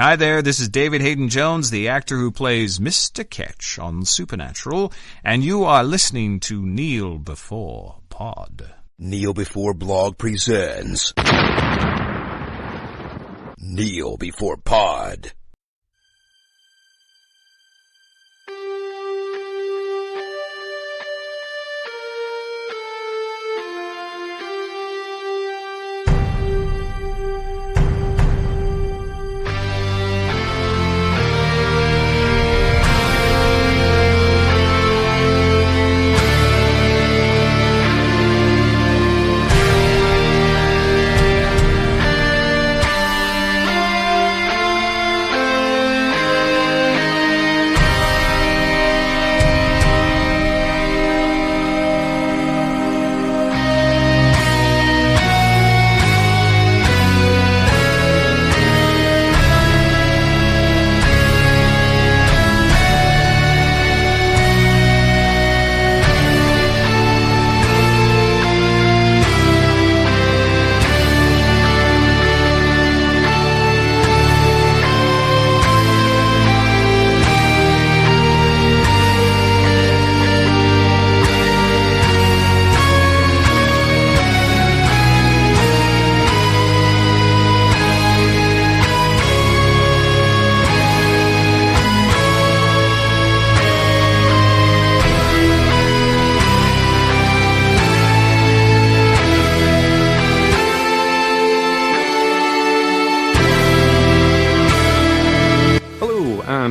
Hi there, this is David Hayden Jones, the actor who plays Mr. Ketch on Supernatural, and you are listening to Kneel Before Pod. Kneel Before Blog presents Kneel Before Pod.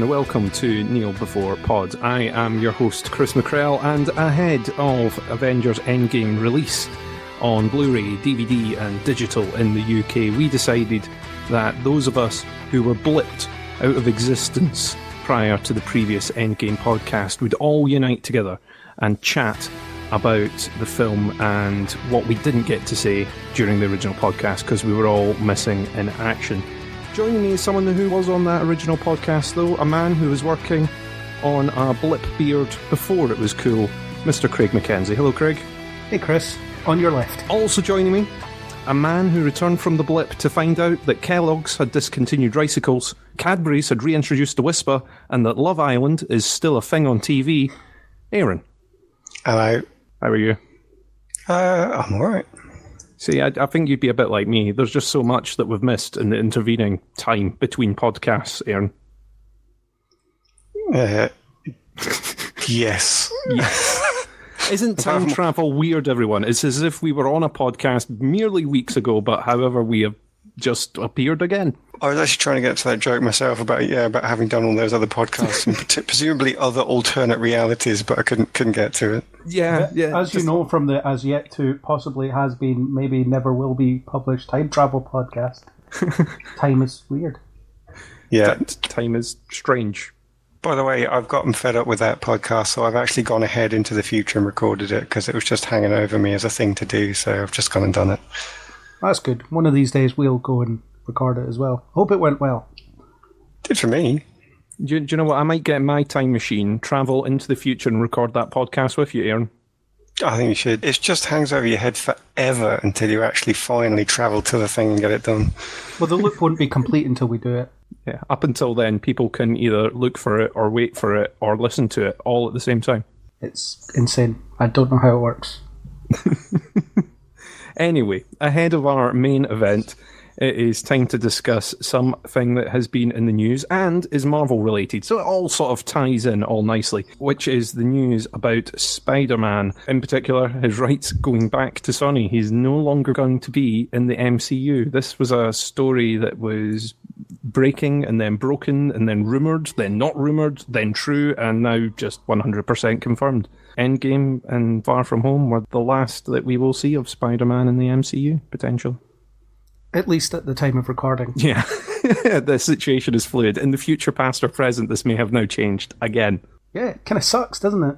Welcome to Kneel Before Pod. I am your host, Chris McCrell, and ahead of Avengers Endgame release on Blu-ray, DVD and digital in the UK, we decided that those of us who were blipped out of existence prior to the previous Endgame podcast would all unite together and chat about the film and what we didn't get to say during the original podcast because we were all missing in action. Joining me is someone who was on that original podcast, though, a man who was working on a blip beard before it was cool, Mr. Craig McKenzie. Hello, Craig. Hey, Chris. On your left. Also joining me, a man who returned from the blip to find out that Kellogg's had discontinued Ricicles, Cadbury's had reintroduced the Whisper, and that Love Island is still a thing on TV. Aaron. Hello. How are you? I'm alright. See, I think you'd be a bit like me. There's just so much that we've missed in the intervening time between podcasts, Aaron. Yes. Isn't time travel weird, everyone? It's as if we were on a podcast merely weeks ago, but however we have just appeared again. I was actually trying to get to that joke myself about having done all those other podcasts and presumably other alternate realities, but I couldn't get to it. Yeah. As you know from the as yet to possibly has been, maybe never will be published time travel podcast, time is weird. Yeah. Time is strange. By the way, I've gotten fed up with that podcast, so I've actually gone ahead into the future and recorded it because it was just hanging over me as a thing to do, so I've just gone and done it. That's good. One of these days we'll go and record it as well. Hope it went well. Did for me. Do you know what? I might get my time machine, travel into the future and record that podcast with you, Aaron. I think you should. It just hangs over your head forever until you actually finally travel to the thing and get it done. Well, the loop won't be complete until we do it. Yeah, up until then, people can either look for it or wait for it or listen to it all at the same time. It's insane. I don't know how it works. Anyway, ahead of our main event, it is time to discuss something that has been in the news and is Marvel related. So it all sort of ties in all nicely, which is the news about Spider-Man. In particular, his rights going back to Sony. He's no longer going to be in the MCU. This was a story that was breaking and then broken and then rumoured, then not rumoured, then true, and now just 100% confirmed. Endgame and Far From Home were the last that we will see of Spider-Man in the MCU, potential. At least at the time of recording. Yeah, the situation is fluid. In the future, past or present, this may have now changed again. Yeah, it kind of sucks, doesn't it?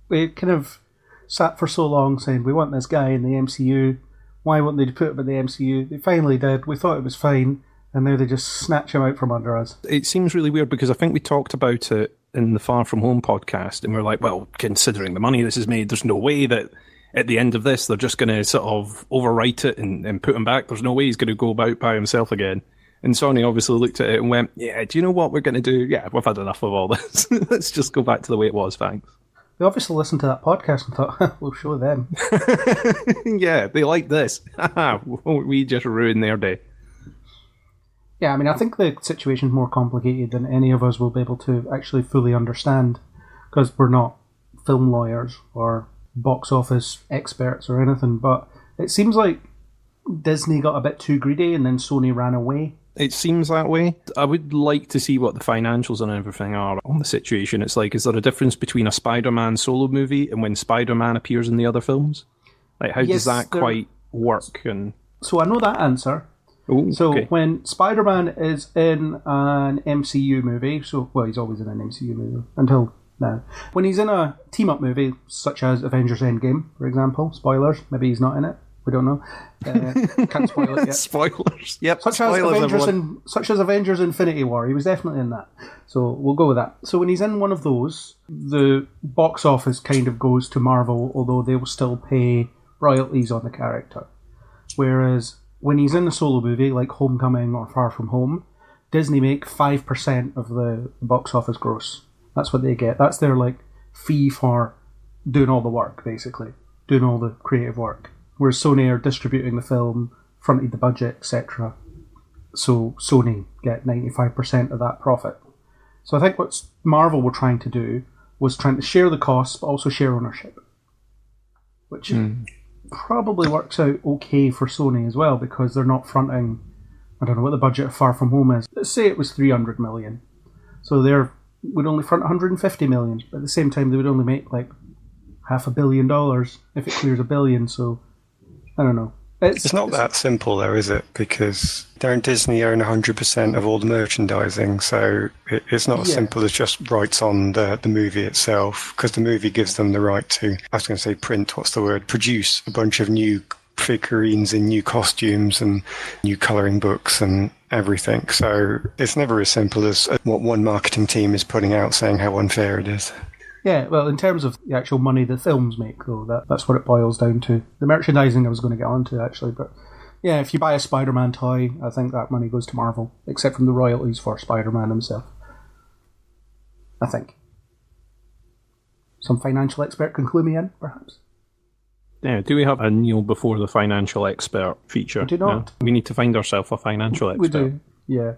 We kind of sat for so long saying, we want this guy in the MCU. Why won't they put him in the MCU? They finally did. We thought it was fine. And now they just snatch him out from under us. It seems really weird because I think we talked about it in the Far From Home podcast, and we're like, well, considering the money this has made, there's no way that at the end of this they're just going to sort of overwrite it and put him back. There's no way he's going to go about by himself again. And Sony obviously looked at it and went, yeah, do you know what we're going to do? Yeah, we've had enough of all this. Let's just go back to the way it was, thanks. They obviously listened to that podcast and thought, we'll show them. Yeah, they like this. We just ruined their day. Yeah, I mean, I think the situation's more complicated than any of us will be able to actually fully understand, because we're not film lawyers or box office experts or anything, but it seems like Disney got a bit too greedy and then Sony ran away. It seems that way. I would like to see what the financials and everything are on the situation. It's like, is there a difference between a Spider-Man solo movie and when Spider-Man appears in the other films? Like, how does that quite work? And so I know that answer. Ooh, so okay. when Spider-Man is in an MCU movie, well, he's always in an MCU movie until now. When he's in a team-up movie, such as Avengers Endgame, for example, spoilers, maybe he's not in it. We don't know. Can't spoil it yet. Spoilers. Yep. Such as Avengers Infinity War. He was definitely in that. So we'll go with that. So when he's in one of those, the box office kind of goes to Marvel, although they will still pay royalties on the character. Whereas when he's in a solo movie, like Homecoming or Far From Home, Disney make 5% of the box office gross. That's what they get. That's their fee for doing all the work, basically. Doing all the creative work. Whereas Sony are distributing the film, fronted the budget, etc. So Sony get 95% of that profit. So I think what Marvel were trying to do was trying to share the costs, but also share ownership. Which probably works out okay for Sony as well, because they're not fronting, I don't know what the budget of Far From Home is. Let's say it was 300 million. So they would only front 150 million. But at the same time, they would only make $500 million if it clears $1 billion, so I don't know. It's not that simple, though, is it? Because don't Disney own 100% of all the merchandising, so it's not as simple as just rights on the movie itself, because the movie gives them the right to, I was going to say produce a bunch of new figurines in new costumes and new colouring books and everything. So it's never as simple as what one marketing team is putting out saying how unfair it is. Yeah, well, in terms of the actual money the films make, though, that's what it boils down to. The merchandising I was going to get onto, actually, but yeah, if you buy a Spider-Man toy, I think that money goes to Marvel, except from the royalties for Spider-Man himself. I think. Some financial expert can clue me in, perhaps? Yeah, do we have a Neil before the financial expert feature? We do not. No? We need to find ourselves a financial expert. We do, yeah.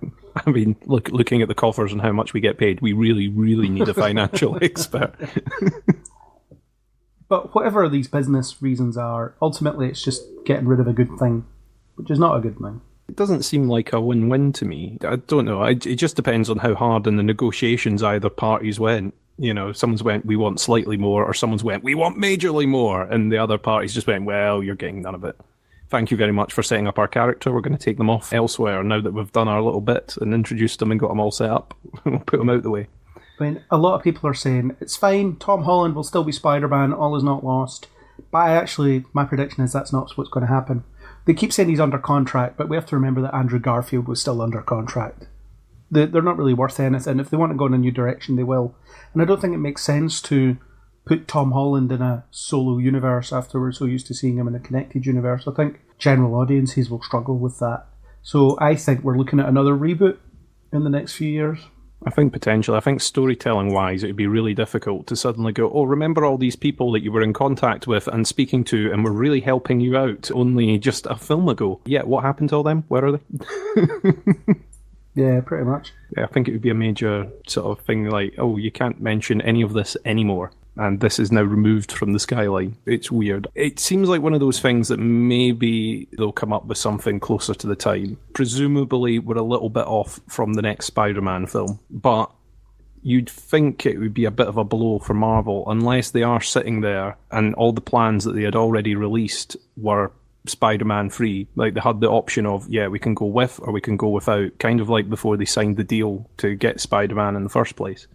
I mean, looking at the coffers and how much we get paid, we really, really need a financial expert. But whatever these business reasons are, ultimately it's just getting rid of a good thing, which is not a good thing. It doesn't seem like a win-win to me. I don't know. It just depends on how hard in the negotiations either parties went. You know, someone's went, we want slightly more, or someone's went, we want majorly more, and the other parties just went, well, you're getting none of it. Thank you very much for setting up our character. We're going to take them off elsewhere now that we've done our little bit and introduced them and got them all set up. We'll put them out the way. I mean, a lot of people are saying, it's fine, Tom Holland will still be Spider-Man, all is not lost. But my prediction is that's not what's going to happen. They keep saying he's under contract, but we have to remember that Andrew Garfield was still under contract. They're not really worth anything. If they want to go in a new direction, they will. And I don't think it makes sense to put Tom Holland in a solo universe after we're so used to seeing him in a connected universe. I think general audiences will struggle with that. So I think we're looking at another reboot in the next few years. I think potentially. I think storytelling-wise, it would be really difficult to suddenly go, oh, remember all these people that you were in contact with and speaking to and were really helping you out only just a film ago. Yeah, what happened to all them? Where are they? Yeah, pretty much. Yeah, I think it would be a major sort of thing like, oh, you can't mention any of this anymore. And this is now removed from the skyline. It's weird. It seems like one of those things that maybe they'll come up with something closer to the time. Presumably, we're a little bit off from the next Spider-Man film. But you'd think it would be a bit of a blow for Marvel unless they are sitting there and all the plans that they had already released were Spider-Man free. Like, they had the option of, yeah, we can go with or we can go without. Kind of like before they signed the deal to get Spider-Man in the first place.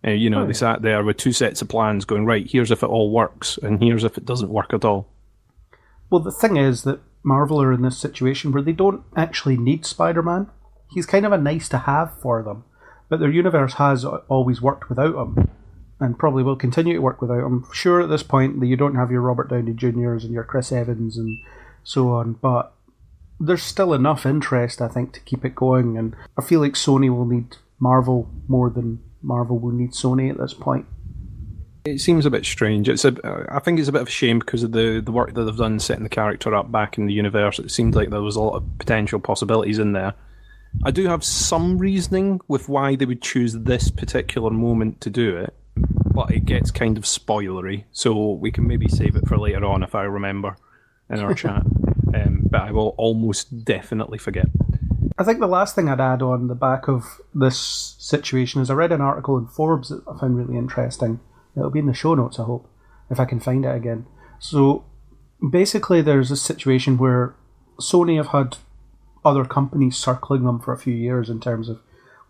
They sat there with two sets of plans going, right, here's if it all works, and here's if it doesn't work at all. Well, the thing is that Marvel are in this situation where they don't actually need Spider-Man. He's kind of a nice-to-have for them. But their universe has always worked without him, and probably will continue to work without him. Sure, at this point, that you don't have your Robert Downey Jr.'s and your Chris Evans and so on, but there's still enough interest, I think, to keep it going, and I feel like Sony will need Marvel more than Marvel will need Sony at this point. It seems a bit strange. I think it's a bit of a shame because of the work that they've done setting the character up back in the universe. It seemed like there was a lot of potential possibilities in there. I do have some reasoning with why they would choose this particular moment to do it, but it gets kind of spoilery, so we can maybe save it for later on if I remember in our chat. But I will almost definitely forget. I think the last thing I'd add on the back of this situation is I read an article in Forbes that I found really interesting. It'll be in the show notes, I hope, if I can find it again. So basically there's a situation where Sony have had other companies circling them for a few years in terms of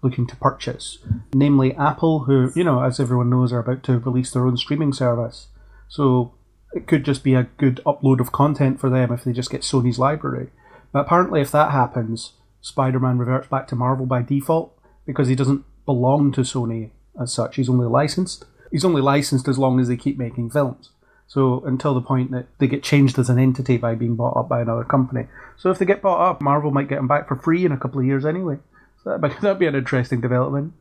looking to purchase. Namely Apple, who, as everyone knows, are about to release their own streaming service. So it could just be a good upload of content for them if they just get Sony's library. But apparently if that happens, Spider-Man reverts back to Marvel by default because he doesn't belong to Sony as such. He's only licensed. He's only licensed as long as they keep making films. So until the point that they get changed as an entity by being bought up by another company. So if they get bought up, Marvel might get him back for free in a couple of years anyway. So that'd be an interesting development.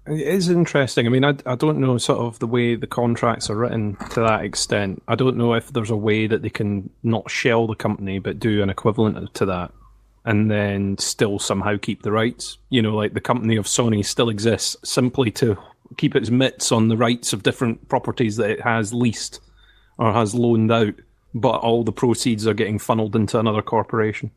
It is interesting. I mean, I don't know sort of the way the contracts are written to that extent. I don't know if there's a way that they can not shell the company but do an equivalent to that and then still somehow keep the rights. Like the company of Sony still exists simply to keep its mitts on the rights of different properties that it has leased or has loaned out, but all the proceeds are getting funneled into another corporation.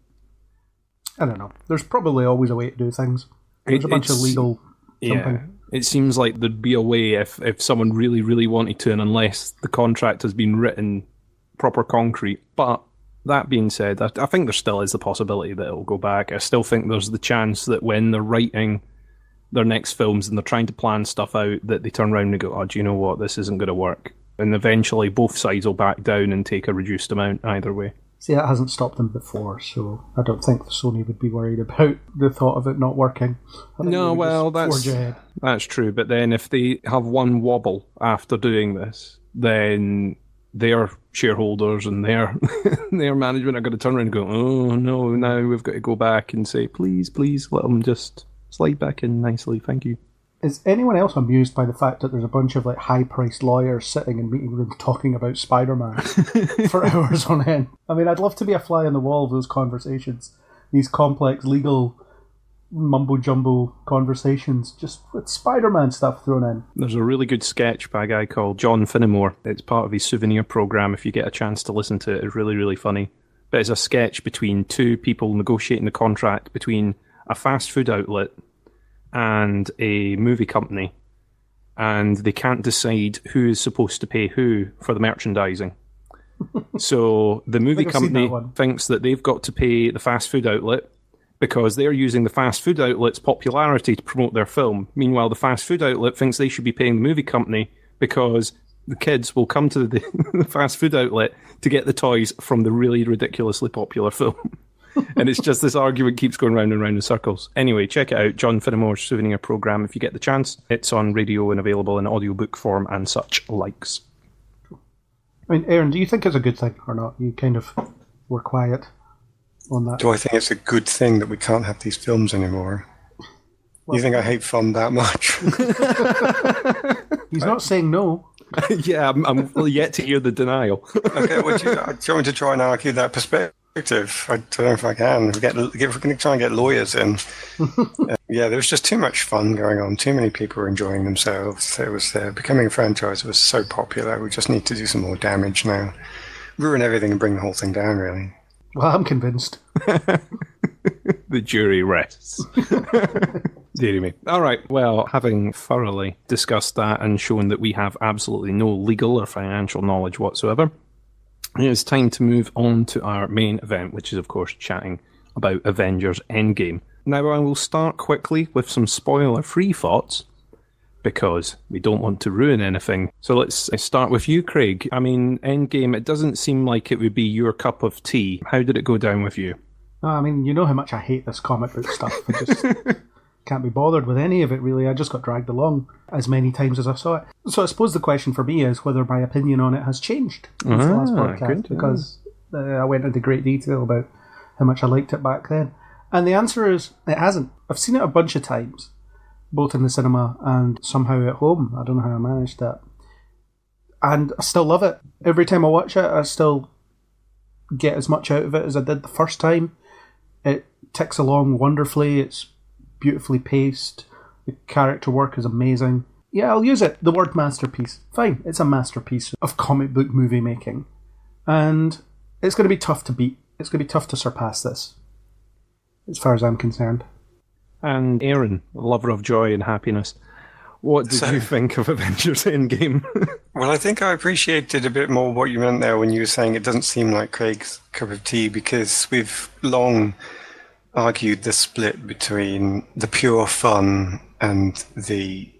I don't know. There's probably always a way to do things. There's a bunch of legal jumping. Yeah, it seems like there'd be a way if someone really, really wanted to, and unless the contract has been written proper concrete. But that being said, I think there still is the possibility that it'll go back. I still think there's the chance that when they're writing their next films and they're trying to plan stuff out, that they turn around and go, oh, do you know what, this isn't going to work. And eventually both sides will back down and take a reduced amount either way. See, that hasn't stopped them before, so I don't think Sony would be worried about the thought of it not working. No, well, that's true. But then if they have one wobble after doing this, then their shareholders and their management are going to turn around and go, oh, no, now we've got to go back and say, please, let them just slide back in nicely, thank you. Is anyone else amused by the fact that there's a bunch of high-priced lawyers sitting in meeting rooms talking about Spider-Man for hours on end? I mean, I'd love to be a fly on the wall of those conversations. These complex legal mumbo-jumbo conversations, just with Spider-Man stuff thrown in. There's a really good sketch by a guy called John Finnemore. It's part of his souvenir program. If you get a chance to listen to it, it's really, really funny. But it's a sketch between two people negotiating the contract between a fast food outlet and a movie company, and they can't decide who is supposed to pay who for the merchandising. So the movie company thinks that they've got to pay the fast food outlet because they're using the fast food outlet's popularity to promote their film. Meanwhile, the fast food outlet thinks they should be paying the movie company because the kids will come to the fast food outlet to get the toys from the really ridiculously popular film. And it's just this argument keeps going round and round in circles. Anyway, check it out, John Finnemore's souvenir program, if you get the chance. It's on radio and available in audiobook form and such likes. I mean, Aaron, do you think it's a good thing or not? You kind of were quiet on that. Do I think it's a good thing that we can't have these films anymore? You think I hate fun that much? He's not saying no. Yeah, I'm yet to hear the denial. Okay, do you want me to try and argue that perspective? I don't know if I can. If we're going to try and get lawyers in. Yeah, there was just too much fun going on. Too many people were enjoying themselves. It was becoming a franchise was so popular. We just need to do some more damage now. Ruin everything and bring the whole thing down, really. Well, I'm convinced. The jury rests. Dear me. All right, well, having thoroughly discussed that and shown that we have absolutely no legal or financial knowledge whatsoever, it's time to move on to our main event, which is, of course, chatting about Avengers Endgame. Now, I will start quickly with some spoiler-free thoughts, because we don't want to ruin anything. So let's start with you, Craig. I mean, Endgame, it doesn't seem like it would be your cup of tea. How did it go down with you? I mean, you know how much I hate this comic book stuff. I just can't be bothered with any of it, really. I just got dragged along as many times as I saw it. So I suppose the question for me is whether my opinion on it has changed since the last podcast, because I went into great detail about how much I liked it back then. And the answer is, it hasn't. I've seen it a bunch of times, both in the cinema and somehow at home. I don't know how I managed that. And I still love it. Every time I watch it, I still get as much out of it as I did the first time. It ticks along wonderfully. It's beautifully paced. The character work is amazing. Yeah, I'll use it. The word masterpiece. Fine, it's a masterpiece of comic book movie making. And it's going to be tough to beat. It's going to be tough to surpass this, as far as I'm concerned. And Aaron, lover of joy and happiness, what did you think of Avengers Endgame? Well, I think I appreciated a bit more what you meant there when you were saying it doesn't seem like Craig's cup of tea, because we've long argued the split between the pure fun and the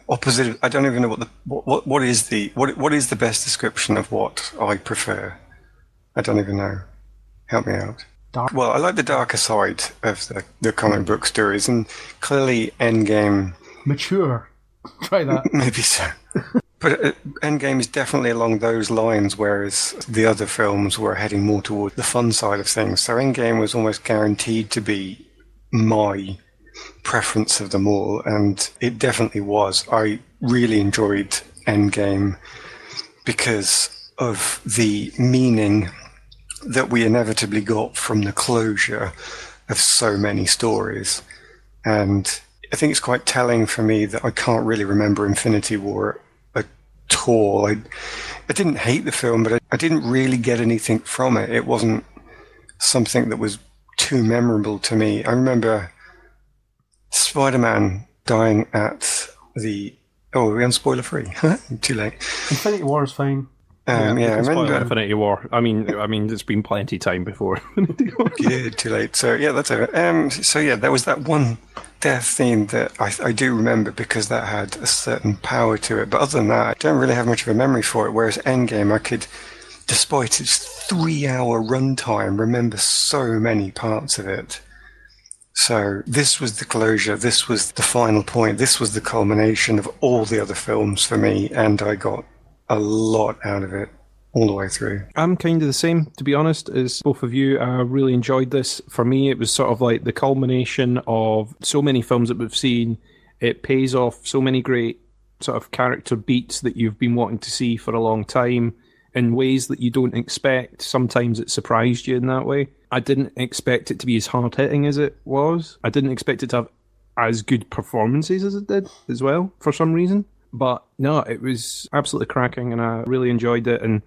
opposite. I don't even know what is the best description of what I prefer. I don't even know. Help me out. Dark. Well, I like the darker side of the comic book stories, and clearly Endgame... Mature. Try that. Maybe so. But Endgame is definitely along those lines, whereas the other films were heading more toward the fun side of things. So Endgame was almost guaranteed to be my preference of them all, and it definitely was. I really enjoyed Endgame because of the meaning that we inevitably got from the closure of so many stories. And I think it's quite telling for me that I can't really remember Infinity War at all. I didn't hate the film, but I didn't really get anything from it. It wasn't something that was too memorable to me. I remember Spider-Man dying at the... Oh, are we on spoiler free? Too late. Infinity War is fine. I remember Infinity War. I mean, it's been plenty time before Infinity War. Yeah, too late. So yeah, that's over. There was that one death scene that I do remember because that had a certain power to it. But other than that, I don't really have much of a memory for it. Whereas Endgame, I could, despite its 3-hour runtime, remember so many parts of it. So this was the closure. This was the final point. This was the culmination of all the other films for me, and I got a lot out of it all the way through. I'm kind of the same, to be honest, as both of you. I really enjoyed this. For me, it was sort of like the culmination of so many films that we've seen. It pays off so many great sort of character beats that you've been wanting to see for a long time in ways that you don't expect. Sometimes it surprised you in that way. I didn't expect it to be as hard-hitting as it was. I didn't expect it to have as good performances as it did as well, for some reason. But no, it was absolutely cracking, and I really enjoyed it. And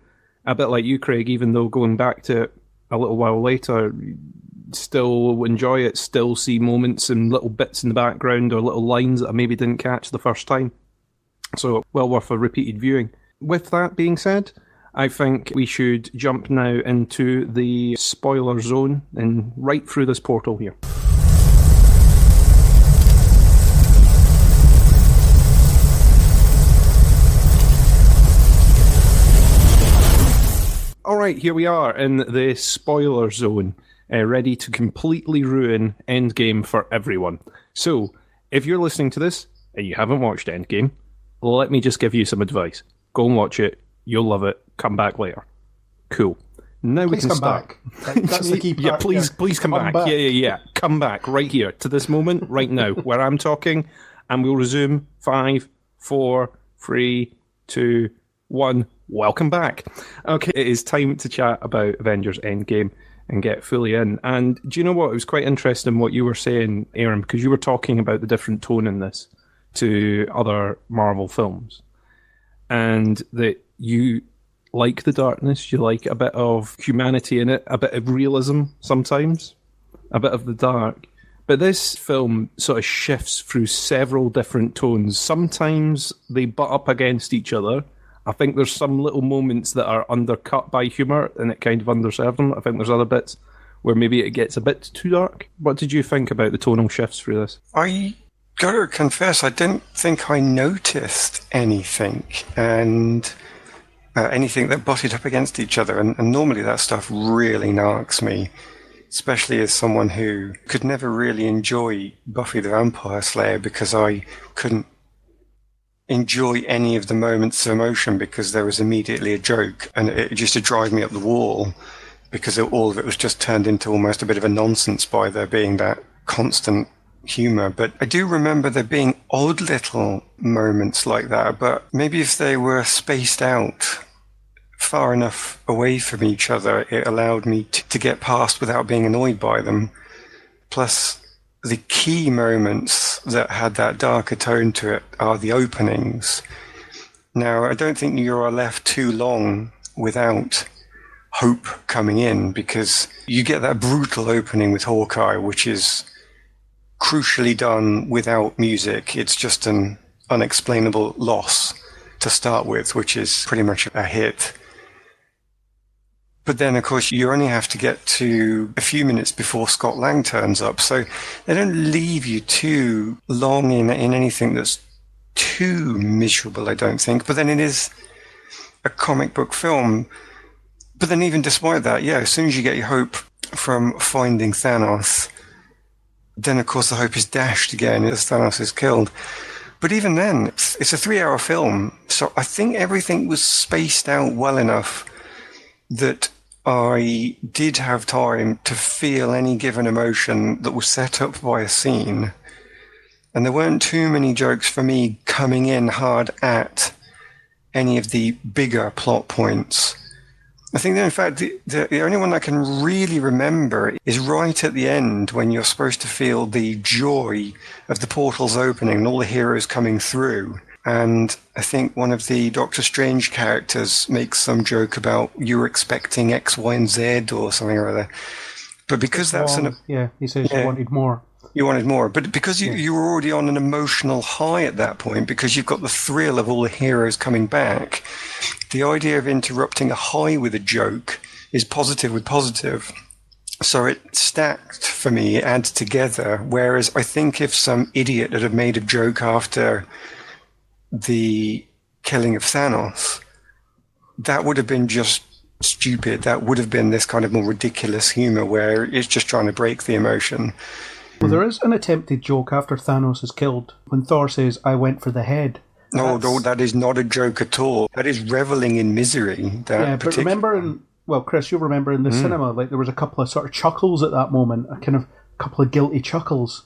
a bit like you, Craig, even though going back to it a little while later, still enjoy it, still see moments and little bits in the background or little lines that I maybe didn't catch the first time. So well worth a repeated viewing. With that being said, I think we should jump now into the spoiler zone and right through this portal here. Alright, here we are in the spoiler zone, ready to completely ruin Endgame for everyone. So, if you're listening to this and you haven't watched Endgame, let me just give you some advice. Go and watch it, you'll love it, come back later. Cool. Now we can start. That's the key part. Yeah, please come back. Yeah. Come back right here to this moment, right now, where I'm talking, and we'll resume 5, 4, 3, 2, 1. Welcome back. Okay, it is time to chat about Avengers Endgame and get fully in. And do you know what? It was quite interesting what you were saying, Aaron, because you were talking about the different tone in this to other Marvel films. And that you like the darkness, you like a bit of humanity in it, a bit of realism sometimes, a bit of the dark. But this film sort of shifts through several different tones. Sometimes they butt up against each other. I think there's some little moments that are undercut by humour and it kind of underserves them. I think there's other bits where maybe it gets a bit too dark. What did you think about the tonal shifts through this? I gotta confess, I didn't think I noticed anything, and anything that butted up against each other. And normally that stuff really narks me, especially as someone who could never really enjoy Buffy the Vampire Slayer because I couldn't enjoy any of the moments of emotion because there was immediately a joke and it used to drive me up the wall because all of it was just turned into almost a bit of a nonsense by there being that constant humour. But I do remember there being odd little moments like that, but maybe if they were spaced out far enough away from each other, it allowed me to get past without being annoyed by them. Plus, the key moments that had that darker tone to it are the openings. Now, I don't think you are left too long without hope coming in, because you get that brutal opening with Hawkeye, which is crucially done without music. It's just an unexplainable loss to start with, which is pretty much a hit. But then, of course, you only have to get to a few minutes before Scott Lang turns up. So they don't leave you too long in anything that's too miserable, I don't think. But then it is a comic book film. But then even despite that, yeah, as soon as you get your hope from finding Thanos, then, of course, the hope is dashed again as Thanos is killed. But even then, it's a 3-hour film. So I think everything was spaced out well enough that I did have time to feel any given emotion that was set up by a scene. And there weren't too many jokes for me coming in hard at any of the bigger plot points. I think that, in fact, the only one I can really remember is right at the end when you're supposed to feel the joy of the portals opening and all the heroes coming through. And I think one of the Doctor Strange characters makes some joke about you were expecting X, Y, and Z or something or other. But because that's he says you wanted more. You wanted more. But because you were already on an emotional high at that point, because you've got the thrill of all the heroes coming back, the idea of interrupting a high with a joke is positive with positive. So it stacked for me, it adds together. Whereas I think if some idiot had made a joke after the killing of Thanos, that would have been just stupid. That would have been this kind of more ridiculous humor where it's just trying to break the emotion. Well, there is an attempted joke after Thanos is killed when Thor says, "I went for the head." No, that is not a joke at all. That is reveling in misery. But remember, Chris, you'll remember in the cinema, like there was a couple of sort of chuckles at that moment, a couple of guilty chuckles.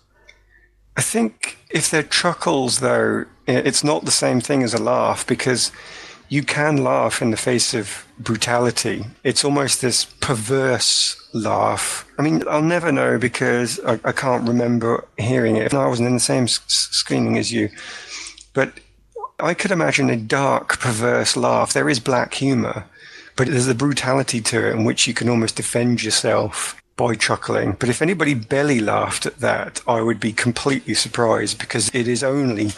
I think if they're chuckles, though, it's not the same thing as a laugh, because you can laugh in the face of brutality. It's almost this perverse laugh. I mean, I'll never know because I can't remember hearing it. I wasn't in the same screening as you. But I could imagine a dark, perverse laugh. There is black humour, but there's a brutality to it in which you can almost defend yourself by chuckling. But if anybody belly laughed at that, I would be completely surprised, because it is only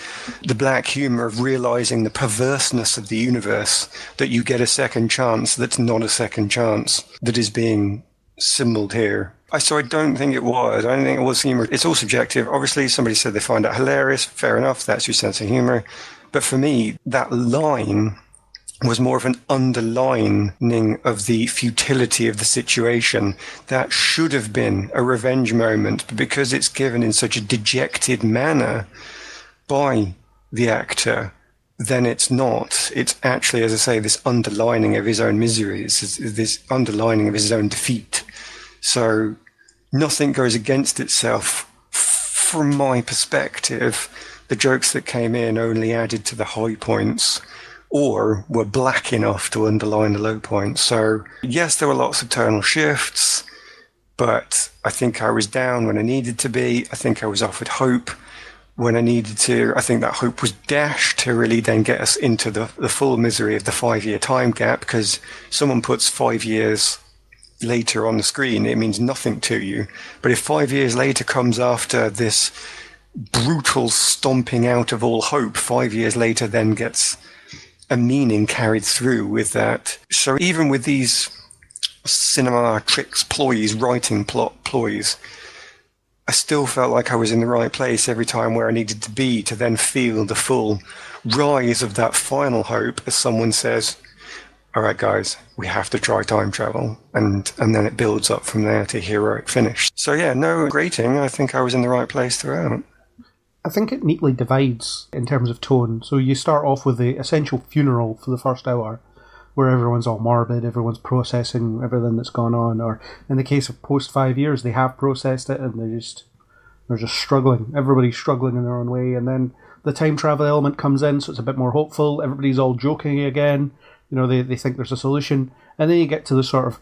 the black humour of realising the perverseness of the universe that you get a second chance that's not a second chance that is being symboled here. So I don't think it was. I don't think it was humour. It's all subjective. Obviously, somebody said they find it hilarious. Fair enough. That's your sense of humour. But for me, that line was more of an underlining of the futility of the situation. That should have been a revenge moment, but because it's given in such a dejected manner by the actor, then it's not. It's actually, as I say, this underlining of his own misery. It's this underlining of his own defeat. So nothing goes against itself. From my perspective, the jokes that came in only added to the high points, or were black enough to underline the low points. So yes, there were lots of tonal shifts, but I think I was down when I needed to be. I think I was offered hope when I needed to. I think that hope was dashed to really then get us into the full misery of the 5-year time gap, because someone puts 5 years later on the screen, it means nothing to you. But if 5 years later comes after this brutal stomping out of all hope, 5 years later then gets a meaning carried through with that. So even with these cinema tricks, ploys, writing plot ploys, I still felt like I was in the right place every time where I needed to be to then feel the full rise of that final hope as someone says, all right, guys, we have to try time travel. And then it builds up from there to heroic finish. So yeah, no grating. I think I was in the right place throughout. I think it neatly divides in terms of tone. So you start off with the essential funeral for the first hour, where everyone's all morbid, everyone's processing everything that's gone on, or in the case of post 5 years, they have processed it and they're just struggling. Everybody's struggling in their own way, and then the time travel element comes in, so it's a bit more hopeful. Everybody's all joking again. They think there's a solution, and then you get to the sort of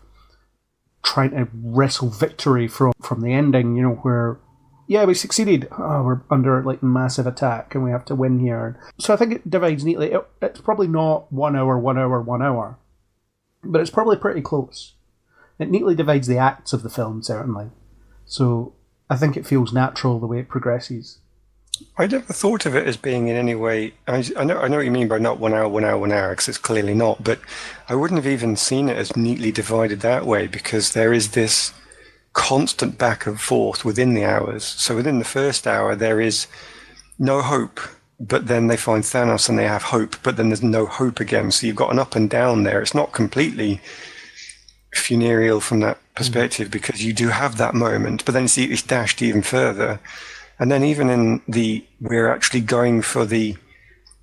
trying to wrestle victory from the ending, where, yeah, we succeeded. Oh, we're under massive attack, and we have to win here. So I think it divides neatly. It's probably not 1 hour, 1 hour, 1 hour, but it's probably pretty close. It neatly divides the acts of the film, certainly. So I think it feels natural the way it progresses. I never thought of it as being in any way. I know what you mean by not 1 hour, 1 hour, 1 hour, because it's clearly not. But I wouldn't have even seen it as neatly divided that way, because there is this constant back and forth within the hours. So within the first hour, there is no hope, but then they find Thanos and they have hope, but then there's no hope again. So you've got an up and down there. It's not completely funereal from that perspective, because you do have that moment, but then it's dashed even further. And then even in we're actually going for the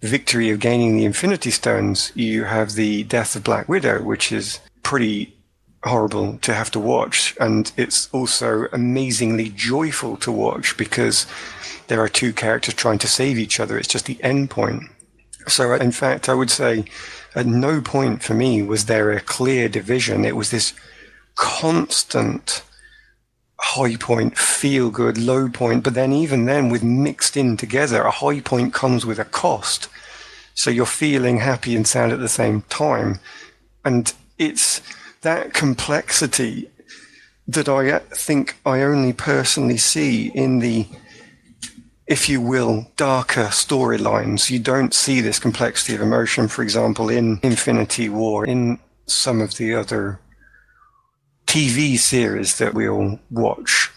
victory of gaining the Infinity Stones, you have the death of Black Widow, which is pretty horrible to have to watch. And it's also amazingly joyful to watch, because there are two characters trying to save each other. It's just the end point. So in fact, I would say at no point for me was there a clear division. It was this constant high point, feel good, low point, but then even then with mixed in together, a high point comes with a cost. So you're feeling happy and sad at the same time. And it's that complexity that I think I only personally see in the, if you will, darker storylines. You don't see this complexity of emotion, for example, in Infinity War, in some of the other TV series that we all watch.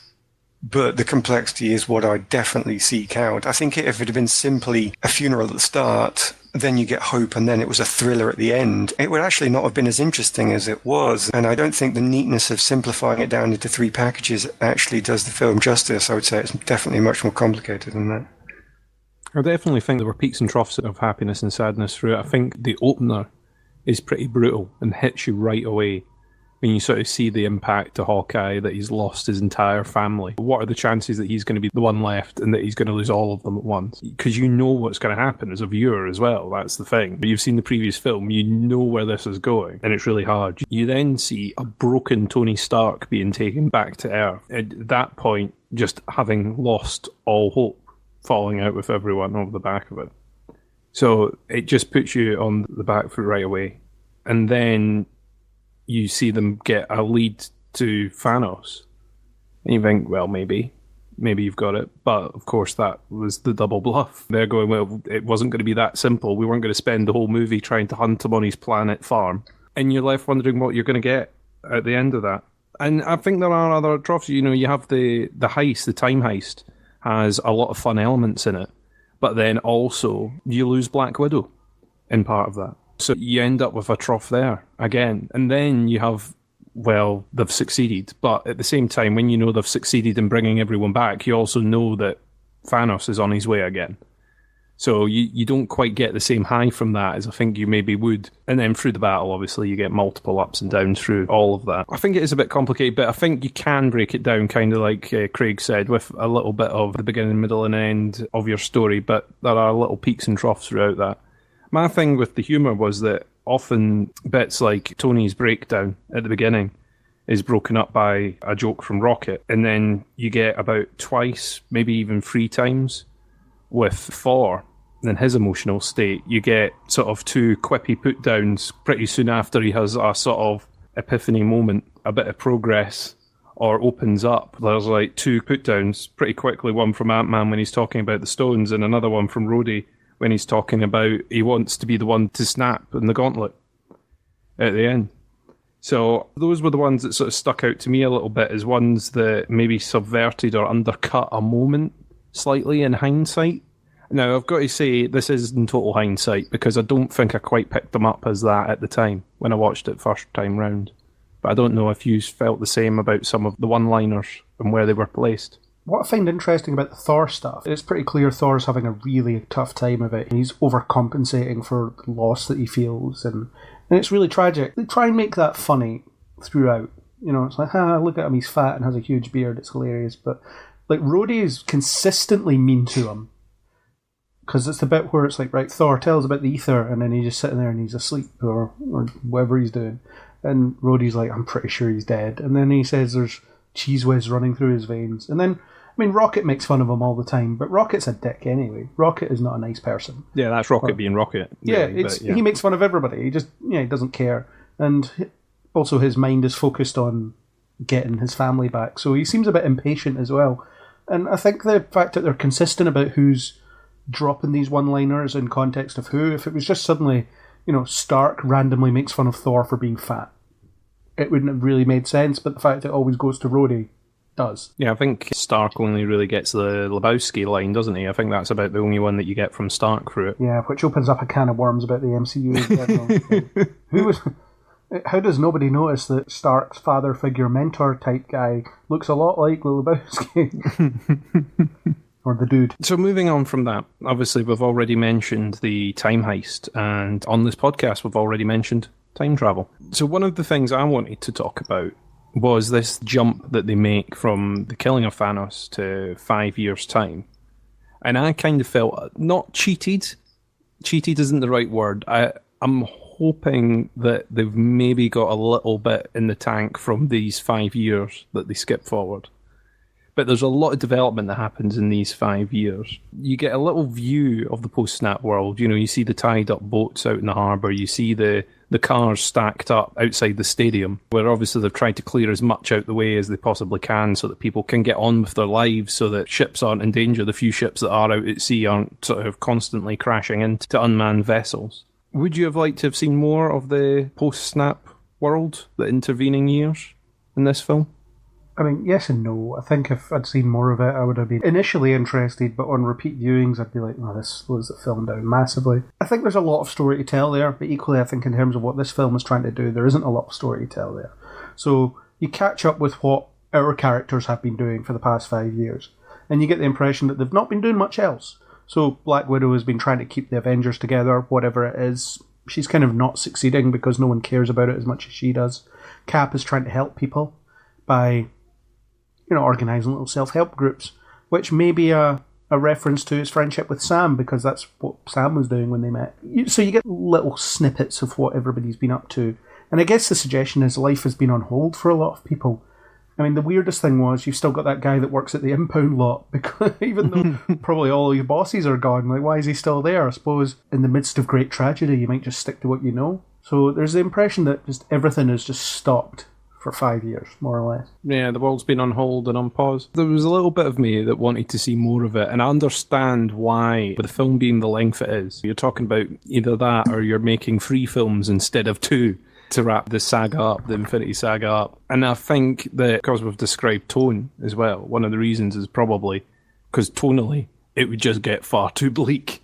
But the complexity is what I definitely seek out. I think if it had been simply a funeral at the start, then you get hope, and then it was a thriller at the end, it would actually not have been as interesting as it was. And I don't think the neatness of simplifying it down into 3 packages actually does the film justice. I would say it's definitely much more complicated than that. I definitely think there were peaks and troughs of happiness and sadness through it. I think the opener is pretty brutal and hits you right away when you sort of see the impact to Hawkeye, that he's lost his entire family. What are the chances that he's going to be the one left and that he's going to lose all of them at once? Because you know what's going to happen as a viewer as well. That's the thing. But you've seen the previous film. You know where this is going, and it's really hard. You then see a broken Tony Stark being taken back to Earth. At that point, just having lost all hope, falling out with everyone over the back of it. So it just puts you on the back foot right away. And then you see them get a lead to Thanos. And you think, well, maybe you've got it. But, of course, that was the double bluff. They're going, well, it wasn't going to be that simple. We weren't going to spend the whole movie trying to hunt him on his planet farm. And you're left wondering what you're going to get at the end of that. And I think there are other troughs. You have the heist, the time heist, has a lot of fun elements in it. But then also, you lose Black Widow in part of that. So you end up with a trough there again. And then you have, well, they've succeeded. But at the same time, when you know they've succeeded in bringing everyone back, you also know that Thanos is on his way again. So you don't quite get the same high from that as I think you maybe would. And then through the battle, obviously, you get multiple ups and downs through all of that. I think it is a bit complicated, but I think you can break it down kind of like Craig said, with a little bit of the beginning, middle and end of your story. But there are little peaks and troughs throughout that. My thing with the humour was that often bits like Tony's breakdown at the beginning is broken up by a joke from Rocket, and then you get about twice, maybe even 3 times with Thor and his emotional state. You get sort of 2 quippy put-downs pretty soon after he has a sort of epiphany moment, a bit of progress, or opens up. There's like 2 put-downs pretty quickly, one from Ant-Man when he's talking about the stones, and another one from Rhodey when he's talking about he wants to be the one to snap in the gauntlet at the end. So those were the ones that sort of stuck out to me a little bit as ones that maybe subverted or undercut a moment slightly in hindsight. Now, I've got to say, this is in total hindsight, because I don't think I quite picked them up as that at the time when I watched it first time round. But I don't know if you felt the same about some of the one-liners and where they were placed. What I find interesting about the Thor stuff, it's pretty clear Thor's having a really tough time of it. He's overcompensating for the loss that he feels, and And it's really tragic. They try and make that funny throughout. You know, it's like, look at him, he's fat and has a huge beard, it's hilarious. But, like, Rhodey is consistently mean to him. Because it's the bit where it's like, right, Thor tells about the ether, and then he's just sitting there and he's asleep, or whatever he's doing. And Rhodey's like, I'm pretty sure he's dead. And then he says there's cheese whiz running through his veins. And then, I mean, Rocket makes fun of him all the time, but Rocket's a dick anyway. Rocket is not a nice person. Yeah, that's Rocket being Rocket. Really, he makes fun of everybody. He just, he doesn't care. And also his mind is focused on getting his family back. So he seems a bit impatient as well. And I think the fact that they're consistent about who's dropping these one-liners in context of who, if it was just suddenly, Stark randomly makes fun of Thor for being fat, it wouldn't have really made sense, but the fact that it always goes to Rhodey does. Yeah, I think Stark only really gets the Lebowski line, doesn't he? I think that's about the only one that you get from Stark through it. Yeah, which opens up a can of worms about the MCU. How does nobody notice that Stark's father figure mentor type guy looks a lot like Lebowski? Or the dude. So moving on from that, obviously we've already mentioned the time heist, and on this podcast we've already mentioned time travel. So one of the things I wanted to talk about was this jump that they make from the killing of Thanos to 5 years' time. And I kind of felt, not cheated isn't the right word, I'm hoping that they've maybe got a little bit in the tank from these 5 years that they skip forward. But there's a lot of development that happens in these 5 years. You get a little view of the post-snap world. You see the tied-up boats out in the harbour. You see the cars stacked up outside the stadium, where obviously they've tried to clear as much out the way as they possibly can so that people can get on with their lives, so that ships aren't in danger. The few ships that are out at sea aren't sort of constantly crashing into unmanned vessels. Would you have liked to have seen more of the post-snap world, the intervening years, in this film? I mean, yes and no. I think if I'd seen more of it, I would have been initially interested, but on repeat viewings, I'd be like, this slows the film down massively. I think there's a lot of story to tell there, but equally, I think in terms of what this film is trying to do, there isn't a lot of story to tell there. So you catch up with what our characters have been doing for the past 5 years, and you get the impression that they've not been doing much else. So Black Widow has been trying to keep the Avengers together, whatever it is. She's kind of not succeeding because no one cares about it as much as she does. Cap is trying to help people by organising little self-help groups, which may be a reference to his friendship with Sam, because that's what Sam was doing when they met. So you get little snippets of what everybody's been up to. And I guess the suggestion is life has been on hold for a lot of people. I mean, the weirdest thing was you've still got that guy that works at the impound lot, because even though probably all your bosses are gone, like, why is he still there? I suppose in the midst of great tragedy, you might just stick to what you know. So there's the impression that just everything has just stopped for 5 years, more or less. Yeah, the world's been on hold and on pause. There was a little bit of me that wanted to see more of it, and I understand why, with the film being the length it is. You're talking about either that or you're making 3 films instead of 2 to wrap the saga up, the Infinity Saga up. And I think that, because we've described tone as well, one of the reasons is probably because tonally it would just get far too bleak.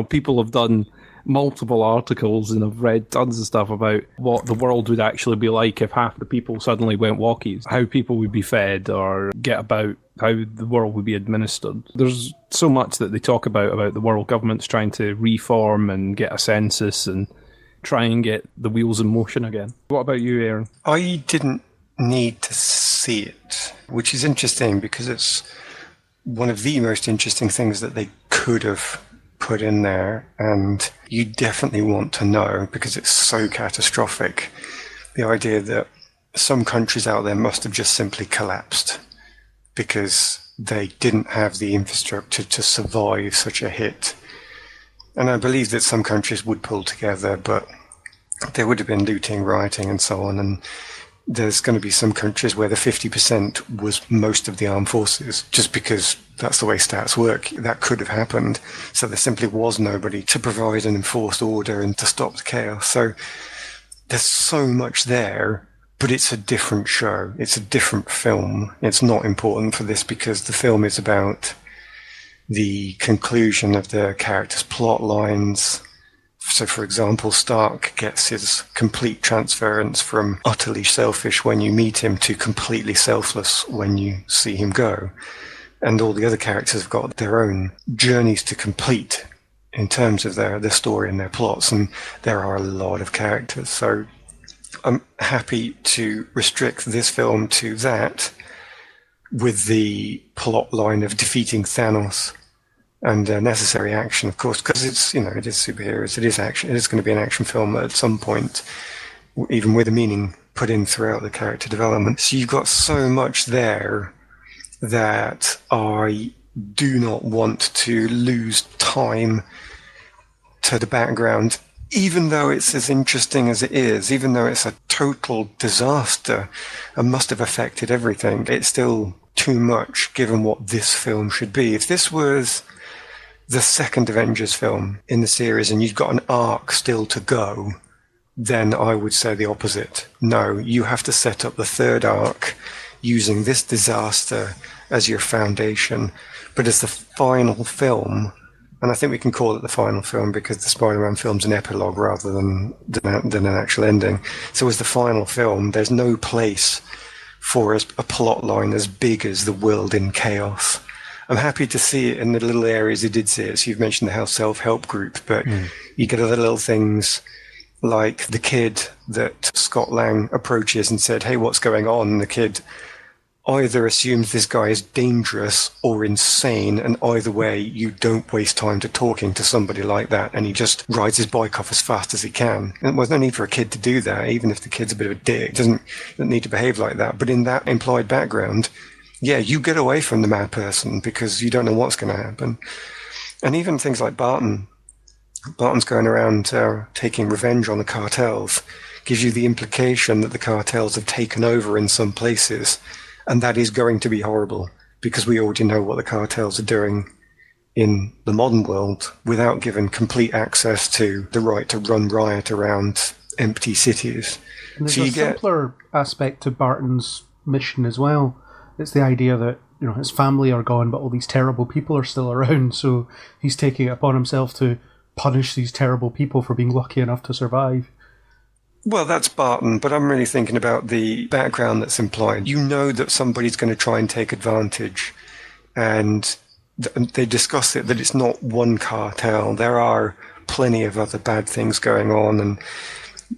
People have done multiple articles and I've read tons of stuff about what the world would actually be like if half the people suddenly went walkies, how people would be fed or get about, how the world would be administered. There's so much that they talk about the world governments trying to reform and get a census and try and get the wheels in motion again. What about you, Aaron? I didn't need to see it, which is interesting because it's one of the most interesting things that they could have put in there, and you definitely want to know because it's so catastrophic. The idea that some countries out there must have just simply collapsed because they didn't have the infrastructure to survive such a hit. And I believe that some countries would pull together, but there would have been looting, rioting, and so on. And there's going to be some countries where the 50% was most of the armed forces, just because that's the way stats work. That could have happened. So there simply was nobody to provide an enforced order and to stop the chaos. So there's so much there, but it's a different show. It's a different film. It's not important for this because the film is about the conclusion of the characters' plot lines. So, for example, Stark gets his complete transference from utterly selfish when you meet him to completely selfless when you see him go. And all the other characters have got their own journeys to complete in terms of their story and their plots, and there are a lot of characters. So I'm happy to restrict this film to that, with the plot line of defeating Thanos and necessary action, of course, because it's, it is superheroes, it is action, it is going to be an action film at some point, even with a meaning put in throughout the character development. So you've got so much there that I do not want to lose time to the background, even though it's as interesting as it is, even though it's a total disaster and must have affected everything. It's still too much given what this film should be. If this was the second Avengers film in the series and you've got an arc still to go, then I would say the opposite. No, you have to set up the third arc using this disaster as your foundation. But as the final film, and I think we can call it the final film because the Spider-Man film's an epilogue rather than an actual ending. So as the final film, there's no place for a plot line as big as the world in chaos. I'm happy to see it in the little areas you did see it. So you've mentioned the House Self-Help Group, but you get other little things like the kid that Scott Lang approaches and said, "Hey, what's going on?" And the kid either assumes this guy is dangerous or insane, and either way, you don't waste time to talking to somebody like that, and he just rides his bike off as fast as he can. And there's no need for a kid to do that, even if the kid's a bit of a dick. Doesn't need to behave like that. But in that implied background, yeah, you get away from the mad person because you don't know what's going to happen. And even things like Barton's going around taking revenge on the cartels, gives you the implication that the cartels have taken over in some places. And that is going to be horrible because we already know what the cartels are doing in the modern world without giving complete access to the right to run riot around empty cities. And there's a simpler aspect to Barton's mission as well. It's the idea that his family are gone, but all these terrible people are still around. So he's taking it upon himself to punish these terrible people for being lucky enough to survive. Well, that's Barton, but I'm really thinking about the background that's implied. You know that somebody's going to try and take advantage, and they discuss it that it's not one cartel. There are plenty of other bad things going on, and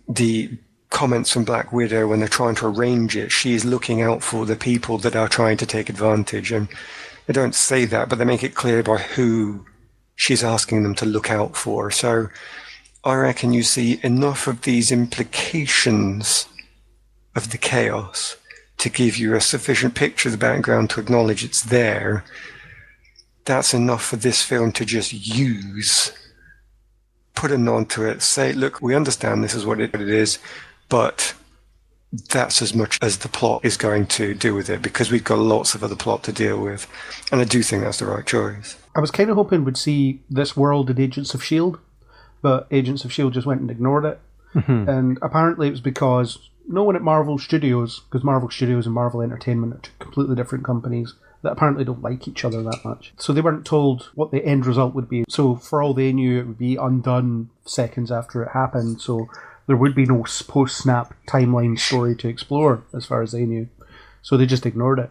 the comments from Black Widow when they're trying to arrange it, she is looking out for the people that are trying to take advantage. And they don't say that, but they make it clear by who she's asking them to look out for. So I reckon you see enough of these implications of the chaos to give you a sufficient picture of the background to acknowledge it's there. That's enough for this film to just use, put a nod to it, say, look, we understand this is what it is, but that's as much as the plot is going to do with it, because we've got lots of other plot to deal with. And I do think that's the right choice. I was kind of hoping we'd see this world in Agents of S.H.I.E.L.D., but Agents of S.H.I.E.L.D. just went and ignored it. Mm-hmm. And apparently it was because no one at Marvel Studios, because Marvel Studios and Marvel Entertainment are two completely different companies that apparently don't like each other that much. So they weren't told what the end result would be. So for all they knew, it would be undone seconds after it happened. So there would be no post-snap timeline story to explore, as far as they knew. So they just ignored it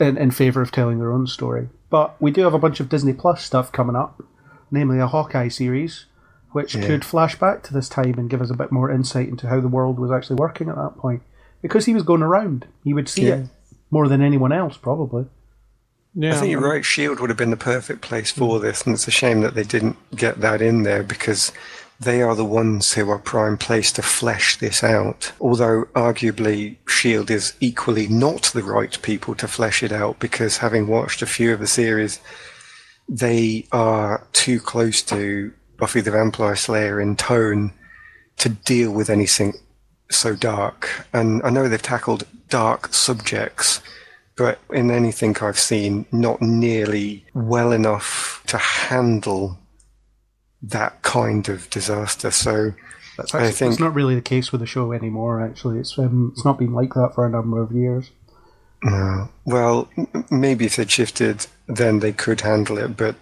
in favour of telling their own story. But we do have a bunch of Disney Plus stuff coming up, namely a Hawkeye series, which could flash back to this time and give us a bit more insight into how the world was actually working at that point. Because he was going around. He would see it more than anyone else, probably. Yeah, I think you're right. S.H.I.E.L.D. would have been the perfect place for this, and it's a shame that they didn't get that in there, because they are the ones who are prime place to flesh this out. Although, arguably, S.H.I.E.L.D. is equally not the right people to flesh it out, because having watched a few of the series, they are too close to Buffy the Vampire Slayer in tone to deal with anything so dark. And I know they've tackled dark subjects, but in anything I've seen, not nearly well enough to handle that kind of disaster. So I think it's not really the case with the show anymore. Actually, it's not been like that for a number of years. No. Well, maybe if they'd shifted, then they could handle it. But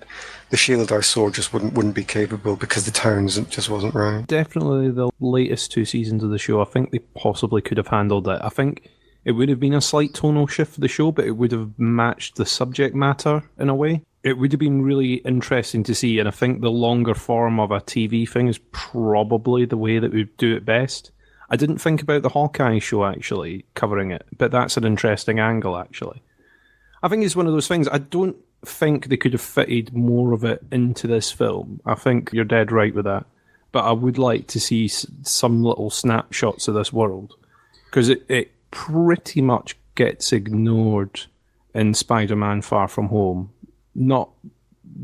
the S.H.I.E.L.D. I saw just wouldn't be capable, because the tone just wasn't right. Definitely the latest 2 seasons of the show, I think they possibly could have handled it. I think it would have been a slight tonal shift for the show, but it would have matched the subject matter in a way. It would have been really interesting to see, and I think the longer form of a TV thing is probably the way that we'd do it best. I didn't think about the Hawkeye show, actually, covering it, but that's an interesting angle, actually. I think it's one of those things, I don't think they could have fitted more of it into this film. I think you're dead right with that. But I would like to see some little snapshots of this world, because it pretty much gets ignored in Spider-Man Far From Home. Not,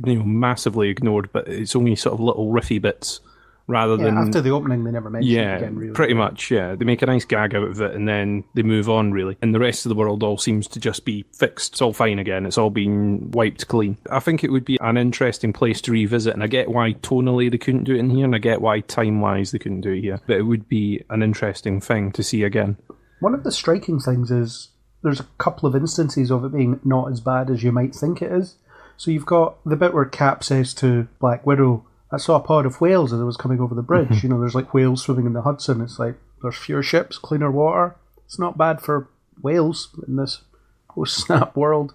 massively ignored, but it's only sort of little riffy bits rather than... after the opening, they never mention it again, really. Pretty much, yeah. They make a nice gag out of it, and then they move on, really. And the rest of the world all seems to just be fixed. It's all fine again. It's all been wiped clean. I think it would be an interesting place to revisit, and I get why tonally they couldn't do it in here, and I get why time-wise they couldn't do it here. But it would be an interesting thing to see again. One of the striking things is there's a couple of instances of it being not as bad as you might think it is. So you've got the bit where Cap says to Black Widow, I saw a pod of whales as I was coming over the bridge. Mm-hmm. There's like whales swimming in the Hudson. It's like, there's fewer ships, cleaner water. It's not bad for whales in this post-snap world.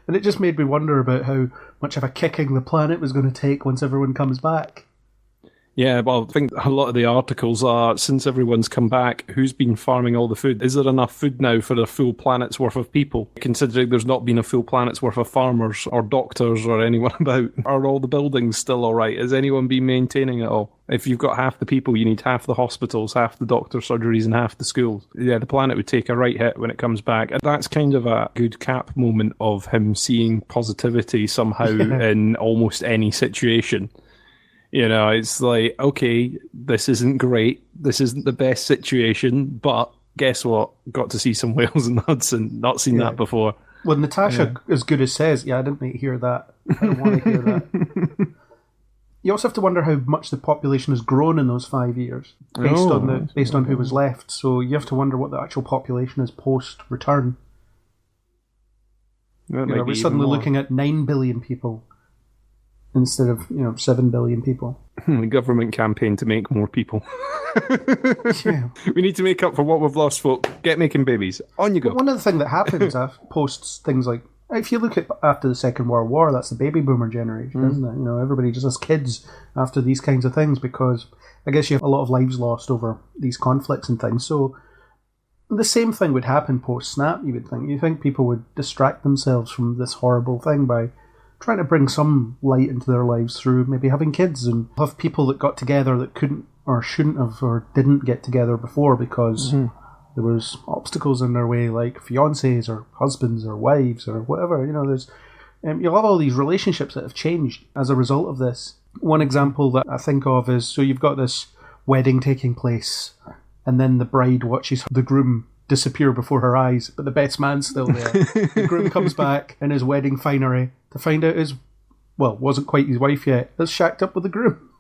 And it just made me wonder about how much of a kicking the planet was going to take once everyone comes back. Yeah, well, I think a lot of the articles are, since everyone's come back, who's been farming all the food? Is there enough food now for a full planet's worth of people? Considering there's not been a full planet's worth of farmers or doctors or anyone about. Are all the buildings still all right? Has anyone been maintaining it all? If you've got half the people, you need half the hospitals, half the doctor surgeries and half the schools. Yeah, the planet would take a right hit when it comes back. And that's kind of a good Cap moment of him seeing positivity somehow in almost any situation. It's like, okay, this isn't great. This isn't the best situation, but guess what? Got to see some whales in the Hudson. Not seen that before. Well, Natasha, as good as says, I didn't hear that. I don't want to hear that. You also have to wonder how much the population has grown in those 5 years, based on who was left. So you have to wonder what the actual population is post-return. We're suddenly looking at 9 billion people. Instead of 7 billion people. The government campaign to make more people. Yeah. We need to make up for what we've lost, folk. Get making babies. On you go. But one of the things that happens post things like, if you look at after the Second World War, that's the baby boomer generation, isn't it? Everybody just has kids after these kinds of things because I guess you have a lot of lives lost over these conflicts and things. So the same thing would happen post-snap, you would think. You think people would distract themselves from this horrible thing by trying to bring some light into their lives through maybe having kids and have people that got together that couldn't or shouldn't have or didn't get together before because there was obstacles in their way, like fiancés or husbands or wives or whatever. There's you'll have all these relationships that have changed as a result of this. One example that I think of is, so you've got this wedding taking place and then the bride watches the groom disappear before her eyes, but the best man's still there. The groom comes back in his wedding finery to find out wasn't quite his wife yet, is shacked up with the groom.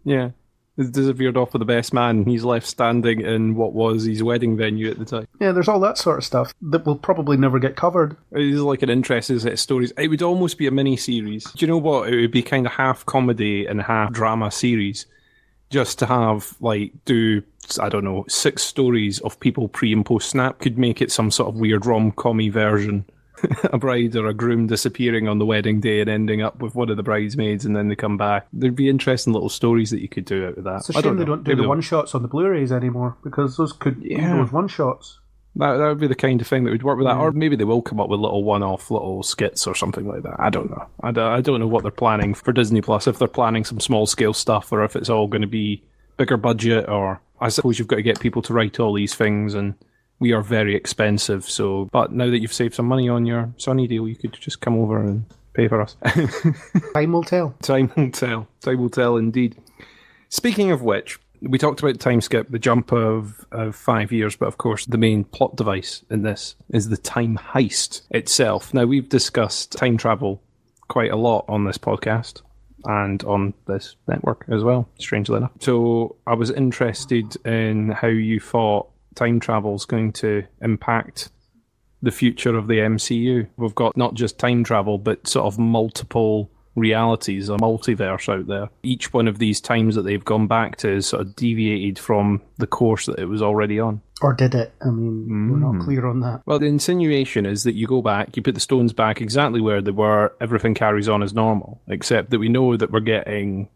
Yeah. He's disappeared off with the best man. He's left standing in what was his wedding venue at the time. Yeah, there's all that sort of stuff that will probably never get covered. It is like an interesting set of stories. It would almost be a mini-series. Do you know what? It would be kind of half comedy and half drama series. Just to have, do 6 stories of people pre and post snap could make it some sort of weird rom-com-y version. A bride or a groom disappearing on the wedding day and ending up with one of the bridesmaids and then they come back. There'd be interesting little stories that you could do out of that. It's a shame they don't do the one-shots on the Blu-rays anymore because those could be those one-shots. That would be the kind of thing that would work with that. Or maybe they will come up with little one-off little skits or something like that. I don't know. I don't know what they're planning for Disney Plus, if they're planning some small-scale stuff or if it's all going to be bigger budget, or I suppose you've got to get people to write all these things and we are very expensive. So, but now that you've saved some money on your Sony deal, you could just come over and pay for us. Time will tell. Time will tell. Time will tell indeed. Speaking of which, we talked about time skip, the jump of 5 years, but of course the main plot device in this is the time heist itself. Now, we've discussed time travel quite a lot on this podcast and on this network as well, strangely enough. So I was interested in how you thought time travel is going to impact the future of the MCU. We've got not just time travel, but sort of multiple realities, a multiverse out there. Each one of these times that they've gone back to is sort of deviated from the course that it was already on. Or did it? I mean, we're not clear on that. Well, the insinuation is that you go back, you put the stones back exactly where they were, everything carries on as normal, except that we know that we're getting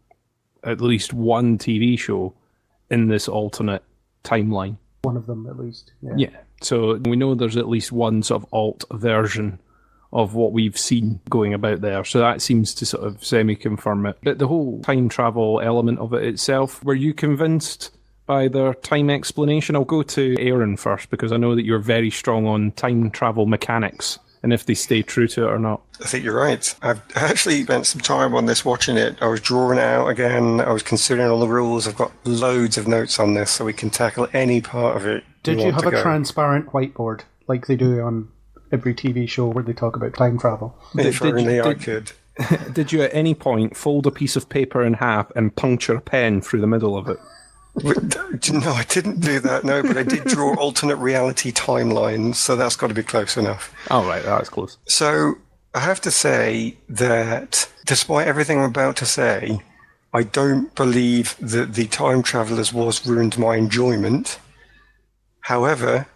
at least one TV show in this alternate timeline. One of them, at least. Yeah. So we know there's at least one sort of alt version of what we've seen going about there. So that seems to sort of semi-confirm it. But the whole time travel element of it itself, were you convinced by their time explanation? I'll go to Aaron first, because I know that you're very strong on time travel mechanics and if they stay true to it or not. I think you're right. I've actually spent some time on this watching it. I was drawing it out again. I was considering all the rules. I've got loads of notes on this, so we can tackle any part of it. Did you have a transparent whiteboard like they do on every TV show where they talk about time travel? If only I could. Did you at any point fold a piece of paper in half and puncture a pen through the middle of it? No, I didn't do that, no, but I did draw alternate reality timelines, so that's got to be close enough. Oh, right, that's close. So I have to say that despite everything I'm about to say, I don't believe that the time travelers was ruined my enjoyment. However,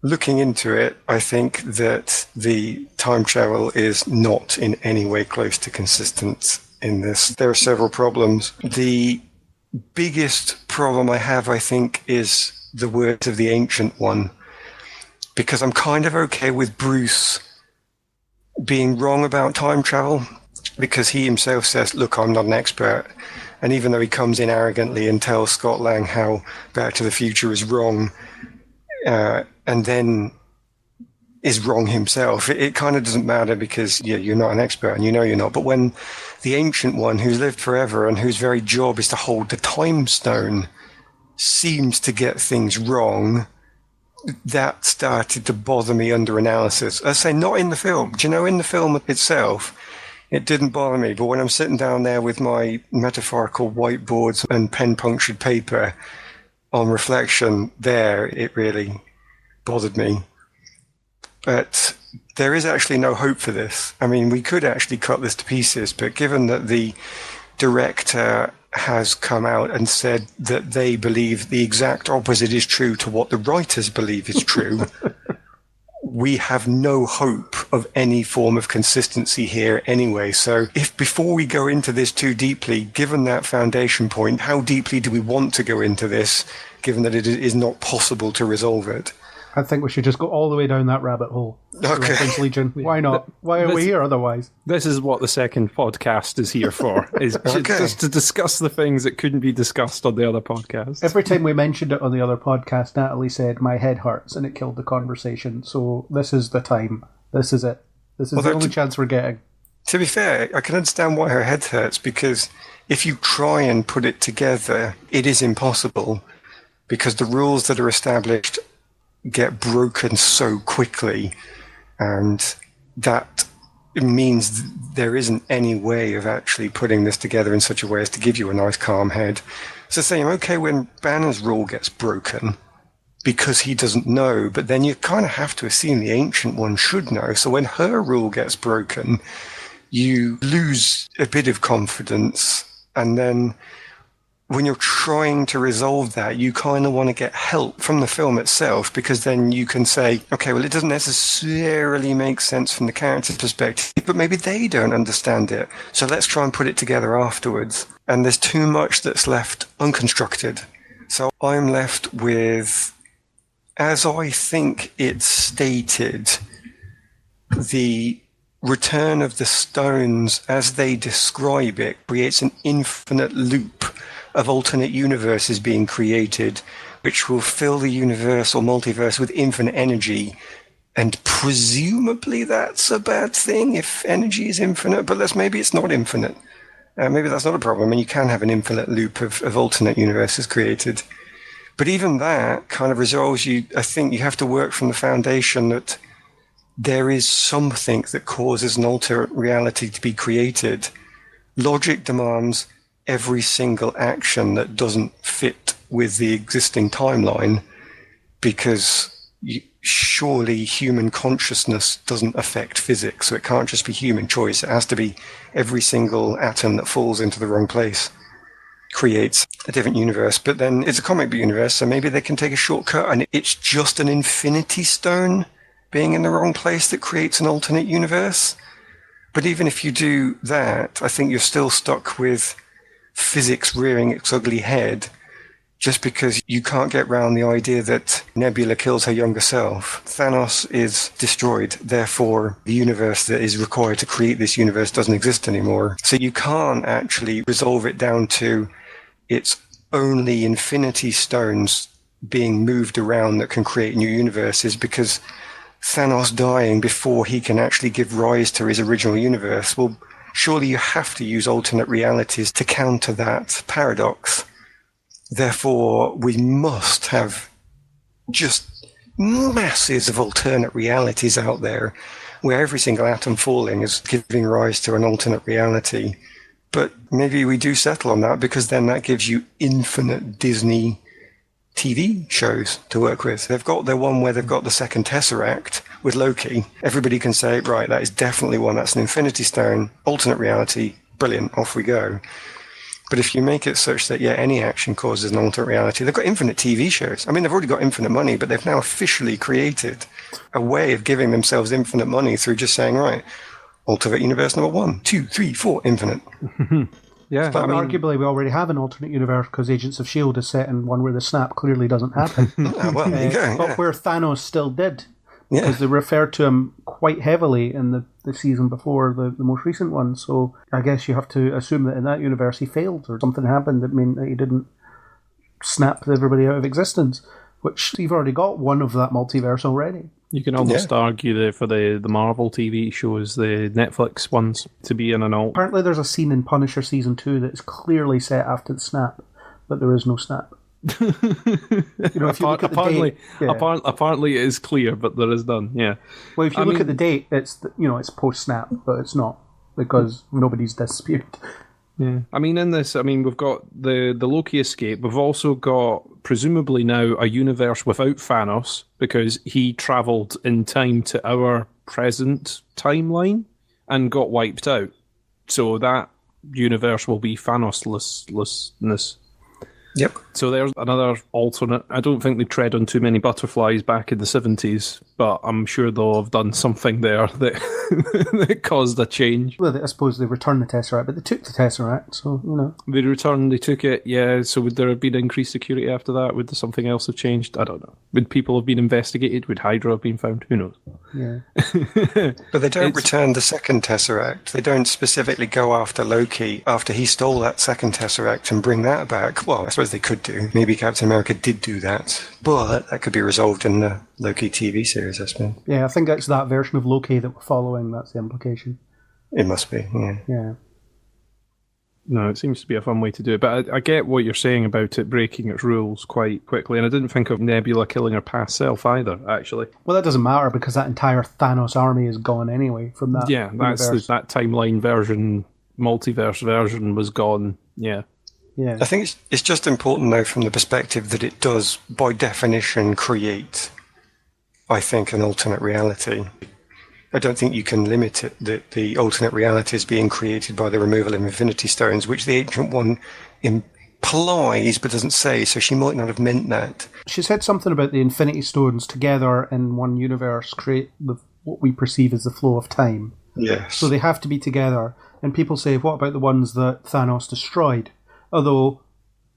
looking into it, I think that the time travel is not in any way close to consistent in this. There are several problems. The biggest problem I have, I think, is the words of the Ancient One, because I'm kind of okay with Bruce being wrong about time travel, because he himself says, look, I'm not an expert. And even though he comes in arrogantly and tells Scott Lang how Back to the Future is wrong, and then is wrong himself, it kind of doesn't matter, because you're not an expert and you know you're not. But when the Ancient One, who's lived forever and whose very job is to hold the time stone, seems to get things wrong, that started to bother me under analysis. I say not in the film. Do you know, in the film itself, it didn't bother me. But when I'm sitting down there with my metaphorical whiteboards and pen-punctured paper on reflection there, it really bothered me. But there is actually no hope for this. I mean, we could actually cut this to pieces, but given that the director has come out and said that they believe the exact opposite is true to what the writers believe is true, we have no hope of any form of consistency here anyway. So if before we go into this too deeply, given that foundation point, how deeply do we want to go into this, given that it is not possible to resolve it? I think we should just go all the way down that rabbit hole. Okay. Legion. Why not? Why are we here otherwise? This is what the second podcast is here for, is just to discuss the things that couldn't be discussed on the other podcast. Every time we mentioned it on the other podcast, Natalie said, my head hurts, and it killed the conversation. So this is the time. This is it. This is the only chance we're getting. To be fair, I can understand why her head hurts, because if you try and put it together, it is impossible, because the rules that are established get broken so quickly, and that means there isn't any way of actually putting this together in such a way as to give you a nice calm head. So say I'm okay when Banner's rule gets broken because he doesn't know, but then you kind of have to assume the Ancient One should know. So when her rule gets broken, you lose a bit of confidence, and then when you're trying to resolve that, you kind of want to get help from the film itself, because then you can say, okay, well, it doesn't necessarily make sense from the character's perspective, but maybe they don't understand it. So let's try and put it together afterwards. And there's too much that's left unconstructed. So I'm left with, as I think it's stated, the return of the stones, as they describe it, creates an infinite loop of alternate universes being created, which will fill the universe or multiverse with infinite energy. And presumably that's a bad thing if energy is infinite, but maybe it's not infinite. Maybe that's not a problem, and you can have an infinite loop of alternate universes created. But even that kind of resolves you. I think you have to work from the foundation that there is something that causes an alternate reality to be created. Logic demands every single action that doesn't fit with the existing timeline, because surely human consciousness doesn't affect physics, so it can't just be human choice. It has to be every single atom that falls into the wrong place. creates a different universe, but then it's a comic book universe, so maybe they can take a shortcut and it's just an Infinity Stone being in the wrong place that creates an alternate universe. But even if you do that, I think you're still stuck with physics rearing its ugly head, just because you can't get round the idea that Nebula kills her younger self. Thanos is destroyed, therefore the universe that is required to create this universe doesn't exist anymore. So you can't actually resolve it down to it's only Infinity Stones being moved around that can create new universes, because Thanos dying before he can actually give rise to his original universe, well, surely you have to use alternate realities to counter that paradox. Therefore, we must have just masses of alternate realities out there where every single atom falling is giving rise to an alternate reality. But maybe we do settle on that, because then that gives you infinite Disney TV shows to work with. They've got their one where they've got the second Tesseract with Loki. Everybody can say, right, that is definitely one. That's an Infinity Stone, alternate reality, brilliant, off we go. But if you make it such that, any action causes an alternate reality, they've got infinite TV shows. I mean, they've already got infinite money, but they've now officially created a way of giving themselves infinite money through just saying, right, alternate universe number 1, 2, 3, 4, infinite. Yeah, but arguably we already have an alternate universe, because Agents of S.H.I.E.L.D. is set in one where the snap clearly doesn't happen. Well, there you go. But where Thanos still did. Because they referred to him quite heavily in the season before the most recent one. So I guess you have to assume that in that universe he failed, or something happened that meant that he didn't snap everybody out of existence, which you've already got one of that multiverse already. You can almost argue that for the Marvel TV shows, the Netflix ones, to be in an alt. Apparently there's a scene in Punisher Season 2 that is clearly set after the snap, but there is no snap. If you look at the date, apparently it is clear, but there is none. Yeah. Well, if you look at the date, it's it's post snap, but it's not, because nobody's disputed. Yeah. I mean, in this, we've got the Loki escape. We've also got presumably now a universe without Thanos, because he travelled in time to our present timeline and got wiped out. So that universe will be Thanos-lessness. Yep. So there's another alternate. I don't think they tread on too many butterflies back in the 70s, but I'm sure they'll have done something there that that caused a change. Well, I suppose they returned the Tesseract, but they took the Tesseract, so, They returned, they took it, yeah, so would there have been increased security after that? Would something else have changed? I don't know. Would people have been investigated? Would Hydra have been found? Who knows? Yeah. But they don't return the second Tesseract. They don't specifically go after Loki after he stole that second Tesseract and bring that back. Well, I suppose they could do. Maybe Captain America did do that, but that could be resolved in the Loki TV series, I suppose. Yeah, I think it's that version of Loki that we're following. That's the implication. It must be, yeah. Yeah. No, it seems to be a fun way to do it, but I get what you're saying about it breaking its rules quite quickly, and I didn't think of Nebula killing her past self either, actually. Well, that doesn't matter, because that entire Thanos army is gone anyway from that universe. That timeline version, multiverse version was gone, yeah. Yeah. I think it's just important, though, from the perspective that it does, by definition, create, I think, an alternate reality. I don't think you can limit it, that the alternate reality is being created by the removal of Infinity Stones, which the Ancient One implies but doesn't say, so she might not have meant that. She said something about the Infinity Stones together in one universe create what we perceive as the flow of time. Yes. So they have to be together. And people say, what about the ones that Thanos destroyed? Although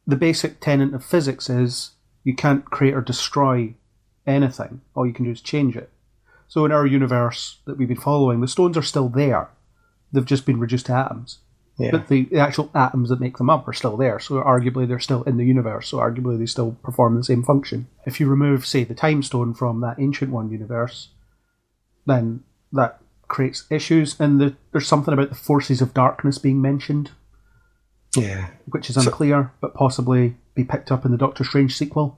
the basic tenet of physics is you can't create or destroy anything. All you can do is change it. So in our universe that we've been following, the stones are still there. They've just been reduced to atoms. Yeah. But the actual atoms that make them up are still there. So arguably they're still in the universe. So arguably they still perform the same function. If you remove, say, the time stone from that Ancient One universe, then that creates issues. And there's something about the forces of darkness being mentioned. Yeah. Which is unclear, but possibly be picked up in the Doctor Strange sequel,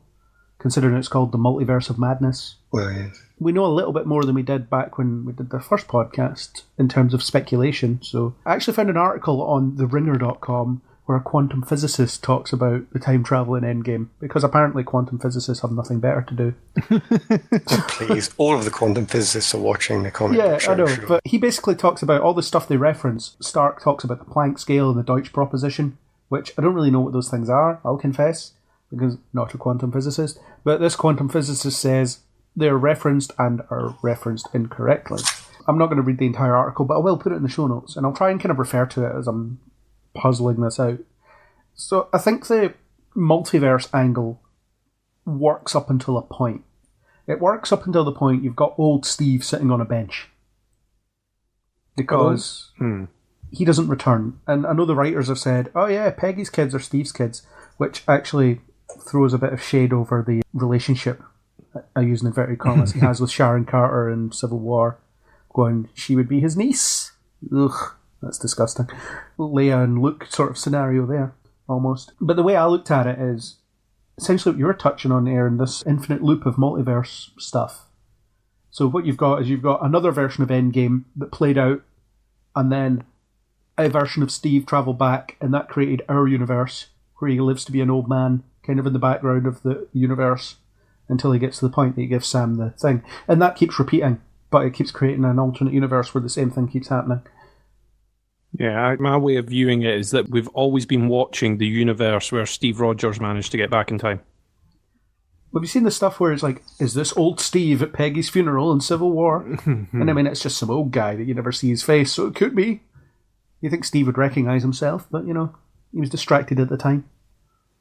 considering it's called The Multiverse of Madness. Well, yes. We know a little bit more than we did back when we did the first podcast in terms of speculation. So I actually found an article on theringer.com where a quantum physicist talks about the time travel in Endgame, because apparently quantum physicists have nothing better to do. Oh, please, all of the quantum physicists are watching the comic book show. I know, sure. But he basically talks about all the stuff they reference. Stark talks about the Planck scale and the Deutsch proposition, which I don't really know what those things are, I'll confess, because I'm not a quantum physicist, but this quantum physicist says they're referenced and are referenced incorrectly. I'm not going to read the entire article, but I will put it in the show notes, and I'll try and kind of refer to it as I'm puzzling this out. So I think the multiverse angle works up until a point. It works up until the point you've got old Steve sitting on a bench. Because he doesn't return. And I know the writers have said, oh yeah, Peggy's kids are Steve's kids, which actually throws a bit of shade over the relationship, I use in inverted commas, he has with Sharon Carter in Civil War, going, she would be his niece. Ugh, that's disgusting. Leia and Luke sort of scenario there, almost. But the way I looked at it is, essentially what you were touching on, Aaron, this infinite loop of multiverse stuff. So what you've got is you've got another version of Endgame that played out, and then a version of Steve travelled back, and that created our universe, where he lives to be an old man, kind of in the background of the universe, until he gets to the point that he gives Sam the thing. And that keeps repeating, but it keeps creating an alternate universe where the same thing keeps happening. Yeah, my way of viewing it is that we've always been watching the universe where Steve Rogers managed to get back in time. Have you seen the stuff where it's like, is this old Steve at Peggy's funeral in Civil War? And I mean, it's just some old guy that you never see his face, so it could be. You think Steve would recognise himself, but, you know, he was distracted at the time.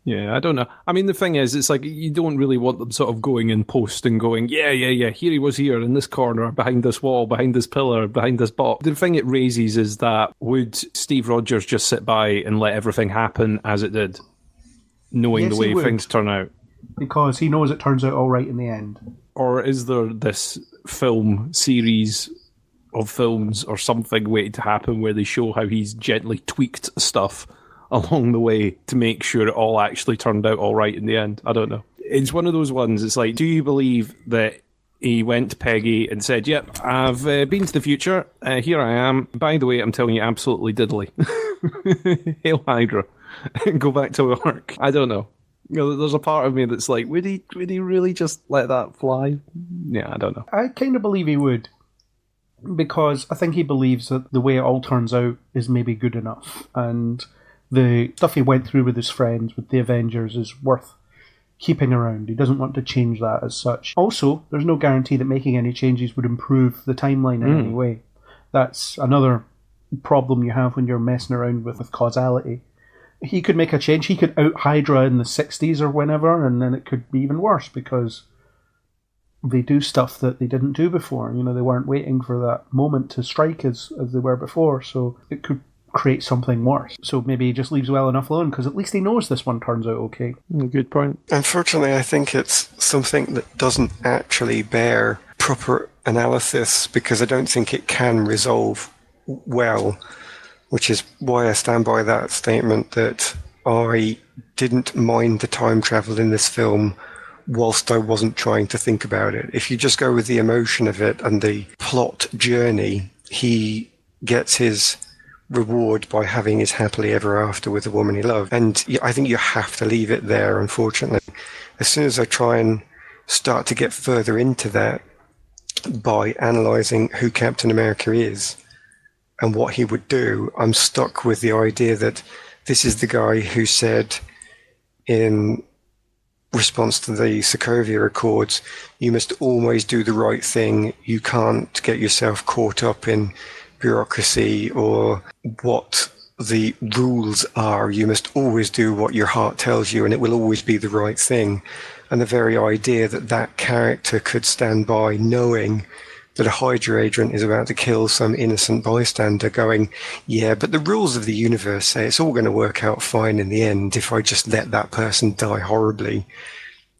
Yeah, I don't know. I mean, the thing is, it's like, you don't really want them sort of going in post and going, yeah, here he was here in this corner, behind this wall, behind this pillar, behind this box. The thing it raises is that, would Steve Rogers just sit by and let everything happen as it did, knowing the way things turn out? Because he knows it turns out all right in the end. Or is there this film series of films or something waiting to happen where they show how he's gently tweaked stuff along the way to make sure it all actually turned out all right in the end? I don't know. It's one of those ones, it's like, do you believe that he went to Peggy and said, yep, I've been to the future, here I am, by the way, I'm telling you absolutely diddly. Hail Hydra. Go back to work. I don't know. You know, there's a part of me that's like, would he really just let that fly? Yeah, I don't know. I kind of believe he would, because I think he believes that the way it all turns out is maybe good enough, and the stuff he went through with his friends, with the Avengers, is worth keeping around. He doesn't want to change that as such. Also, there's no guarantee that making any changes would improve the timeline in any way. That's another problem you have when you're messing around with causality. He could make a change. He could out Hydra in the 60s or whenever, and then it could be even worse because they do stuff that they didn't do before. You know, they weren't waiting for that moment to strike as they were before, so it could create something worse. So maybe he just leaves well enough alone, because at least he knows this one turns out okay. Good point. Unfortunately, I think it's something that doesn't actually bear proper analysis, because I don't think it can resolve well, which is why I stand by that statement that I didn't mind the time travel in this film whilst I wasn't trying to think about it. If you just go with the emotion of it and the plot journey, he gets his reward by having his happily ever after with the woman he loved. And I think you have to leave it there, unfortunately. As soon as I try and start to get further into that by analysing who Captain America is and what he would do, I'm stuck with the idea that this is the guy who said in response to the Sokovia Accords, you must always do the right thing. You can't get yourself caught up in bureaucracy or what the rules are. You must always do what your heart tells you, and it will always be the right thing. And the very idea that that character could stand by knowing that a Hydra agent is about to kill some innocent bystander, going, yeah, but the rules of the universe say it's all going to work out fine in the end if I just let that person die horribly.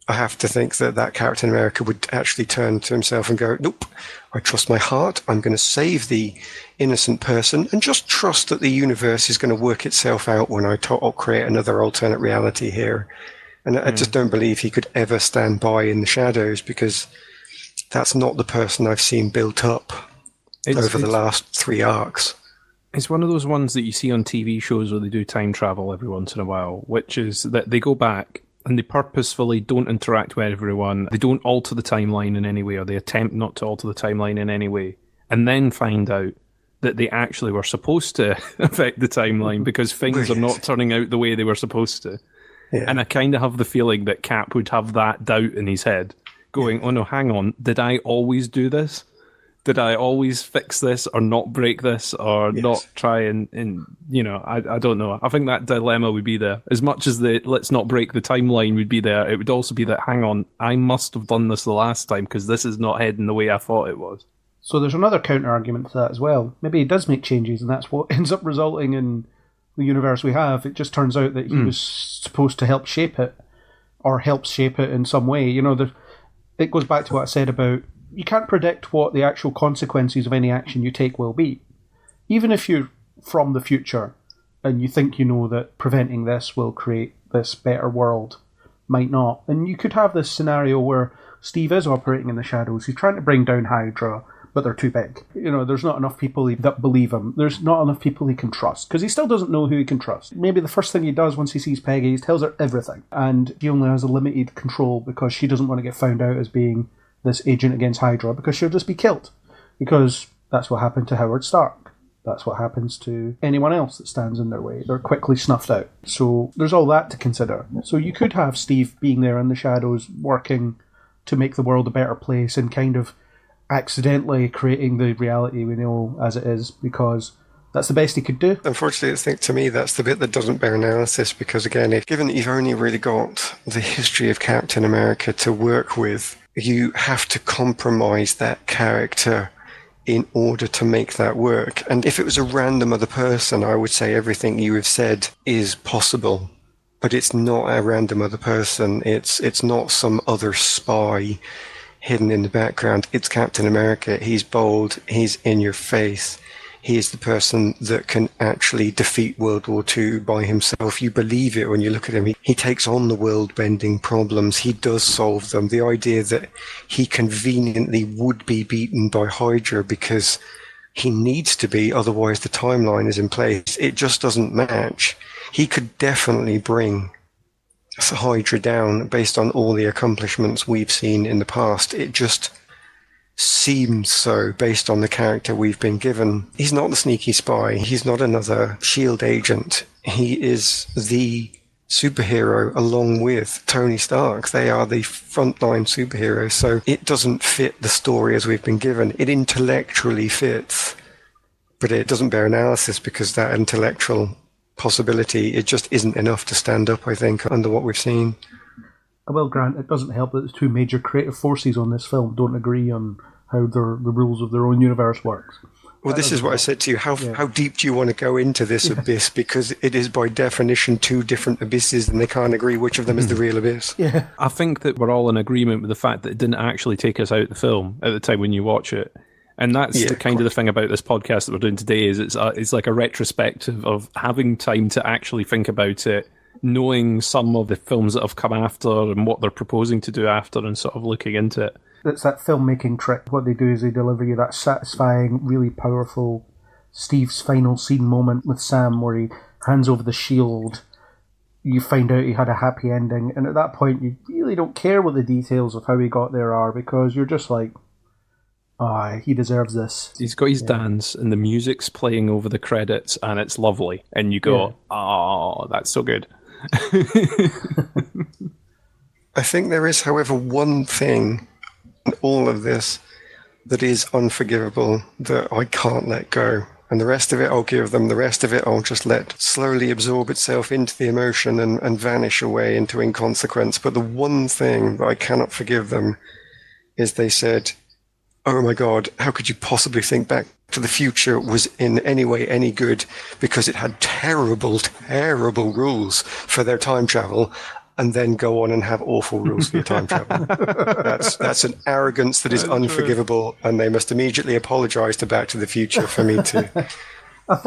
I have to think that that Captain America would actually turn to himself and go, nope, I trust my heart. I'm going to save the innocent person and just trust that the universe is going to work itself out when I'll create another alternate reality here. And I just don't believe he could ever stand by in the shadows, because that's not the person I've seen built up over the last 3 arcs. It's one of those ones that you see on TV shows where they do time travel every once in a while, which is that they go back and they purposefully don't interact with everyone. They don't alter the timeline in any way, or they attempt not to alter the timeline in any way, and then find out that they actually were supposed to affect the timeline because things are not turning out the way they were supposed to. Yeah. And I kind of have the feeling that Cap would have that doubt in his head, going, oh no, hang on, did I always do this? Did I always fix this or not break this or not try and I don't know. I think that dilemma would be there. As much as the let's not break the timeline would be there, it would also be that, hang on, I must have done this the last time because this is not heading the way I thought it was. So there's another counter-argument to that as well. Maybe he does make changes and that's what ends up resulting in the universe we have. It just turns out that he was supposed to help shape it or helps shape it in some way. It goes back to what I said about you can't predict what the actual consequences of any action you take will be. Even if you're from the future and you think you know that preventing this will create this better world, might not. And you could have this scenario where Steve is operating in the shadows. He's trying to bring down Hydra, but they're too big. There's not enough people that believe him. There's not enough people he can trust, because he still doesn't know who he can trust. Maybe the first thing he does once he sees Peggy is tells her everything, and he only has a limited control because she doesn't want to get found out as being this agent against Hydra, because she'll just be killed. Because that's what happened to Howard Stark. That's what happens to anyone else that stands in their way. They're quickly snuffed out. So there's all that to consider. So you could have Steve being there in the shadows, working to make the world a better place and kind of accidentally creating the reality we know as it is, because that's the best he could do. Unfortunately, I think to me that's the bit that doesn't bear analysis, because again, given that you've only really got the history of Captain America to work with, you have to compromise that character in order to make that work. And if it was a random other person, I would say everything you have said is possible. But it's not a random other person. It's not some other spy hidden in the background. It's Captain America. He's bold. He's in your face. He is the person that can actually defeat World War II by himself. You believe it when you look at him. He takes on the world-bending problems. He does solve them. The idea that he conveniently would be beaten by Hydra because he needs to be, otherwise the timeline is in place, it just doesn't match. He could definitely bring Hydra down based on all the accomplishments we've seen in the past. It just seems so based on the character we've been given. He's not the sneaky spy. He's not another S.H.I.E.L.D. agent. He is the superhero along with Tony Stark. They are the frontline superheroes. So it doesn't fit the story as we've been given. It intellectually fits, but it doesn't bear analysis because that intellectual possibility, it just isn't enough to stand up, I think, under what we've seen. I will grant it doesn't help that the two major creative forces on this film don't agree on how the rules of their own universe works. Well, this is what I said to you. How deep do you want to go into this abyss? Because it is by definition two different abysses and they can't agree which of them is the real abyss. Yeah. I think that we're all in agreement with the fact that it didn't actually take us out the film at the time when you watch it. And that's the kind of the thing about this podcast that we're doing today is it's like a retrospective of having time to actually think about it, knowing some of the films that have come after and what they're proposing to do after and sort of looking into it. It's that filmmaking trick. What they do is they deliver you that satisfying, really powerful Steve's final scene moment with Sam where he hands over the shield. You find out he had a happy ending, and at that point you really don't care what the details of how he got there are, because you're just like, he deserves this. He's got his dance and the music's playing over the credits and it's lovely. And you go, that's so good. I think there is, however, one thing in all of this that is unforgivable that I can't let go. And the rest of it I'll give them. The rest of it I'll just let slowly absorb itself into the emotion and vanish away into inconsequence. But the one thing that I cannot forgive them is they said, oh my God, how could you possibly think Back to the Future was in any way any good because it had terrible, terrible rules for their time travel, and then go on and have awful rules for your time travel. That's an arrogance that is unforgivable, and they must immediately apologize to Back to the Future for me to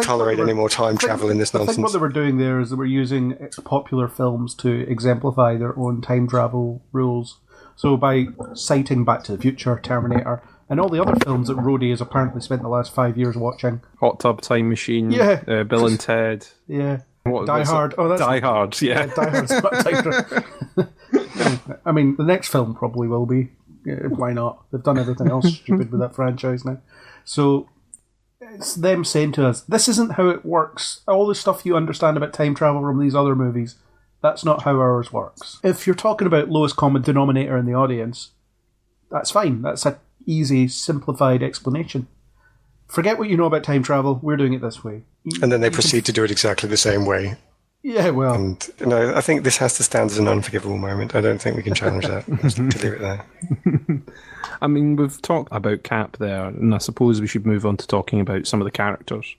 tolerate any more time travel in this nonsense. I think what they were doing there is they were using popular films to exemplify their own time travel rules. So by citing Back to the Future, Terminator, and all the other films that Rhodey has apparently spent the last 5 years watching. Hot Tub Time Machine, Bill and Ted. Yeah. Die Hard. Oh, that's Die Hard, yeah. Die Hard's not time. I mean, the next film probably will be. Why not? They've done everything else stupid with that franchise now. So it's them saying to us, this isn't how it works. All the stuff you understand about time travel from these other movies, that's not how ours works. If you're talking about lowest common denominator in the audience, that's fine. That's an easy, simplified explanation. Forget what you know about time travel. We're doing it this way. And then they proceed to do it exactly the same way. Yeah, well. And I think this has to stand as an unforgivable moment. I don't think we can challenge that. Let's leave it there. I mean, we've talked about Cap there, and I suppose we should move on to talking about some of the characters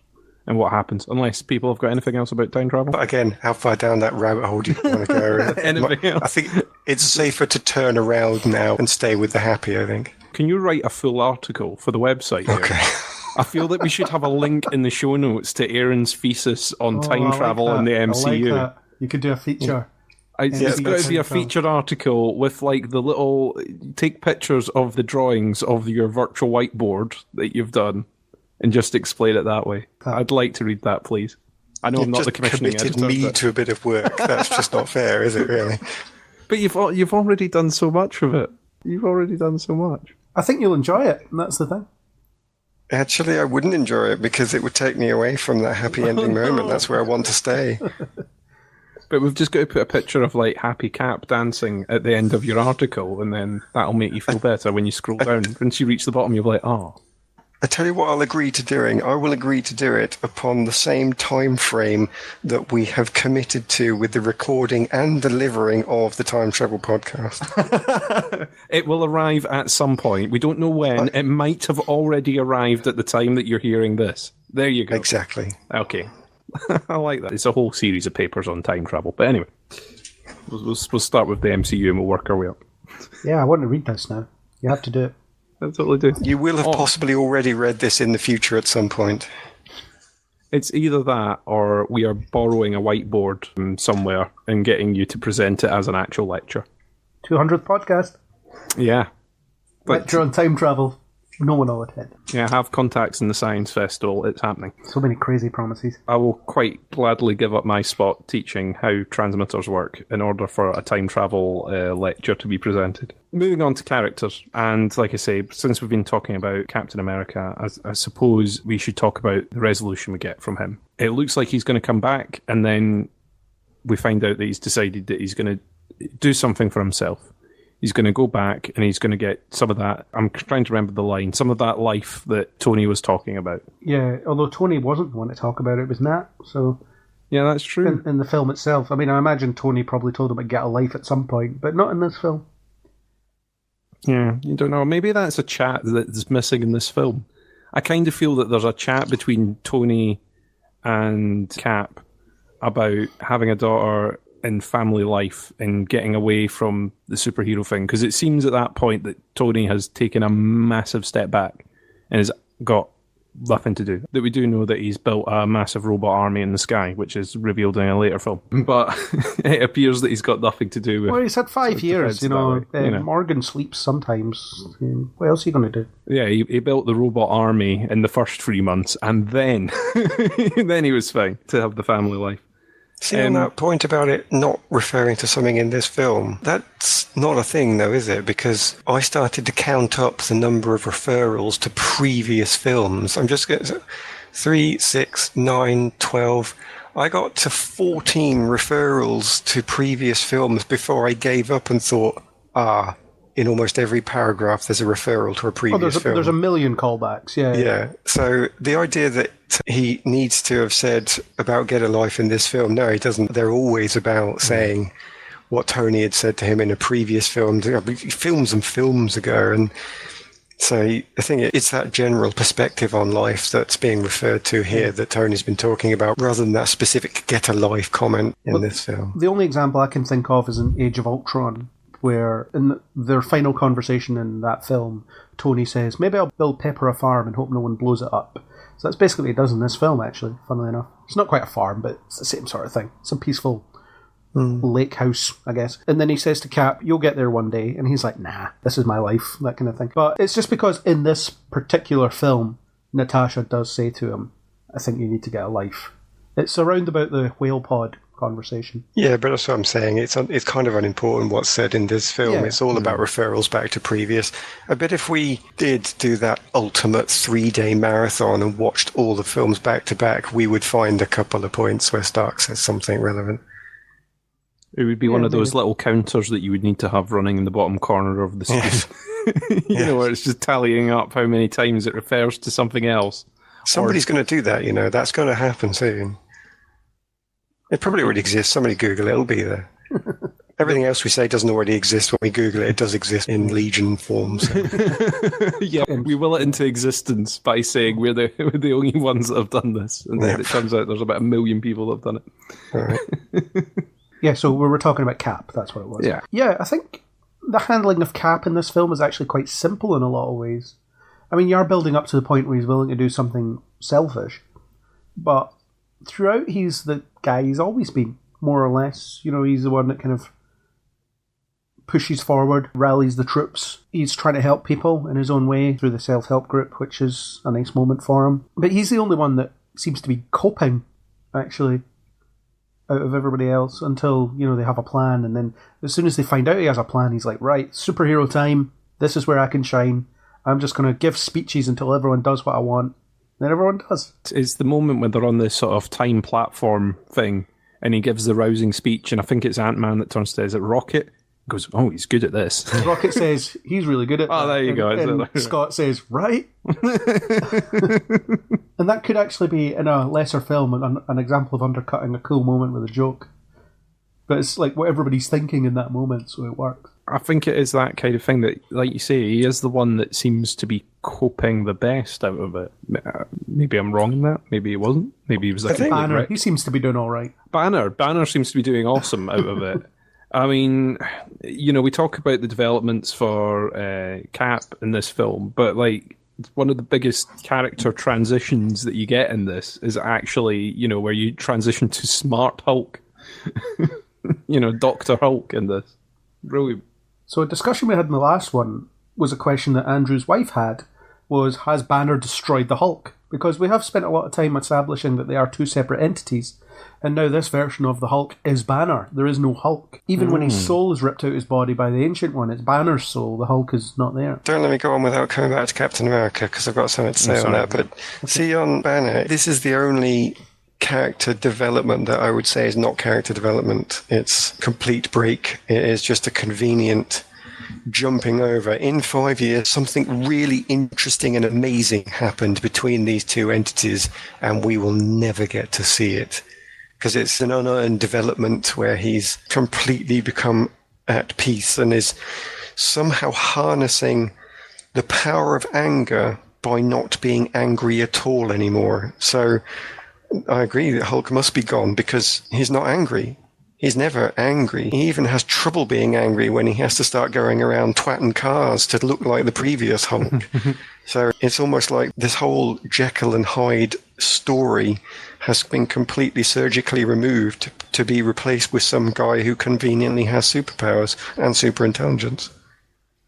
and what happens, unless people have got anything else about time travel. But again, how far down that rabbit hole do you want to go? Anything else? I think it's safer to turn around now and stay with the happy, I think. Can you write a full article for the website here? Okay. I feel that we should have a link in the show notes to Aaron's thesis on time travel in the MCU. I like that. You could do a feature. It's got to be a featured article with like the little... Take pictures of the drawings of your virtual whiteboard that you've done and just explain it that way. I'd like to read that, please. I know I'm not the commissioning editor. You've just committed me to a bit of work. That's just not fair, is it, really? But you've already done so much of it. You've already done so much. I think you'll enjoy it, and that's the thing. Actually, I wouldn't enjoy it because it would take me away from that happy ending moment. That's where I want to stay. But we've just got to put a picture of like Happy Cap dancing at the end of your article, and then that'll make you feel better when you scroll down. Once you reach the bottom, you'll be like, oh. I tell you what I'll agree to doing. I will agree to do it upon the same time frame that we have committed to with the recording and delivering of the Time Travel podcast. It will arrive at some point. We don't know when. It might have already arrived at the time that you're hearing this. There you go. Exactly. Okay. I like that. It's a whole series of papers on time travel. But anyway, we'll start with the MCU and we'll work our way up. Yeah, I want to read this now. You have to do it. That's what they do. You will have possibly already read this in the future at some point. It's either that or we are borrowing a whiteboard from somewhere and getting you to present it as an actual lecture. 200th podcast. Yeah. Lecture on time travel. No one will attend. Yeah, have contacts in the Science Festival. It's happening. So many crazy promises. I will quite gladly give up my spot teaching how transmitters work in order for a time travel lecture to be presented. Moving on to characters, and like I say, since we've been talking about Captain America, I suppose we should talk about the resolution we get from him. It looks like he's going to come back, and then we find out that he's decided that he's going to do something for himself. He's going to go back and he's going to get some of that, I'm trying to remember the line, some of that life that Tony was talking about. Yeah, although Tony wasn't the one to talk about it, it was Nat, so... Yeah, that's true. In the film itself. I mean, I imagine Tony probably told him to get a life at some point, but not in this film. Yeah, you don't know. Maybe that's a chat that's missing in this film. I kind of feel that there's a chat between Tony and Cap about having a daughter in family life and getting away from the superhero thing, because it seems at that point that Tony has taken a massive step back and has got nothing to do. That we do know that he's built a massive robot army in the sky, which is revealed in a later film. But it appears that he's got nothing to do with... Well, he's had 5 years, Morgan sleeps sometimes. What else are you going to do? Yeah, he built the robot army in the first 3 months, and then then he was fine to have the family life. See, on that point about it not referring to something in this film, that's not a thing, though, is it? Because I started to count up the number of referrals to previous films. I'm just getting 3, 6, 9, 12. I got to 14 referrals to previous films before I gave up and thought, in almost every paragraph there's a referral to a previous film. There's a million callbacks, yeah. Yeah, so the idea that he needs to have said about Get a Life in this film, no, he doesn't. They're always about saying what Tony had said to him in a previous film, films and films ago. And so I think it's that general perspective on life that's being referred to here that Tony's been talking about, rather than that specific Get a Life comment in this film. The only example I can think of is in Age of Ultron, where in their final conversation in that film, Tony says, maybe I'll build Pepper a farm and hope no one blows it up. So that's basically what he does in this film, actually, funnily enough. It's not quite a farm, but it's the same sort of thing. It's a peaceful lake house, I guess. And then he says to Cap, you'll get there one day. And he's like, nah, this is my life, that kind of thing. But it's just because in this particular film, Natasha does say to him, I think you need to get a life. It's around about the whale pod conversation. Yeah, but that's what I'm saying. It's kind of unimportant what's said in this film. Yeah. It's all about referrals back to previous. I bet if we did do that ultimate 3-day marathon and watched all the films back to back, we would find a couple of points where Stark says something relevant. It would be one of those little counters that you would need to have running in the bottom corner of the screen. Yes. You know, where it's just tallying up how many times it refers to something else. Somebody's going to do that, you know. That's going to happen soon. It probably already exists. Somebody Google it. It'll be there. Everything else we say doesn't already exist when we Google it. It does exist in Legion forms. Yeah, we will it into existence by saying we're the only ones that have done this. And then it turns out there's about 1 million people that have done it. All right. Yeah, so we were talking about Cap. That's what it was. Yeah. Yeah, I think the handling of Cap in this film is actually quite simple in a lot of ways. I mean, you are building up to the point where he's willing to do something selfish, but throughout he's the guy he's always been, more or less. You know, he's the one that kind of pushes forward, rallies the troops. He's trying to help people in his own way through the self-help group, which is a nice moment for him. But he's the only one that seems to be coping, actually, out of everybody else until, you know, they have a plan. And then as soon as they find out he has a plan, he's like, right, superhero time. This is where I can shine. I'm just going to give speeches until everyone does what I want. And everyone does. It's the moment when they're on this sort of time platform thing and he gives the rousing speech, and I think it's Ant-Man that turns to, is it Rocket? Goes, oh, he's good at this. Rocket says, he's really good at that. Oh, there you go. And Scott says, right? And that could actually be, in a lesser film, an example of undercutting a cool moment with a joke. But it's like what everybody's thinking in that moment, so it works. I think it is that kind of thing that, like you say, he is the one that seems to be coping the best out of it. Maybe I'm wrong in that. Maybe he wasn't. Maybe he was like Banner. He seems to be doing all right. Banner seems to be doing awesome out of it. I mean, you know, we talk about the developments for Cap in this film, but like one of the biggest character transitions that you get in this is actually, you know, where you transition to Smart Hulk. You know, Dr. Hulk in this. Brilliant. So a discussion we had in the last one was a question that Andrew's wife had, was, has Banner destroyed the Hulk? Because we have spent a lot of time establishing that they are two separate entities, and now this version of the Hulk is Banner. There is no Hulk. Even when his soul is ripped out his body by the Ancient One, it's Banner's soul. The Hulk is not there. Don't let me go on without coming back to Captain America, because I've got something to say on that. But see, on Banner, this is the only character development that I would say is not character development. It's complete break. It is just a convenient jumping over. In 5 years, something really interesting and amazing happened between these two entities, and we will never get to see it. Because it's an unearned development where he's completely become at peace and is somehow harnessing the power of anger by not being angry at all anymore. So I agree that Hulk must be gone because he's not angry. He's never angry. He even has trouble being angry when he has to start going around twatting cars to look like the previous Hulk. So it's almost like this whole Jekyll and Hyde story has been completely surgically removed to be replaced with some guy who conveniently has superpowers and super intelligence.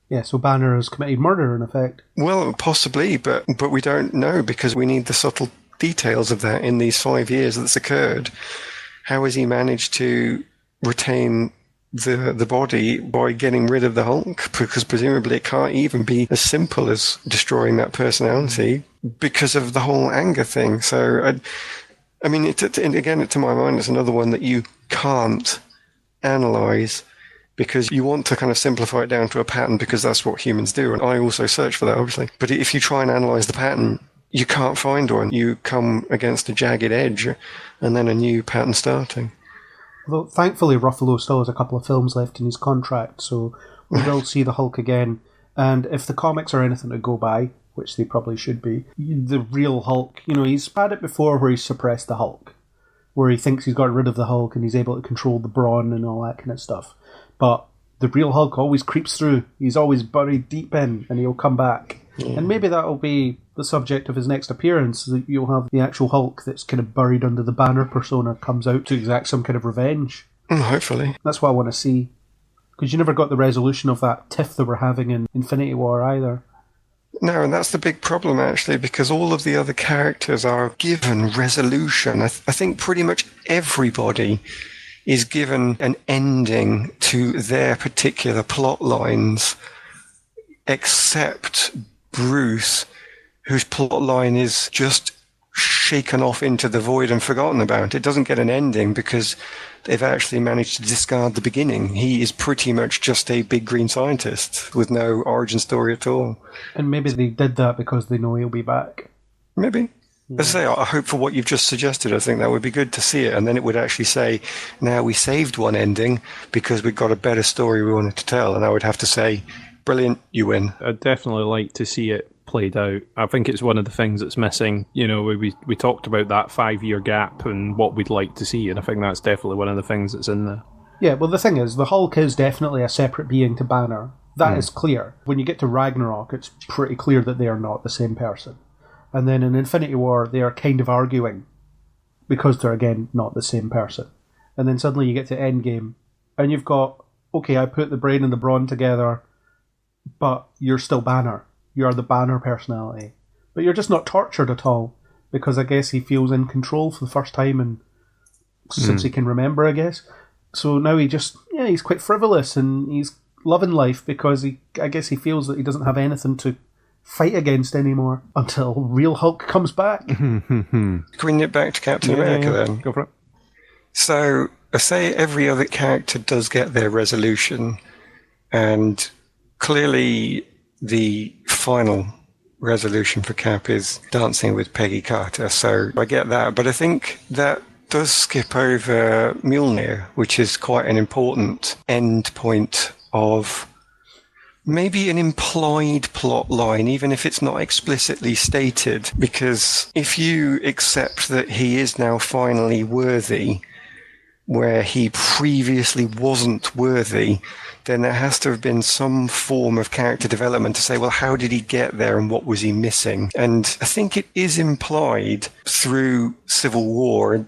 Yeah, so Banner has committed murder, in effect. Well, possibly, but we don't know because we need the subtle details of that in these 5 years that's occurred. How has he managed to retain the body by getting rid of the Hulk? Because presumably it can't even be as simple as destroying that personality because of the whole anger thing. So, I mean, again, to my mind, it's another one that you can't analyze because you want to kind of simplify it down to a pattern because that's what humans do. And I also search for that, obviously. But if you try and analyze the pattern, you can't find one. You come against a jagged edge and then a new pattern starting. Although, thankfully, Ruffalo still has a couple of films left in his contract, so we will see the Hulk again. And if the comics are anything to go by, which they probably should be, the real Hulk, you know, he's had it before where he's suppressed the Hulk, where he thinks he's got rid of the Hulk and he's able to control the brawn and all that kind of stuff. But the real Hulk always creeps through. He's always buried deep in, and he'll come back. Yeah. And maybe that'll be the subject of his next appearance, that you'll have the actual Hulk that's kind of buried under the Banner persona comes out to exact some kind of revenge. Hopefully. That's what I want to see. Because you never got the resolution of that tiff that we're having in Infinity War either. No, and that's the big problem, actually, because all of the other characters are given resolution. I think pretty much everybody is given an ending to their particular plot lines, except Bruce, whose plot line is just shaken off into the void and forgotten about. It doesn't get an ending because they've actually managed to discard the beginning. He is pretty much just a big green scientist with no origin story at all. And maybe they did that because they know he'll be back. Maybe. Yeah. As I say, I hope for what you've just suggested, I think that would be good to see it. And then it would actually say, now we saved one ending because we've got a better story we wanted to tell. And I would have to say, brilliant, you win. I'd definitely like to see it played out. I think it's one of the things that's missing. You know, we talked about that 5-year gap and what we'd like to see, and I think that's definitely one of the things that's in there. Yeah, well, the thing is, the Hulk is definitely a separate being to Banner. That is clear. When you get to Ragnarok, it's pretty clear that they are not the same person. And then in Infinity War, they are kind of arguing because they're, again, not the same person. And then suddenly you get to Endgame, and you've got, okay, I put the brain and the brawn together, but you're still Banner. You're the Banner personality. But you're just not tortured at all, because I guess he feels in control for the first time and since he can remember, I guess. So now he's quite frivolous and he's loving life because I guess he feels that he doesn't have anything to fight against anymore until real Hulk comes back. Can we nip back to Captain America then? Go for it. So, I say every other character does get their resolution, and clearly the final resolution for Cap is dancing with Peggy Carter, so I get that. But I think that does skip over Mjolnir, which is quite an important end point of maybe an implied plot line, even if it's not explicitly stated, because if you accept that he is now finally worthy, where he previously wasn't worthy, then there has to have been some form of character development to say, well, how did he get there and what was he missing? And I think it is implied through Civil War.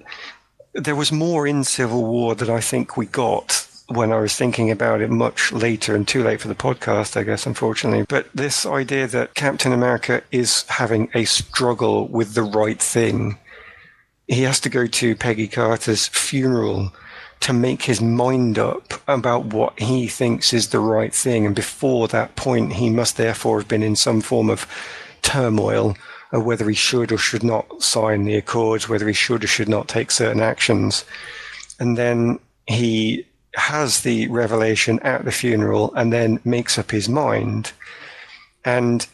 There was more in Civil War that I think we got when I was thinking about it much later, and too late for the podcast, I guess, unfortunately. But this idea that Captain America is having a struggle with the right thing. He has to go to Peggy Carter's funeral to make his mind up about what he thinks is the right thing. And before that point, he must therefore have been in some form of turmoil of whether he should or should not sign the accords, whether he should or should not take certain actions. And then he has the revelation at the funeral and then makes up his mind. And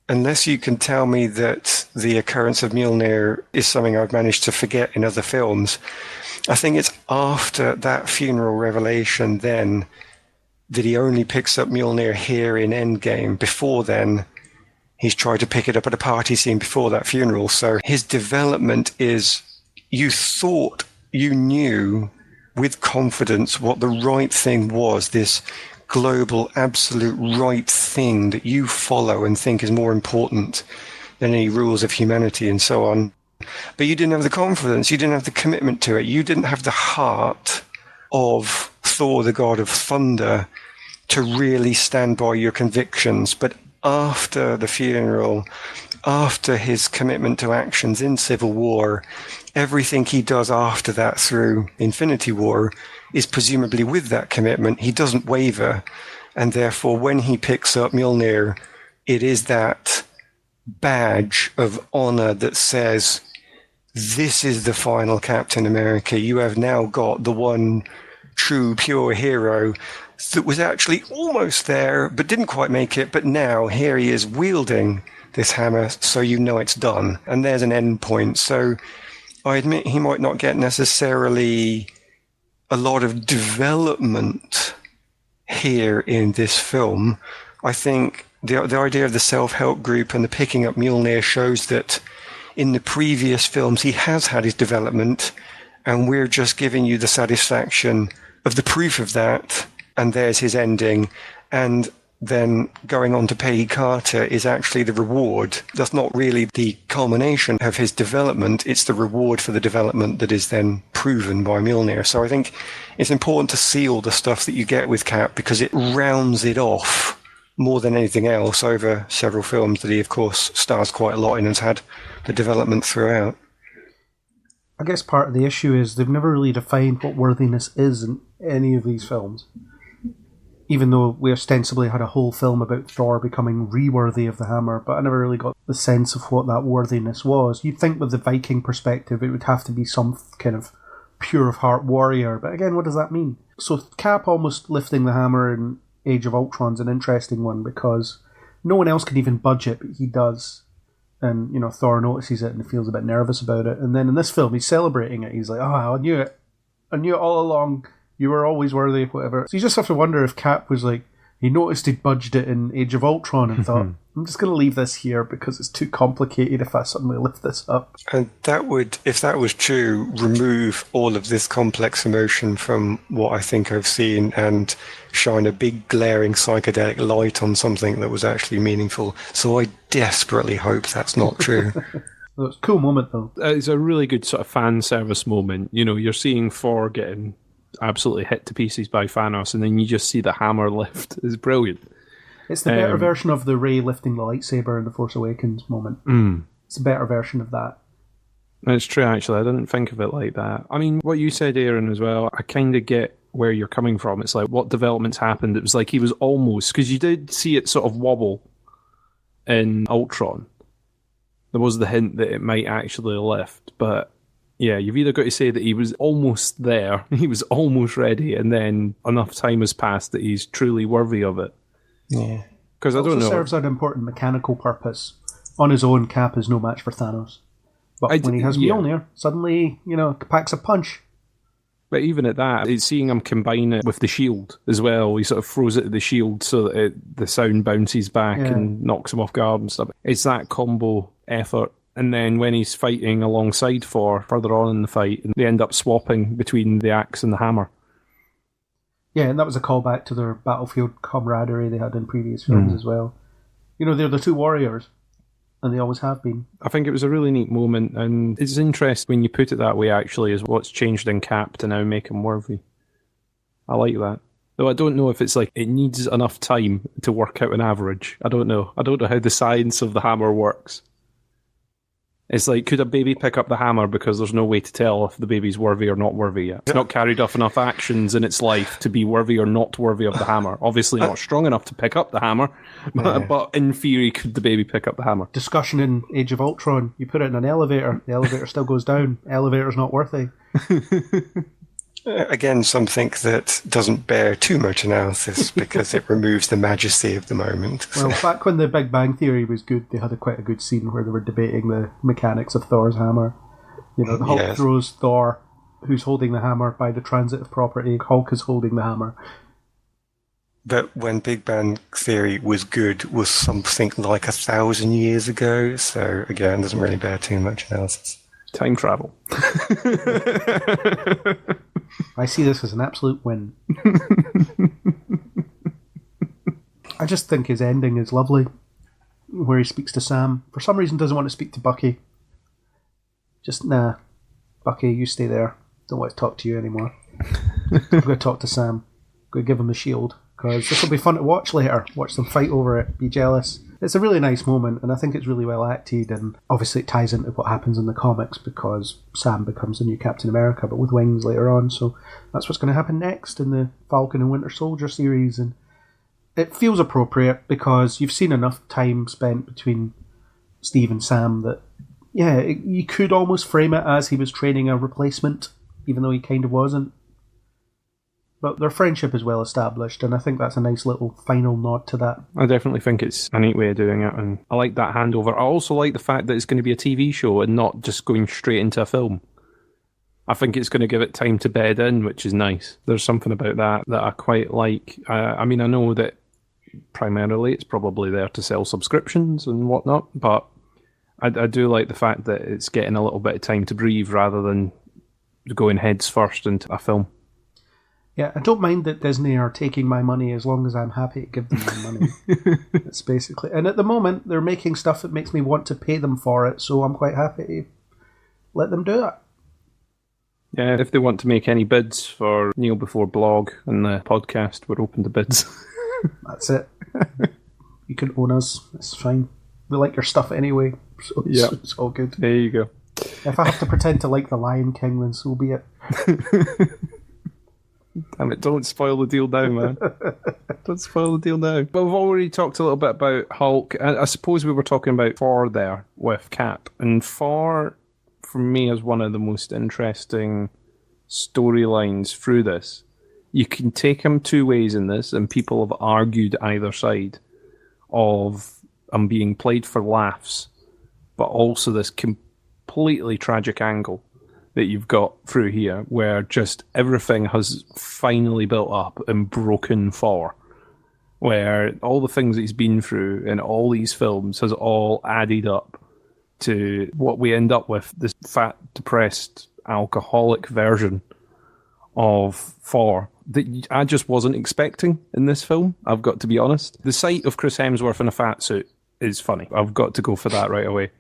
unless you can tell me that the occurrence of Mjolnir is something I've managed to forget in other films, I think it's after that funeral revelation then that he only picks up Mjolnir here in Endgame. Before then, he's tried to pick it up at a party scene before that funeral. So his development is, you thought you knew with confidence what the right thing was, this global, absolute right thing that you follow and think is more important than any rules of humanity and so on. But you didn't have the confidence, you didn't have the commitment to it, you didn't have the heart of Thor, the god of thunder, to really stand by your convictions. But after the funeral, after his commitment to actions in Civil War, everything he does after that through Infinity War is presumably with that commitment. He doesn't waver, and therefore when he picks up Mjolnir, it is that badge of honor that says, this is the final Captain America. You have now got the one true, pure hero that was actually almost there, but didn't quite make it. But now here he is wielding this hammer, so you know it's done. And there's an end point. So I admit he might not get necessarily a lot of development here in this film. I think the idea of the self-help group and the picking up Mjolnir shows that in the previous films he has had his development, and we're just giving you the satisfaction of the proof of that, and there's his ending. And then going on to Peggy Carter is actually the reward. That's not really the culmination of his development, it's the reward for the development that is then proven by Mjolnir. So I think it's important to see all the stuff that you get with Cap, because it rounds it off more than anything else over several films that he, of course, stars quite a lot in and has had the development throughout. I guess part of the issue is they've never really defined what worthiness is in any of these films. Even though we ostensibly had a whole film about Thor becoming re-worthy of the hammer, but I never really got the sense of what that worthiness was. You'd think with the Viking perspective it would have to be some kind of pure of heart warrior, but again, what does that mean? So Cap almost lifting the hammer in Age of Ultron's an interesting one, because no one else can even budge it, but he does. And, Thor notices it and feels a bit nervous about it. And then in this film, he's celebrating it. He's like, I knew it. I knew it all along. You were always worthy, whatever. So you just have to wonder if Cap was like, he noticed he'd budged it in Age of Ultron and thought, I'm just going to leave this here because it's too complicated if I suddenly lift this up. And that would, if that was true, remove all of this complex emotion from what I think I've seen and shine a big glaring psychedelic light on something that was actually meaningful. So I desperately hope that's not true. Well, it's a cool moment, though. It's a really good sort of fan service moment. You're seeing Thor getting absolutely hit to pieces by Thanos, and then you just see the hammer lift. It's brilliant. It's the better version of the Rey lifting the lightsaber in The Force Awakens moment. It's a better version of that. It's true, actually. I didn't think of it like that. I mean, what you said, Aaron, as well, I kind of get where you're coming from. It's like, what developments happened? It was like he was almost... Because you did see it sort of wobble in Ultron. There was the hint that it might actually lift, but... Yeah, you've either got to say that he was almost there, he was almost ready, and then enough time has passed that he's truly worthy of it. Yeah. Because I don't know. It serves an important mechanical purpose. On his own, Cap is no match for Thanos. But when he has Mjolnir, suddenly, packs a punch. But even at that, it's seeing him combine it with the shield as well. He sort of throws it at the shield so that the sound bounces back and knocks him off guard and stuff. It's that combo effort. And then when he's fighting alongside Thor further on in the fight, they end up swapping between the axe and the hammer. Yeah, and that was a callback to their battlefield camaraderie they had in previous films as well. They're the two warriors, and they always have been. I think it was a really neat moment, and it's interesting when you put it that way, actually, is what's changed in Cap to now make him worthy. I like that. Though I don't know if it's like it needs enough time to work out an average. I don't know. I don't know how the science of the hammer works. It's like, could a baby pick up the hammer because there's no way to tell if the baby's worthy or not worthy yet? It's not carried off enough actions in its life to be worthy or not worthy of the hammer. Obviously not strong enough to pick up the hammer, but in theory, could the baby pick up the hammer? Discussion in Age of Ultron, you put it in an elevator, the elevator still goes down, elevator's not worthy. Again, something that doesn't bear too much analysis because it removes the majesty of the moment. Well, back when the Big Bang Theory was good, they had quite a good scene where they were debating the mechanics of Thor's hammer. The Hulk throws Thor, who's holding the hammer, by the transitive property. Hulk is holding the hammer. But when Big Bang Theory was good was something like 1,000 years ago, so again, doesn't really bear too much analysis. Time travel. I see this as an absolute win. I just think his ending is lovely, where he speaks to Sam. For some reason doesn't want to speak to Bucky. Just, nah, Bucky, you stay there. Don't want to talk to you anymore. I'm going to talk to Sam. I'm going to give him the shield, because this will be fun to watch later. Watch them fight over it, be jealous. It's a really nice moment, and I think it's really well acted, and obviously it ties into what happens in the comics, because Sam becomes the new Captain America, but with wings later on, so that's what's going to happen next in the Falcon and Winter Soldier series, and it feels appropriate, because you've seen enough time spent between Steve and Sam that, you could almost frame it as he was training a replacement, even though he kind of wasn't. But their friendship is well established, and I think that's a nice little final nod to that. I definitely think it's a neat way of doing it, and I like that handover. I also like the fact that it's going to be a TV show and not just going straight into a film. I think it's going to give it time to bed in, which is nice. There's something about that I quite like. I mean, I know that primarily it's probably there to sell subscriptions and whatnot, but I do like the fact that it's getting a little bit of time to breathe rather than going heads first into a film. Yeah, I don't mind that Disney are taking my money as long as I'm happy to give them my money. It's basically... And at the moment, they're making stuff that makes me want to pay them for it, so I'm quite happy to let them do it. Yeah, if they want to make any bids for Neil Before Blog and the podcast, we're open to bids. That's it. You can own us. It's fine. We like your stuff anyway, so it's all good. There you go. If I have to pretend to like The Lion King, then so be it. Damn it, don't spoil the deal now, man. Don't spoil the deal now. But we've already talked a little bit about Hulk. I suppose we were talking about Thor there with Cap. And Thor, for me, is one of the most interesting storylines through this. You can take him two ways in this, and people have argued either side of him being played for laughs, but also this completely tragic angle that you've got through here, where just everything has finally built up and broken Thor, where all the things that he's been through in all these films has all added up to what we end up with, this fat, depressed, alcoholic version of Thor that I just wasn't expecting in this film, I've got to be honest. The sight of Chris Hemsworth in a fat suit is funny. I've got to go for that right away.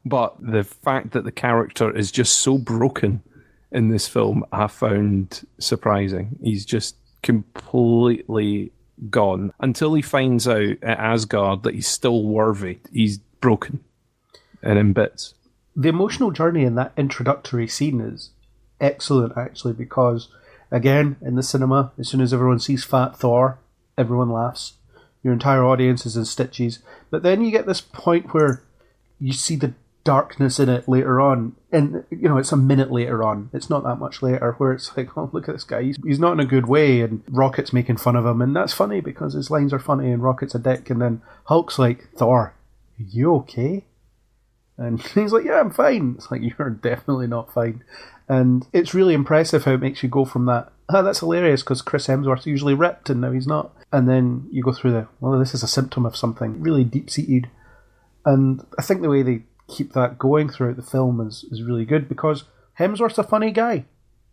But the fact that the character is just so broken in this film, I found surprising. He's just completely gone. Until he finds out at Asgard that he's still worthy, he's broken and in bits. The emotional journey in that introductory scene is excellent, actually, because, again, in the cinema, as soon as everyone sees Fat Thor, everyone laughs. Your entire audience is in stitches. But then you get this point where you see the darkness in it later on, and it's a minute later on, it's not that much later, where it's like, oh, look at this guy, he's not in a good way, and Rocket's making fun of him, and that's funny because his lines are funny and Rocket's a dick, and then Hulk's like, Thor, are you okay? And he's like, yeah, I'm fine. It's like, you're definitely not fine. And it's really impressive how it makes you go from that, that's hilarious because Chris Hemsworth's usually ripped and now he's not, and then you go through this is a symptom of something really deep-seated. And I think the way they keep that going throughout the film is really good, because Hemsworth's a funny guy.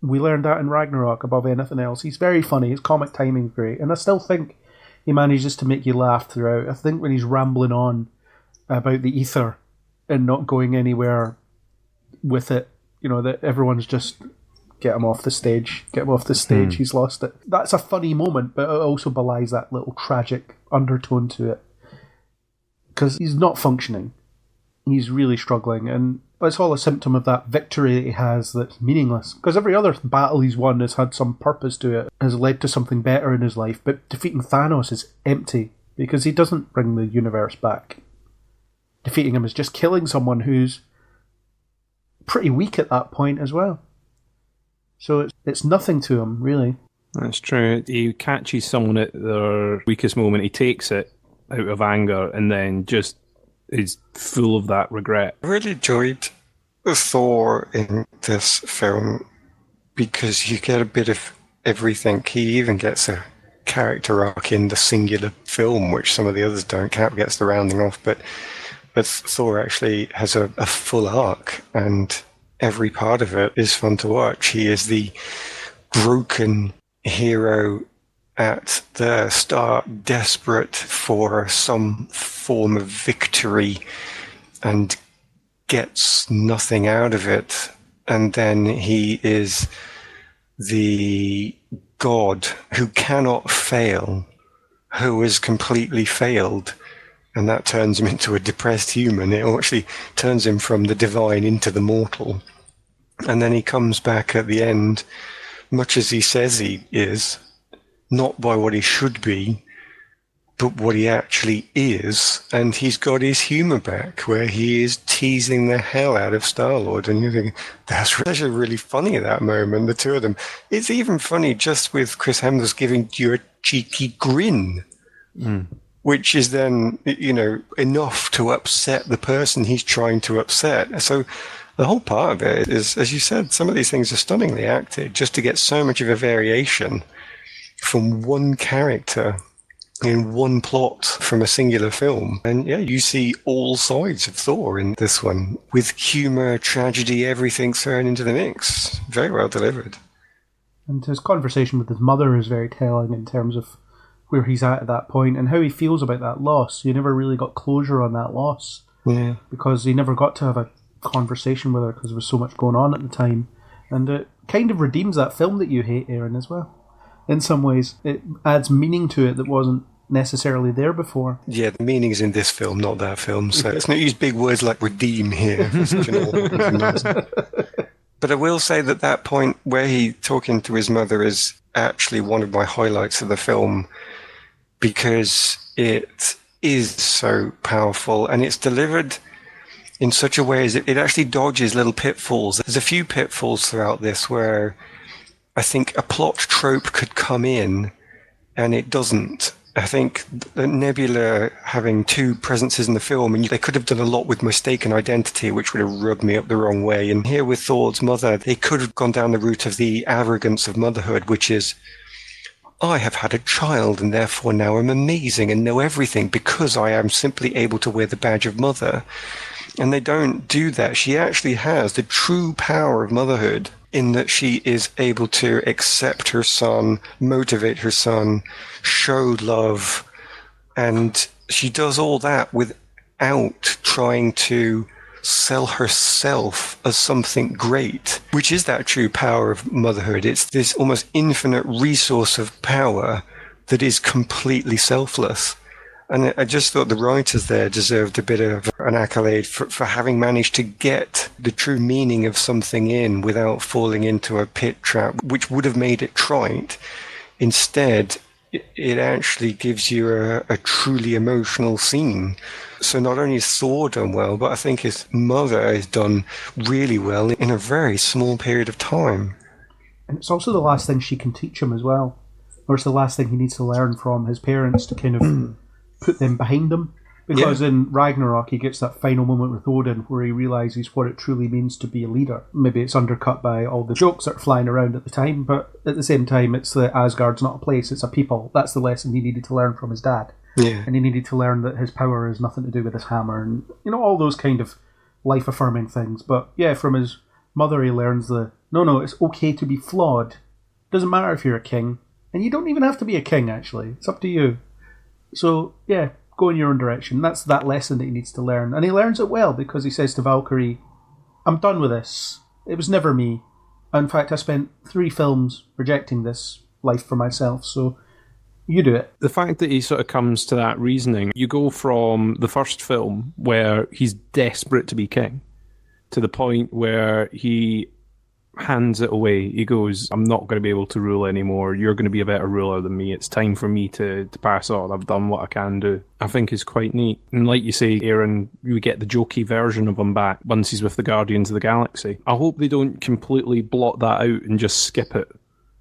We learned that in Ragnarok above anything else. He's very funny, his comic timing's great, and I still think he manages to make you laugh throughout. I think when he's rambling on about the ether and not going anywhere with it, that everyone's just get him off the stage, he's lost it. That's a funny moment, but it also belies that little tragic undertone to it, because he's not functioning. He's really struggling, and it's all a symptom of that victory that he has that's meaningless. Because every other battle he's won has had some purpose to it, has led to something better in his life, but defeating Thanos is empty, because he doesn't bring the universe back. Defeating him is just killing someone who's pretty weak at that point as well. So it's nothing to him, really. That's true. He catches someone at their weakest moment, he takes it out of anger, and then just is full of that regret. I really enjoyed Thor in this film because you get a bit of everything. He even gets a character arc in the singular film, which some of the others don't. Cap gets the rounding off, but Thor actually has a full arc, and every part of it is fun to watch. He is the broken hero at the start, desperate for some form of victory and gets nothing out of it. And then he is the god who cannot fail, who has completely failed. And that turns him into a depressed human. It actually turns him from the divine into the mortal. And then he comes back at the end, much as he says he is, not by what he should be, but what he actually is. And he's got his humour back, where he is teasing the hell out of Star-Lord. And you're thinking, that's actually really funny at that moment, the two of them. It's even funny just with Chris Hemsworth giving you a cheeky grin, which is then, enough to upset the person he's trying to upset. So the whole part of it is, as you said, some of these things are stunningly acted, just to get so much of a variation from one character in one plot from a singular film. And yeah, you see all sides of Thor in this one, with humour, tragedy, everything thrown into the mix. Very well delivered. And his conversation with his mother is very telling in terms of where he's at that point and how he feels about that loss. You never really got closure on that loss. Yeah. Because he never got to have a conversation with her because there was so much going on at the time. And it kind of redeems that film that you hate, Aaron, as well. In some ways, it adds meaning to it that wasn't necessarily there before. Yeah, the meaning's in this film, not that film. So let's not use big words like redeem here. For such an awful But I will say that point where he talking to his mother is actually one of my highlights of the film, because it is so powerful and it's delivered in such a way as it actually dodges little pitfalls. There's a few pitfalls throughout this where I think a plot trope could come in and it doesn't. I think the Nebula having two presences in the film, and they could have done a lot with mistaken identity, which would have rubbed me up the wrong way. And here with Thor's mother, they could have gone down the route of the arrogance of motherhood, which is, I have had a child and therefore now I'm amazing and know everything because I am simply able to wear the badge of mother. And they don't do that. She actually has the true power of motherhood in that she is able to accept her son, motivate her son, show love, and she does all that without trying to sell herself as something great, which is that true power of motherhood. It's this almost infinite resource of power that is completely selfless. And I just thought the writers there deserved a bit of an accolade for having managed to get the true meaning of something in without falling into a pit trap, which would have made it trite. Instead, it actually gives you a truly emotional scene. So not only is Thor done well, but I think his mother is done really well in a very small period of time. And it's also the last thing she can teach him as well. Or it's the last thing he needs to learn from his parents to kind of put them behind him. Because in Ragnarok, he gets that final moment with Odin where he realises what it truly means to be a leader. Maybe it's undercut by all the jokes that are flying around at the time, but at the same time, it's that Asgard's not a place, it's a people. That's the lesson he needed to learn from his dad. Yeah. And he needed to learn that his power has nothing to do with his hammer, and all those kind of life-affirming things. But yeah, from his mother, he learns no, it's okay to be flawed. Doesn't matter if you're a king, and you don't even have to be a king, actually. It's up to you. So, yeah, go in your own direction. That's that lesson that he needs to learn. And he learns it well, because he says to Valkyrie, I'm done with this. It was never me. In fact, I spent 3 films rejecting this life for myself, so you do it. The fact that he sort of comes to that reasoning, you go from the first film, where he's desperate to be king, to the point where he hands it away. He goes, I'm not going to be able to rule anymore. You're going to be a better ruler than me. It's time for me to pass on. I've done what I can do. I think is quite neat. And like you say, Aaron, we get the jokey version of him back once he's with the Guardians of the Galaxy. I hope they don't completely blot that out and just skip it.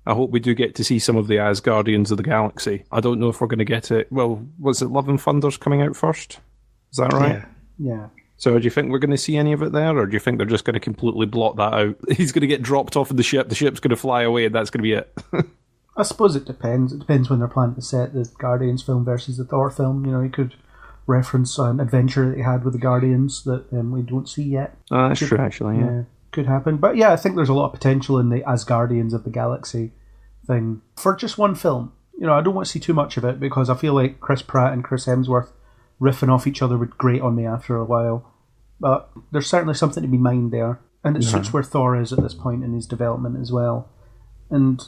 I hope we do get to see some of the Asgardians of the Galaxy. I don't know if we're going to get it. Well, was it Love and Thunder's coming out first? Is that right? Yeah. So do you think we're going to see any of it there, or do you think they're just going to completely blot that out? He's going to get dropped off of the ship's going to fly away, and that's going to be it? I suppose it depends. It depends when they're planning to set the Guardians film versus the Thor film. You could reference an adventure that he had with the Guardians that we don't see yet. That's true, actually, yeah. Could happen. But yeah, I think there's a lot of potential in the Asgardians of the Galaxy thing for just one film. I don't want to see too much of it, because I feel like Chris Pratt and Chris Hemsworth riffing off each other would grate on me after a while. But there's certainly something to be mined there. And it suits where Thor is at this point in his development as well. And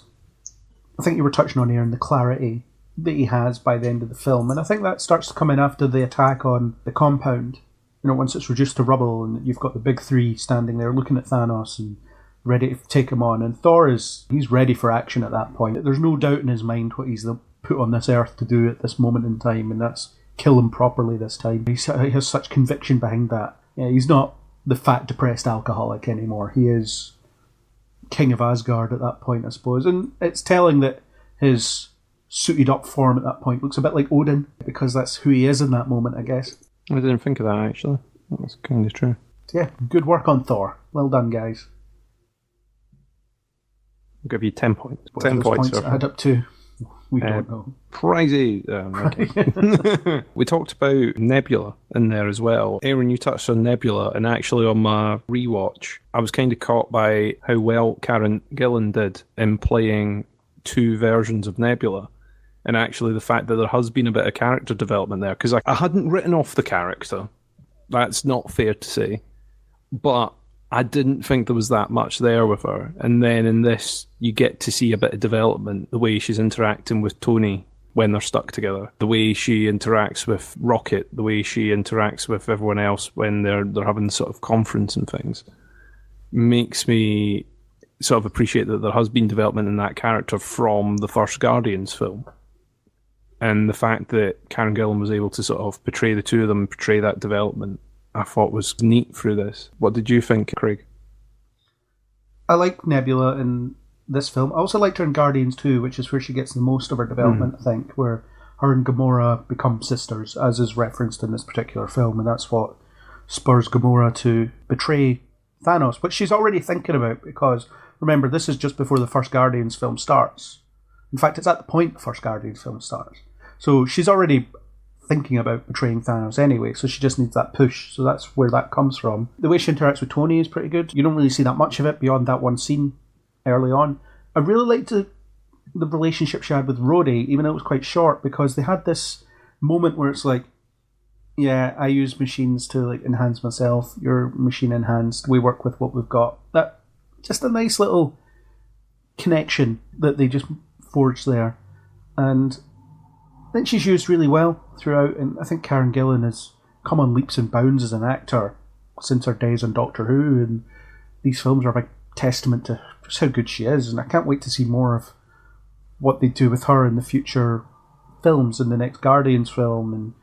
I think you were touching on here the clarity that he has by the end of the film. And I think that starts to come in after the attack on the compound. Once it's reduced to rubble and you've got the big 3 standing there looking at Thanos and ready to take him on. And Thor he's ready for action at that point. There's no doubt in his mind what he's put on this earth to do at this moment in time. And that's kill him properly this time. He has such conviction behind that. Yeah, he's not the fat, depressed alcoholic anymore. He is king of Asgard at that point, I suppose. And it's telling that his suited up form at that point looks a bit like Odin, because that's who he is in that moment, I guess. I didn't think of that, actually. That's kind of true. Yeah, good work on Thor. Well done, guys. I'll give you 10 points. What 10 points add up to? We don't know. Prizes. Okay. We talked about Nebula in there as well. Aaron, you touched on Nebula, and actually on my rewatch, I was kind of caught by how well Karen Gillan did in playing 2 versions of Nebula. And actually the fact that there has been a bit of character development there. Because I hadn't written off the character. That's not fair to say. But I didn't think there was that much there with her. And then in this, you get to see a bit of development, the way she's interacting with Tony when they're stuck together. The way she interacts with Rocket, the way she interacts with everyone else when they're having sort of conference and things, makes me sort of appreciate that there has been development in that character from the first Guardians film. And the fact that Karen Gillan was able to sort of portray the two of them, portray that development, I thought was neat through this. What did you think, Craig? I like Nebula in this film. I also liked her in Guardians 2, which is where she gets the most of her development, I think, where her and Gamora become sisters, as is referenced in this particular film, and that's what spurs Gamora to betray Thanos, which she's already thinking about, because, remember, this is just before the first Guardians film starts. In fact, it's at the point the first Guardians film starts. So she's already thinking about betraying Thanos anyway, so she just needs that push. So that's where that comes from. The way she interacts with Tony is pretty good. You don't really see that much of it beyond that one scene early on. I really liked the relationship she had with Rhodey, even though it was quite short, because they had this moment where it's like, yeah, I use machines to like enhance myself, you're machine enhanced, we work with what we've got. That just a nice little connection that they just forged there. And I think she's used really well throughout, and I think Karen Gillan has come on leaps and bounds as an actor since her days on Doctor Who, and these films are a big testament to just how good she is, and I can't wait to see more of what they do with her in the future films, in the next Guardians film, and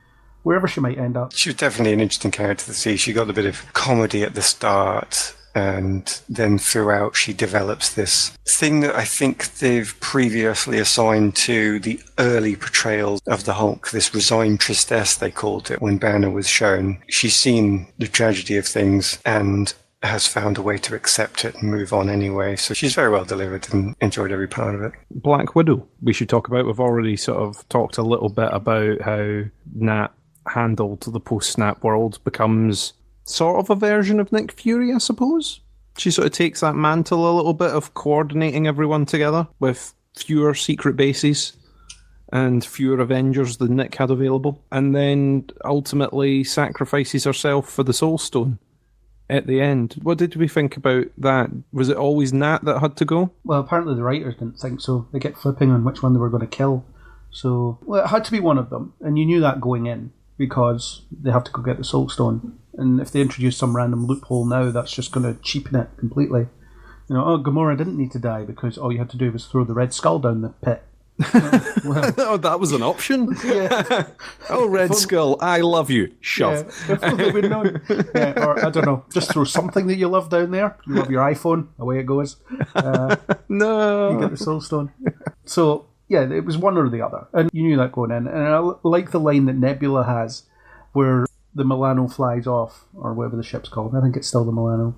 wherever she might end up. She was definitely an interesting character to see. She got a bit of comedy at the start, and then throughout she develops this thing that I think they've previously assigned to the early portrayals of the Hulk, this resigned tristesse they called it when Banner was shown. She's seen the tragedy of things and has found a way to accept it and move on anyway. So she's very well delivered and enjoyed every part of it. Black Widow, we should talk about. We've already sort of talked a little bit about how Nat handled the post-snap world, becomes sort of a version of Nick Fury, I suppose. She sort of takes that mantle a little bit of coordinating everyone together with fewer secret bases and fewer Avengers than Nick had available, and then ultimately sacrifices herself for the Soul Stone at the end. What did we think about that? Was it always Nat that had to go? Well, apparently the writers didn't think so. They get flipping on which one they were going to kill. So, well, it had to be one of them, and you knew that going in, because they have to go get the Soul Stone. And if they introduce some random loophole now, that's just going to cheapen it completely. You know, oh, Gamora didn't need to die because all you had to do was throw the Red Skull down the pit. Well, oh, that was an option? Yeah. Oh, Red Skull, I love you. Shove. Yeah, or, I don't know, just throw something that you love down there. You love your iPhone, away it goes. No. You get the Soul Stone. So, yeah, it was one or the other. And you knew that going in. And I like the line that Nebula has, where the Milano flies off, or whatever the ship's called. I think it's still the Milano.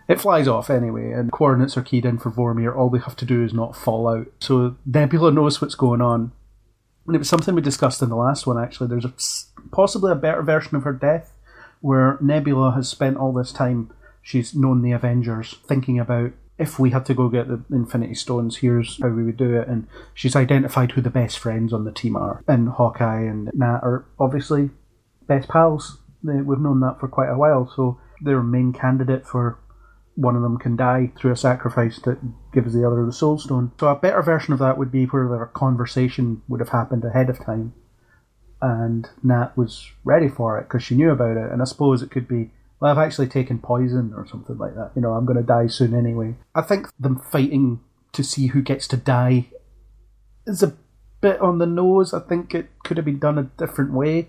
It flies off anyway, and coordinates are keyed in for Vormir. All they have to do is not fall out. So Nebula knows what's going on. And it was something we discussed in the last one, actually. There's possibly a better version of her death, where Nebula has spent all this time, she's known the Avengers, thinking about, if we had to go get the Infinity Stones, here's how we would do it. And she's identified who the best friends on the team are. And Hawkeye and Nat are obviously best pals. We've known that for quite a while, so they're a main candidate for one of them can die through a sacrifice that gives the other the Soul Stone. So a better version of that would be where their conversation would have happened ahead of time, and Nat was ready for it because she knew about it. And I suppose it could be, well, I've actually taken poison or something like that. You know, I'm going to die soon anyway. I think them fighting to see who gets to die is a bit on the nose. I think it could have been done a different way.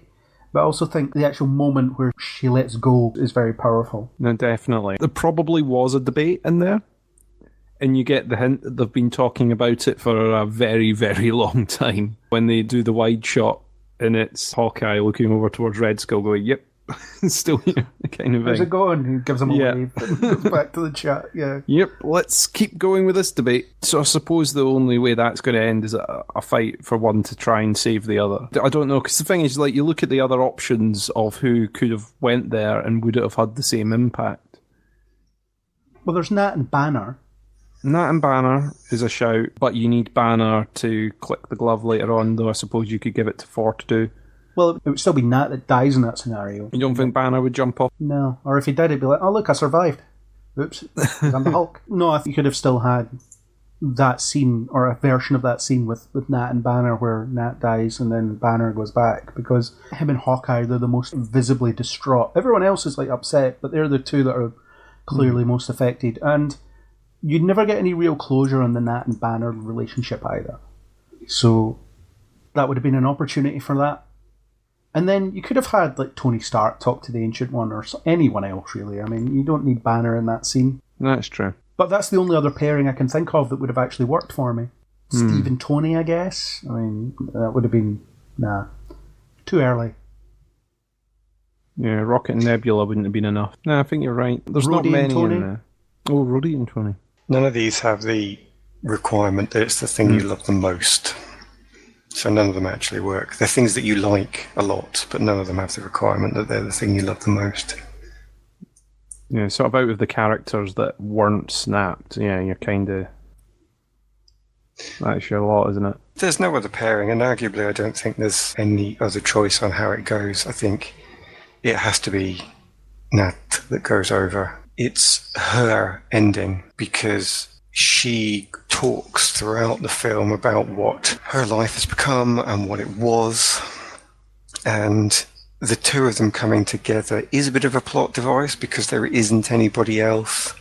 But I also think the actual moment where she lets go is very powerful. No, definitely. There probably was a debate in there, and you get the hint that they've been talking about it for a very, very long time. When they do the wide shot, and it's Hawkeye looking over towards Red Skull going, yep, still here, kind of thing. How's it going? He gives him a wave and goes back to the chat, yeah. Yep, let's keep going with this debate. So I suppose the only way that's going to end is a fight for one to try and save the other. I don't know, because the thing is, like, you look at the other options of who could have went there and would it have had the same impact. Well, there's Nat and Banner. Nat and Banner is a shout, but you need Banner to click the glove later on, though I suppose you could give it to Thor to do. Well, it would still be Nat that dies in that scenario. You don't think Banner would jump off? No. Or if he did, he'd be like, oh, look, I survived. Oops, I'm the Hulk. No, I think you could have still had that scene, or a version of that scene with Nat and Banner, where Nat dies and then Banner goes back, because him and Hawkeye, they're the most visibly distraught. Everyone else is like upset, but they're the two that are clearly most affected. And you'd never get any real closure on the Nat and Banner relationship either. So that would have been an opportunity for that. And then you could have had like Tony Stark talk to the Ancient One, or anyone else really. I mean, you don't need Banner in that scene. That's true. But that's the only other pairing I can think of that would have actually worked for me. Steve and Tony, I guess. I mean, that would have been, too early. Yeah, Rocket and Nebula wouldn't have been enough. No, I think you're right. There's Rhodey not many and Tony? in there. Oh, Rhodey and Tony. None of these have the requirement that it's the thing you love the most. So none of them actually work. They're things that you like a lot, but none of them have the requirement that they're the thing you love the most. Yeah, sort of out of the characters that weren't snapped. Yeah, you're kind of... That's your lot, isn't it? There's no other pairing, and arguably I don't think there's any other choice on how it goes. I think it has to be Nat that goes over. It's her ending, because she talks throughout the film about what her life has become and what it was, and the two of them coming together is a bit of a plot device because there isn't anybody else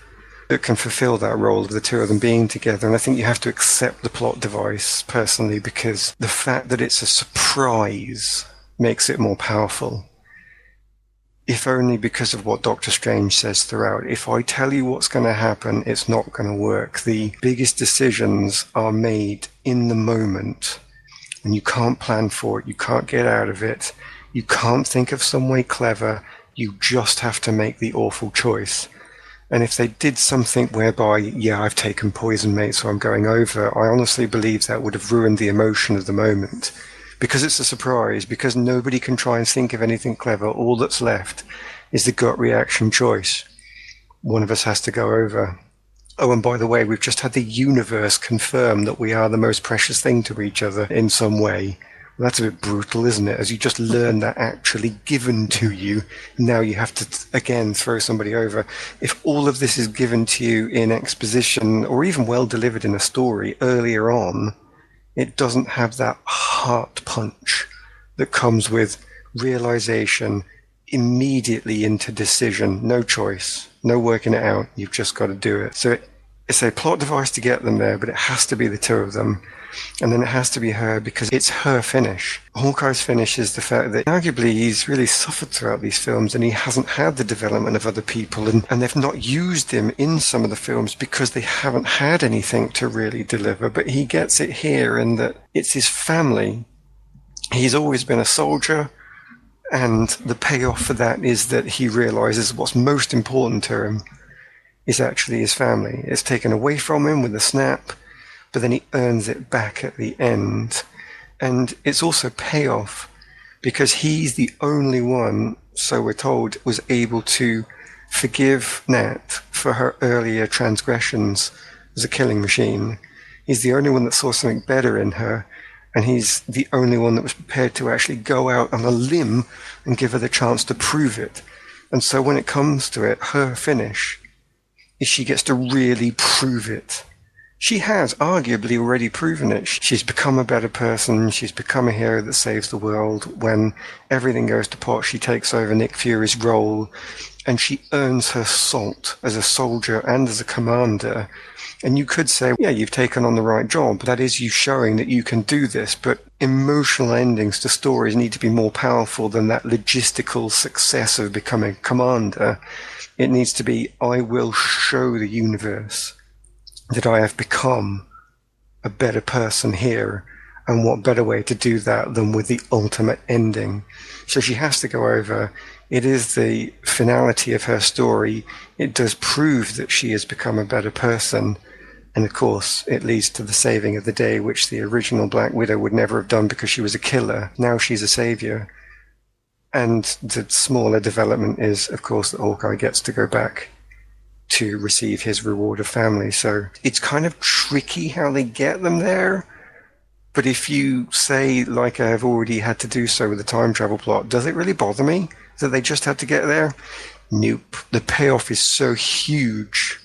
that can fulfill that role of the two of them being together. And I think you have to accept the plot device personally, because the fact that it's a surprise makes it more powerful. If only because of what Doctor Strange says throughout. If I tell you what's going to happen, it's not going to work. The biggest decisions are made in the moment, and you can't plan for it. You can't get out of it. You can't think of some way clever. You just have to make the awful choice. And if they did something whereby, I've taken poison, mate, so I'm going over, I honestly believe that would have ruined the emotion of the moment. Because it's a surprise, because nobody can try and think of anything clever, all that's left is the gut reaction choice. One of us has to go over. Oh, and by the way, we've just had the universe confirm that we are the most precious thing to each other in some way. Well, that's a bit brutal, isn't it? As you just learn that actually given to you, now you have to, again, throw somebody over. If all of this is given to you in exposition, or even well delivered in a story earlier on, it doesn't have that heart punch that comes with realization immediately into decision. No choice, no working it out. You've just got to do it. So it's a plot device to get them there, but it has to be the two of them. And then it has to be her, because it's her finish. Hawkeye's finish is the fact that arguably he's really suffered throughout these films, and he hasn't had the development of other people, and they've not used him in some of the films because they haven't had anything to really deliver. But he gets it here in that it's his family. He's always been a soldier, and the payoff for that is that he realizes what's most important to him is actually his family. It's taken away from him with a snap, but then he earns it back at the end. And it's also payoff because he's the only one, so we're told, was able to forgive Nat for her earlier transgressions as a killing machine. He's the only one that saw something better in her, and he's the only one that was prepared to actually go out on a limb and give her the chance to prove it. And so when it comes to it, her finish is she gets to really prove it. She has arguably already proven it. She's become a better person. She's become a hero that saves the world. When everything goes to pot, she takes over Nick Fury's role, and she earns her salt as a soldier and as a commander. And you could say, you've taken on the right job. That is you showing that you can do this, but emotional endings to stories need to be more powerful than that logistical success of becoming a commander. It needs to be, I will show the universe that I have become a better person here, and what better way to do that than with the ultimate ending. So she has to go over. It is the finality of her story. It does prove that she has become a better person, and of course it leads to the saving of the day, which the original Black Widow would never have done because she was a killer. Now she's a savior. And the smaller development is, of course, that Hawkeye gets to go back to receive his reward of family. So it's kind of tricky how they get them there. But if you say, like I have already had to do so with the time travel plot, does it really bother me that they just had to get there? Nope. The payoff is so huge,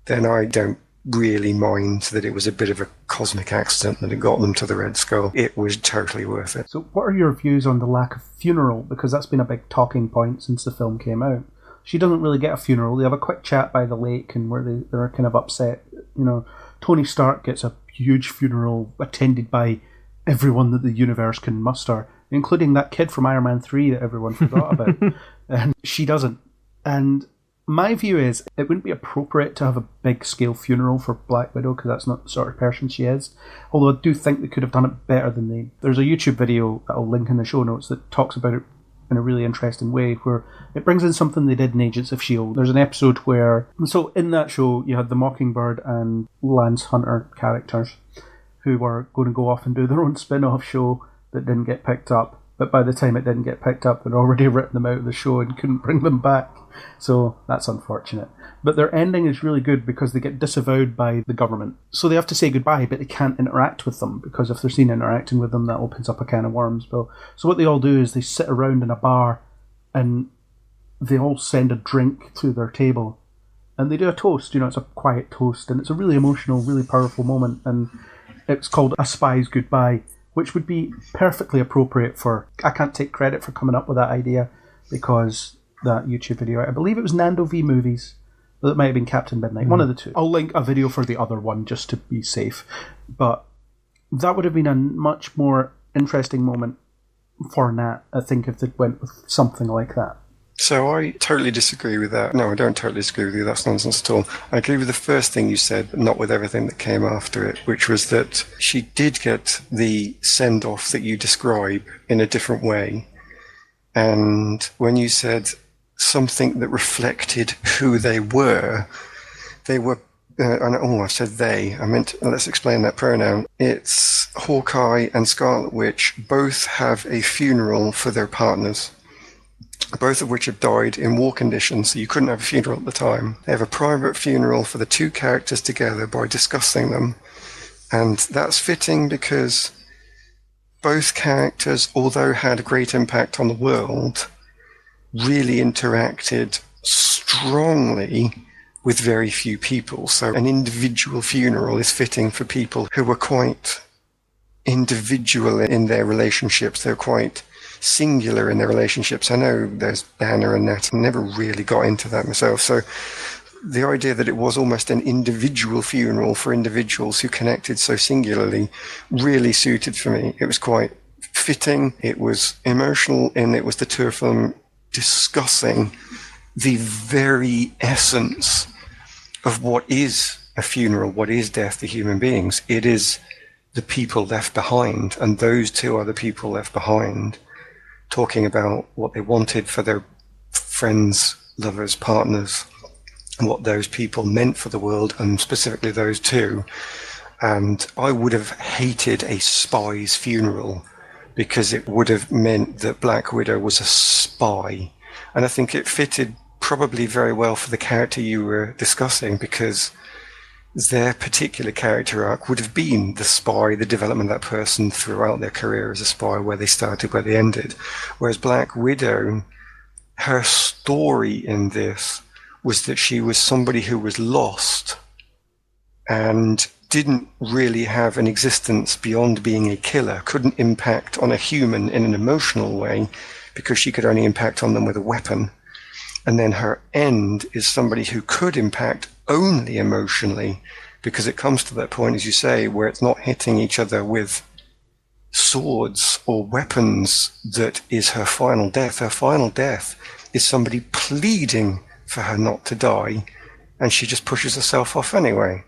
then I don't really mind that it was a bit of a cosmic accident that it got them to the Red Skull. It was totally worth it. So what are your views on the lack of funeral? Because that's been a big talking point since the film came out. She doesn't really get a funeral. They have a quick chat by the lake and where they're kind of upset. You know, Tony Stark gets a huge funeral attended by everyone that the universe can muster, including that kid from Iron Man 3 that everyone forgot about. And she doesn't. And my view is it wouldn't be appropriate to have a big-scale funeral for Black Widow because that's not the sort of person she is. Although I do think they could have done it better than they... There's a YouTube video that I'll link in the show notes that talks about it in a really interesting way where it brings in something they did in Agents of S.H.I.E.L.D. There's an episode where... So in that show, you had the Mockingbird and Lance Hunter characters who were going to go off and do their own spin-off show that didn't get picked up. But by the time it didn't get picked up, they'd already written them out of the show and couldn't bring them back. So that's unfortunate. But their ending is really good because they get disavowed by the government. So they have to say goodbye, but they can't interact with them because if they're seen interacting with them, that opens up a can of worms. So what they all do is they sit around in a bar and they all send a drink to their table. And they do a toast, it's a quiet toast. And it's a really emotional, really powerful moment. And it's called A Spy's Goodbye, which would be perfectly appropriate for... I can't take credit for coming up with that idea because that YouTube video, I believe it was Nando V Movies, but it might have been Captain Midnight, one of the two. I'll link a video for the other one just to be safe. But that would have been a much more interesting moment for Nat, I think, if they went with something like that. So I totally disagree with that. No, I don't totally disagree with you. That's nonsense at all. I agree with the first thing you said, but not with everything that came after it, which was that she did get the send-off that you describe in a different way. And when you said something that reflected who they were, I said they. I meant, let's explain that pronoun. It's Hawkeye and Scarlet Witch both have a funeral for their partners, both of which have died in war conditions, so you couldn't have a funeral at the time. They have a private funeral for the two characters together by discussing them. And that's fitting because both characters, although had a great impact on the world, really interacted strongly with very few people. So an individual funeral is fitting for people who were quite individual in their relationships. They're quite singular in their relationships. I know there's Banner and Nat. I never really got into that myself. So the idea that it was almost an individual funeral for individuals who connected so singularly really suited for me. It was quite fitting. It was emotional, and it was the two of them discussing the very essence of what is a funeral, what is death to human beings. It is the people left behind, and those two are the people left behind, talking about what they wanted for their friends, lovers, partners, and what those people meant for the world, and specifically those two. And I would have hated a spy's funeral because it would have meant that Black Widow was a spy. And I think it fitted probably very well for the character you were discussing, because their particular character arc would have been the spy, the development of that person throughout their career as a spy, where they started, where they ended. Whereas Black Widow, her story in this was that she was somebody who was lost and didn't really have an existence beyond being a killer, couldn't impact on a human in an emotional way because she could only impact on them with a weapon. And then her end is somebody who could impact only emotionally, because it comes to that point, as you say, where it's not hitting each other with swords or weapons that is her final death. Her final death is somebody pleading for her not to die, and she just pushes herself off anyway.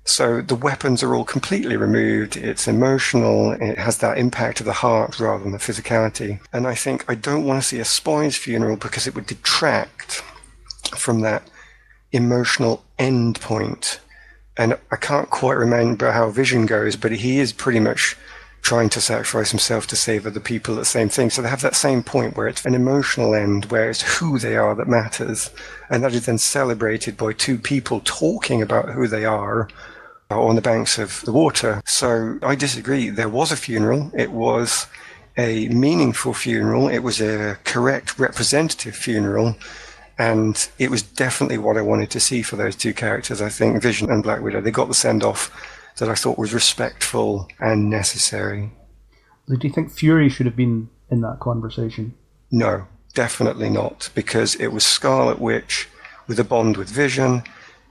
So the weapons are all completely removed. It's emotional. It has that impact of the heart rather than the physicality. And I think I don't want to see a spy's funeral because it would detract from that emotional end point. And I can't quite remember how Vision goes, but he is pretty much trying to sacrifice himself to save other people at the same thing. So they have that same point where it's an emotional end, where it's who they are that matters. And that is then celebrated by two people talking about who they are on the banks of the water. So I disagree. There was a funeral. It was a meaningful funeral. It was a correct representative funeral. And it was definitely what I wanted to see for those two characters. I think Vision and Black Widow, they got the send-off that I thought was respectful and necessary. Do you think Fury should have been in that conversation? No, definitely not, because it was Scarlet Witch with a bond with Vision,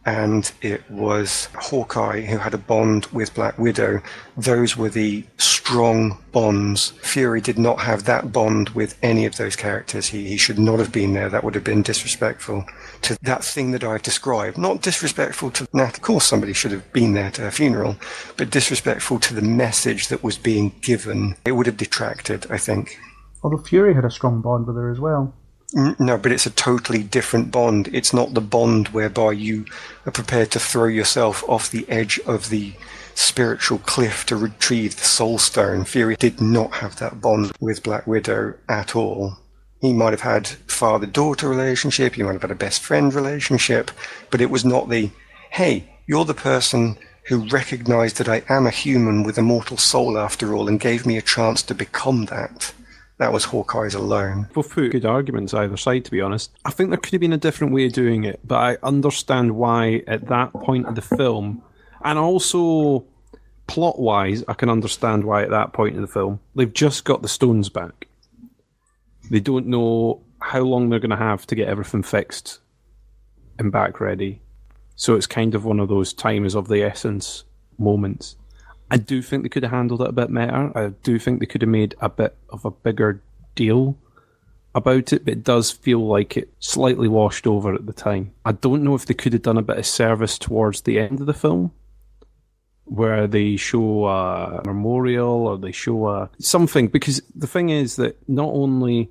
and it was Hawkeye who had a bond with Black Widow. Those were the strong bonds. Fury did not have that bond with any of those characters. He should not have been there. That would have been disrespectful to that thing that I've described. Not disrespectful to Nat. Of course somebody should have been there to her funeral, but disrespectful to the message that was being given. It would have detracted, I think. Although Fury had a strong bond with her as well. No, but it's a totally different bond. It's not the bond whereby you are prepared to throw yourself off the edge of the spiritual cliff to retrieve the Soul Stone. Fury did not have that bond with Black Widow at all. He might have had father-daughter relationship, he might have had a best friend relationship, but it was not the, hey, you're the person who recognized that I am a human with a mortal soul after all and gave me a chance to become that. That was Hawkeye's alone. Both put good arguments either side, to be honest. I think there could have been a different way of doing it, but I understand why at that point of the film, and also plot-wise, I can understand why at that point of the film, they've just got the stones back. They don't know how long they're going to have to get everything fixed and back ready. So it's kind of one of those time is of the essence moments. I do think they could have handled it a bit better. I do think they could have made a bit of a bigger deal about it, but it does feel like it slightly washed over at the time. I don't know if they could have done a bit of service towards the end of the film, where they show a memorial or they show something, because the thing is that not only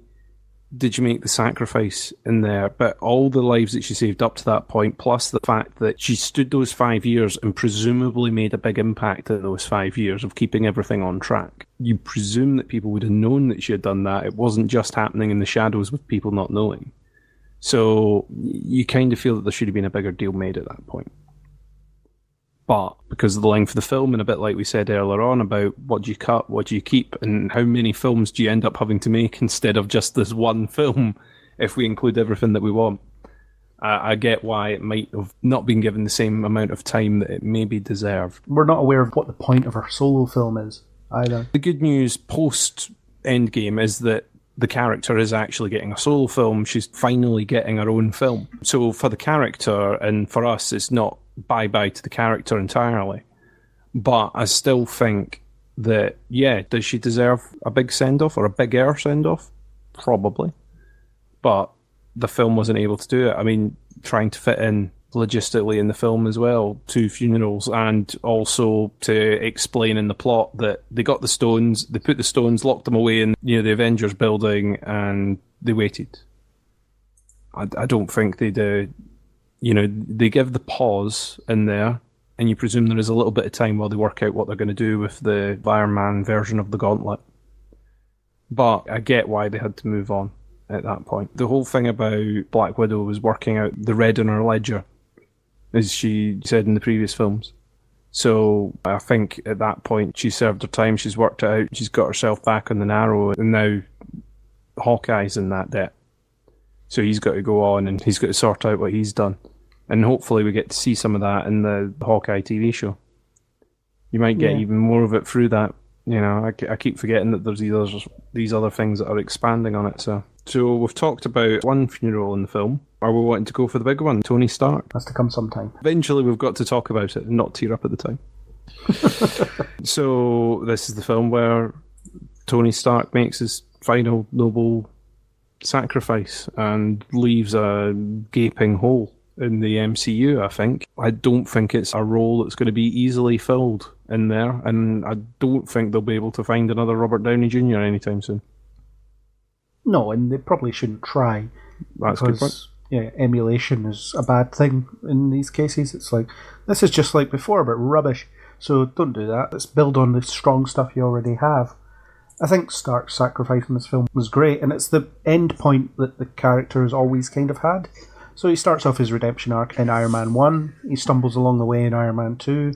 did you make the sacrifice in there, but all the lives that she saved up to that point, plus the fact that she stood those 5 years and presumably made a big impact in those 5 years of keeping everything on track. You presume that people would have known that she had done that. It wasn't just happening in the shadows with people not knowing. So you kind of feel that there should have been a bigger deal made at that point. But because of the length of the film, and a bit like we said earlier on about what do you cut, what do you keep, and how many films do you end up having to make instead of just this one film if we include everything that we want, I get why it might have not been given the same amount of time that it maybe deserved. We're not aware of what the point of her solo film is either. The good news post Endgame is that the character is actually getting a solo film. She's finally getting her own film. So for the character, and for us, it's not bye-bye to the character entirely. But I still think that, yeah, does she deserve a big send-off or a bigger send-off? Probably. But the film wasn't able to do it. I mean, trying to fit in logistically in the film as well, 2 funerals, and also to explain in the plot that they got the stones, they put the stones, locked them away in the Avengers building, and they waited. I don't think they do. They give the pause in there, and you presume there is a little bit of time while they work out what they're going to do with the Iron Man version of the gauntlet. But I get why they had to move on at that point. The whole thing about Black Widow was working out the red in her ledger, as she said in the previous films. So I think at that point she served her time, she's worked it out, she's got herself back on the narrow, and now Hawkeye's in that debt. So he's got to go on and he's got to sort out what he's done. And hopefully we get to see some of that in the Hawkeye TV show. You might get even more of it through that. I keep forgetting that there's these other things that are expanding on it. So we've talked about one funeral in the film. Are we wanting to go for the big one? Tony Stark. Has to come sometime. Eventually we've got to talk about it and not tear up at the time. So this is the film where Tony Stark makes his final noble sacrifice and leaves a gaping hole in the MCU, I think. I don't think it's a role that's going to be easily filled in there, and I don't think they'll be able to find another Robert Downey Jr. anytime soon. No, and they probably shouldn't try. That's a good point. Yeah, emulation is a bad thing in these cases. It's like, this is just like before, but rubbish. So don't do that. Let's build on the strong stuff you already have. I think Stark's sacrifice in this film was great, and it's the end point that the character has always kind of had. So he starts off his redemption arc in Iron Man 1, he stumbles along the way in Iron Man 2,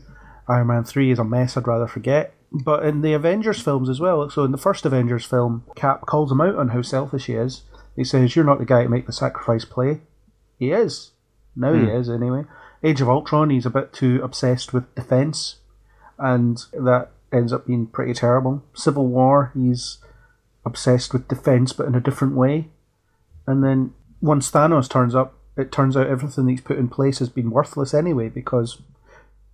Iron Man 3 is a mess I'd rather forget. But in the Avengers films as well, so in the first Avengers film, Cap calls him out on how selfish he is. He says, you're not the guy to make the sacrifice play. He is. Now he is, anyway. Age of Ultron, he's a bit too obsessed with defence, and that ends up being pretty terrible. Civil War, he's obsessed with defence, but in a different way. And then once Thanos turns up, it turns out everything he's put in place has been worthless anyway, because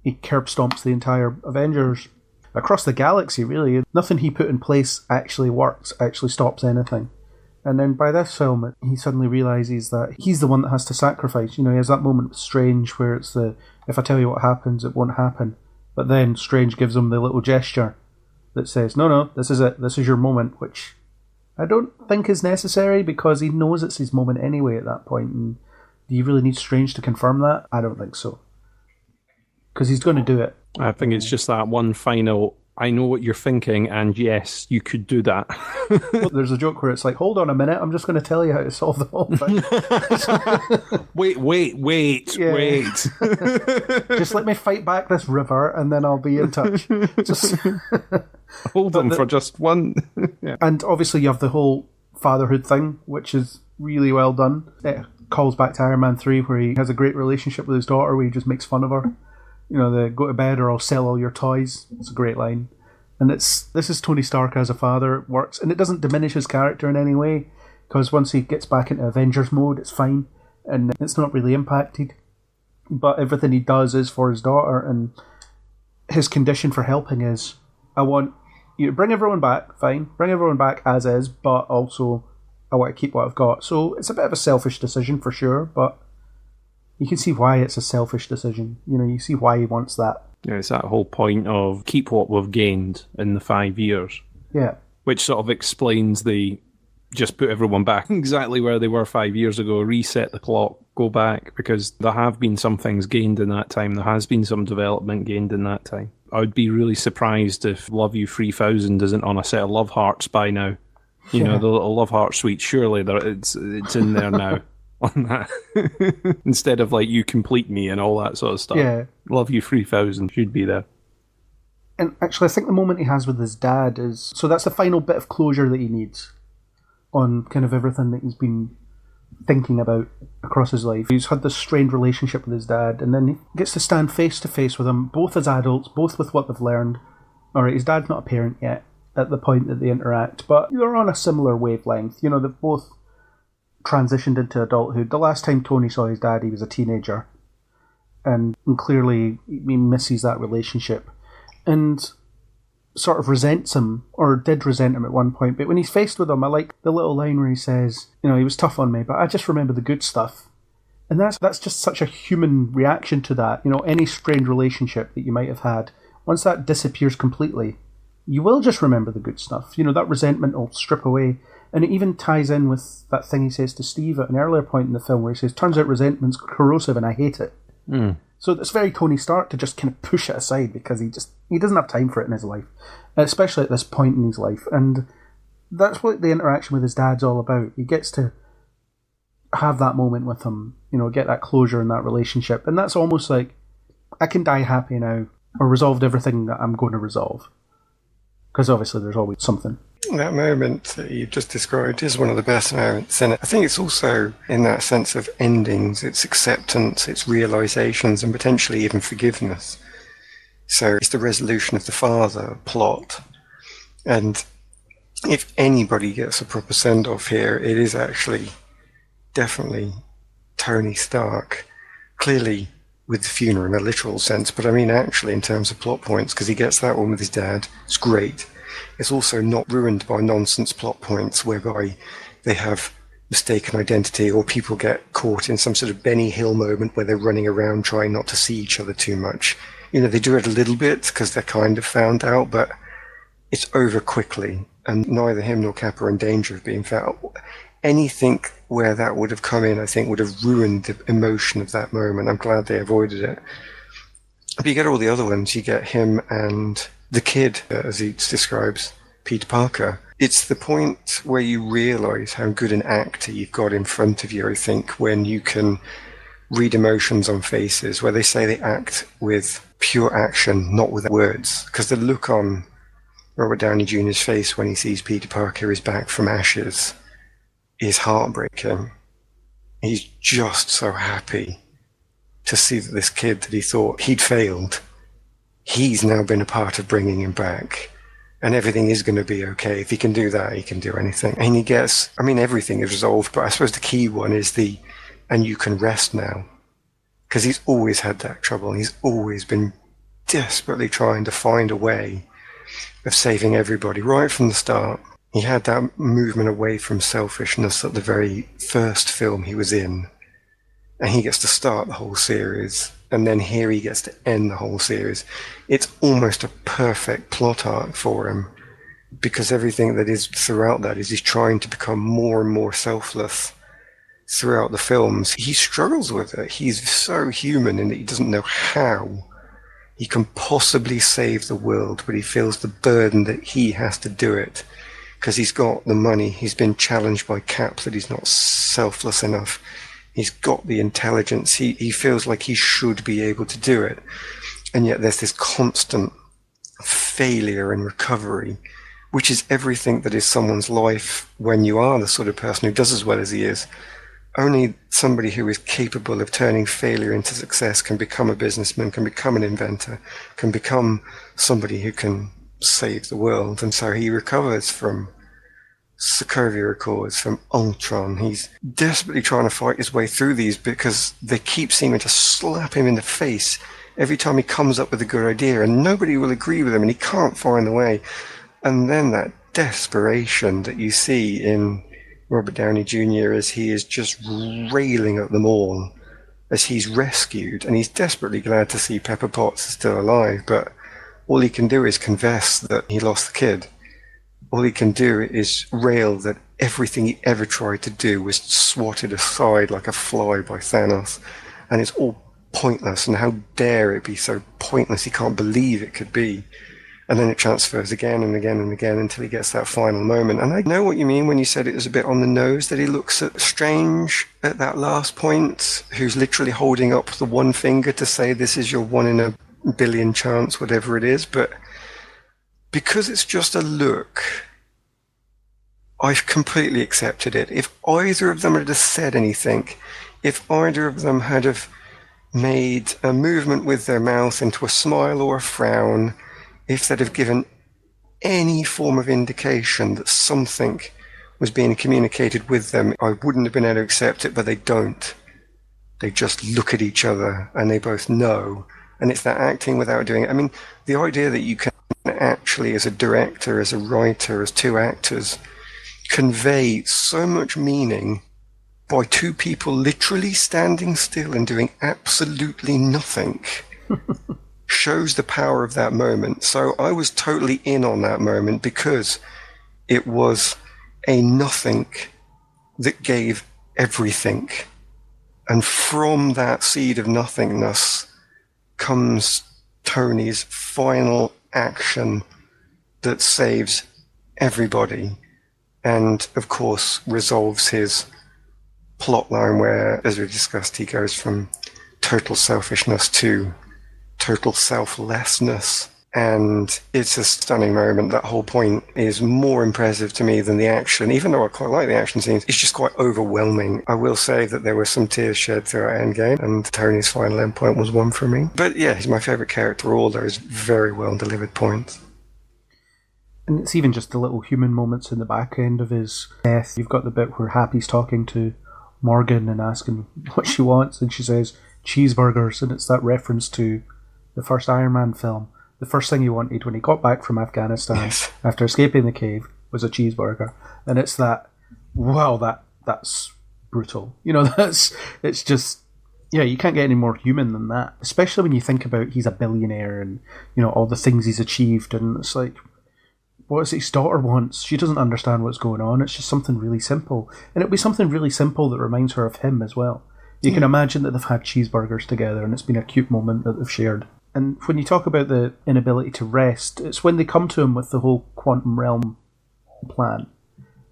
he curb stomps the entire Avengers across the galaxy, really. Nothing he put in place actually works, actually stops anything. And then by this film, he suddenly realises that he's the one that has to sacrifice. You know, he has that moment with Strange where it's the, if I tell you what happens, it won't happen. But then Strange gives him the little gesture that says, no, this is it, this is your moment, which I don't think is necessary because he knows it's his moment anyway at that point. And do you really need Strange to confirm that? I don't think so. Because he's going to do it. I think it's just that one final, I know what you're thinking, and yes, you could do that. There's a joke where it's like, hold on a minute, I'm just going to tell you how to solve the whole thing. wait. Just let me fight back this river, and then I'll be in touch. Just hold them for just one. Yeah. And obviously you have the whole fatherhood thing, which is really well done. It calls back to Iron Man 3, where he has a great relationship with his daughter, where he just makes fun of her. You know, the go to bed or I'll sell all your toys. It's a great line. And this is Tony Stark as a father. It works. And it doesn't diminish his character in any way, because once he gets back into Avengers mode, it's fine. And it's not really impacted. But everything he does is for his daughter. And his condition for helping is, I want you to bring everyone back, fine. Bring everyone back as is, but also I want to keep what I've got. So it's a bit of a selfish decision for sure, but you can see why it's a selfish decision. You know, you see why he wants that. Yeah, it's that whole point of keep what we've gained in the 5 years. Yeah. Which sort of explains the just put everyone back exactly where they were 5 years ago, reset the clock, go back, because there have been some things gained in that time. There has been some development gained in that time. I would be really surprised if Love You 3000 isn't on a set of love hearts by now. You know, the little love heart suite, surely it's in there now. On that instead of like You Complete Me and all that sort of stuff. Yeah. Love You 3000 should be there. And actually I think the moment he has with his dad is, so that's the final bit of closure that he needs on kind of everything that he's been thinking about across his life. He's had this strained relationship with his dad, and then he gets to stand face to face with him, both as adults, both with what they've learned. Alright, his dad's not a parent yet at the point that they interact, but they're on a similar wavelength. You know, they've both transitioned into adulthood. The last time Tony saw his dad, he was a teenager, and clearly he misses that relationship and sort of resents him, or did resent him at one point. But when he's faced with him, I like the little line where he says, you know, he was tough on me, but I just remember the good stuff. And that's just such a human reaction to that. You know, any strained relationship that you might have had, once that disappears completely, you will just remember the good stuff. You know, that resentment will strip away. And it even ties in with that thing he says to Steve at an earlier point in the film where he says, turns out resentment's corrosive and I hate it. So it's very Tony Stark to just kind of push it aside because he doesn't have time for it in his life, especially at this point in his life. And that's what the interaction with his dad's all about. He gets to have that moment with him, you know, get that closure in that relationship. And that's almost like, I can die happy now, or resolved everything that I'm going to resolve. Because obviously there's always something. That moment that you've just described is one of the best moments in it. I think it's also in that sense of endings, it's acceptance, it's realizations, and potentially even forgiveness. So it's the resolution of the father plot. And if anybody gets a proper send-off here, it is actually definitely Tony Stark. Clearly with the funeral in a literal sense, but I mean actually in terms of plot points, because he gets that one with his dad. It's great. It's also not ruined by nonsense plot points whereby they have mistaken identity or people get caught in some sort of Benny Hill moment where they're running around trying not to see each other too much. You know, they do it a little bit because they're kind of found out, but it's over quickly, and neither him nor Cap are in danger of being found. Anything where that would have come in, I think, would have ruined the emotion of that moment. I'm glad they avoided it. But you get all the other ones. You get him and the kid, as he describes, Peter Parker. It's the point where you realise how good an actor you've got in front of you, I think, when you can read emotions on faces, where they say they act with pure action, not with words. Because the look on Robert Downey Jr.'s face when he sees Peter Parker is back from ashes is heartbreaking. He's just so happy to see that this kid that he thought he'd failed, he's now been a part of bringing him back. And everything is going to be okay. If he can do that, he can do anything. And he gets, I mean, everything is resolved, but I suppose the key one is and you can rest now. Because he's always had that trouble. He's always been desperately trying to find a way of saving everybody right from the start. He had that movement away from selfishness at the very first film he was in. And he gets to start the whole series. And then here he gets to end the whole series. It's almost a perfect plot arc for him, because everything that is throughout that is he's trying to become more and more selfless throughout the films. He struggles with it. He's so human in that he doesn't know how he can possibly save the world, but he feels the burden that he has to do it because he's got the money. He's been challenged by Cap that he's not selfless enough. He's got the intelligence. He feels like he should be able to do it. And yet there's this constant failure and recovery, which is everything that is someone's life when you are the sort of person who does as well as he is. Only somebody who is capable of turning failure into success can become a businessman, can become an inventor, can become somebody who can save the world. And so he recovers from Sokovia Accords, from Ultron. He's desperately trying to fight his way through these because they keep seeming to slap him in the face every time he comes up with a good idea, and nobody will agree with him, and he can't find the way. And then that desperation that you see in Robert Downey Jr. as he is just railing at them all as he's rescued, and he's desperately glad to see Pepper Potts is still alive, but all he can do is confess that he lost the kid. All he can do is rail that everything he ever tried to do was swatted aside like a fly by Thanos, and it's all pointless, and how dare it be so pointless, he can't believe it could be. And then it transfers again and again and again until he gets that final moment. And I know what you mean when you said it was a bit on the nose, that he looks at Strange at that last point, who's literally holding up the one finger to say this is your 1 in a billion chance, whatever it is. But because it's just a look, I've completely accepted it. If either of them had said anything, if either of them had have made a movement with their mouth into a smile or a frown, if they'd have given any form of indication that something was being communicated with them, I wouldn't have been able to accept it, but they don't. They just look at each other and they both know. And it's that acting without doing it. I mean, the idea that you can actually, as a director, as a writer, as two actors, convey so much meaning by two people literally standing still and doing absolutely nothing shows the power of that moment. So I was totally in on that moment because it was a nothing that gave everything. And from that seed of nothingness comes Tony's final action that saves everybody and, of course, resolves his plotline where, as we discussed, he goes from total selfishness to total selflessness. And it's a stunning moment. That whole point is more impressive to me than the action. Even though I quite like the action scenes, it's just quite overwhelming. I will say that there were some tears shed throughout Endgame, and Tony's final endpoint was one for me. But yeah, he's my favourite character, all those very well delivered points. And it's even just the little human moments in the back end of his death. You've got the bit where Happy's talking to Morgan and asking what she wants, and she says cheeseburgers, and it's that reference to the first Iron Man film. The first thing he wanted when he got back from Afghanistan after escaping the cave was a cheeseburger. And it's that, wow, that's brutal. You know, it's just, yeah, you can't get any more human than that. Especially when you think about he's a billionaire and, you know, all the things he's achieved. And it's like, what is his daughter wants? She doesn't understand what's going on. It's just something really simple. And it'll be something really simple that reminds her of him as well. You can imagine that they've had cheeseburgers together and it's been a cute moment that they've shared. And when you talk about the inability to rest, it's when they come to him with the whole quantum realm plan.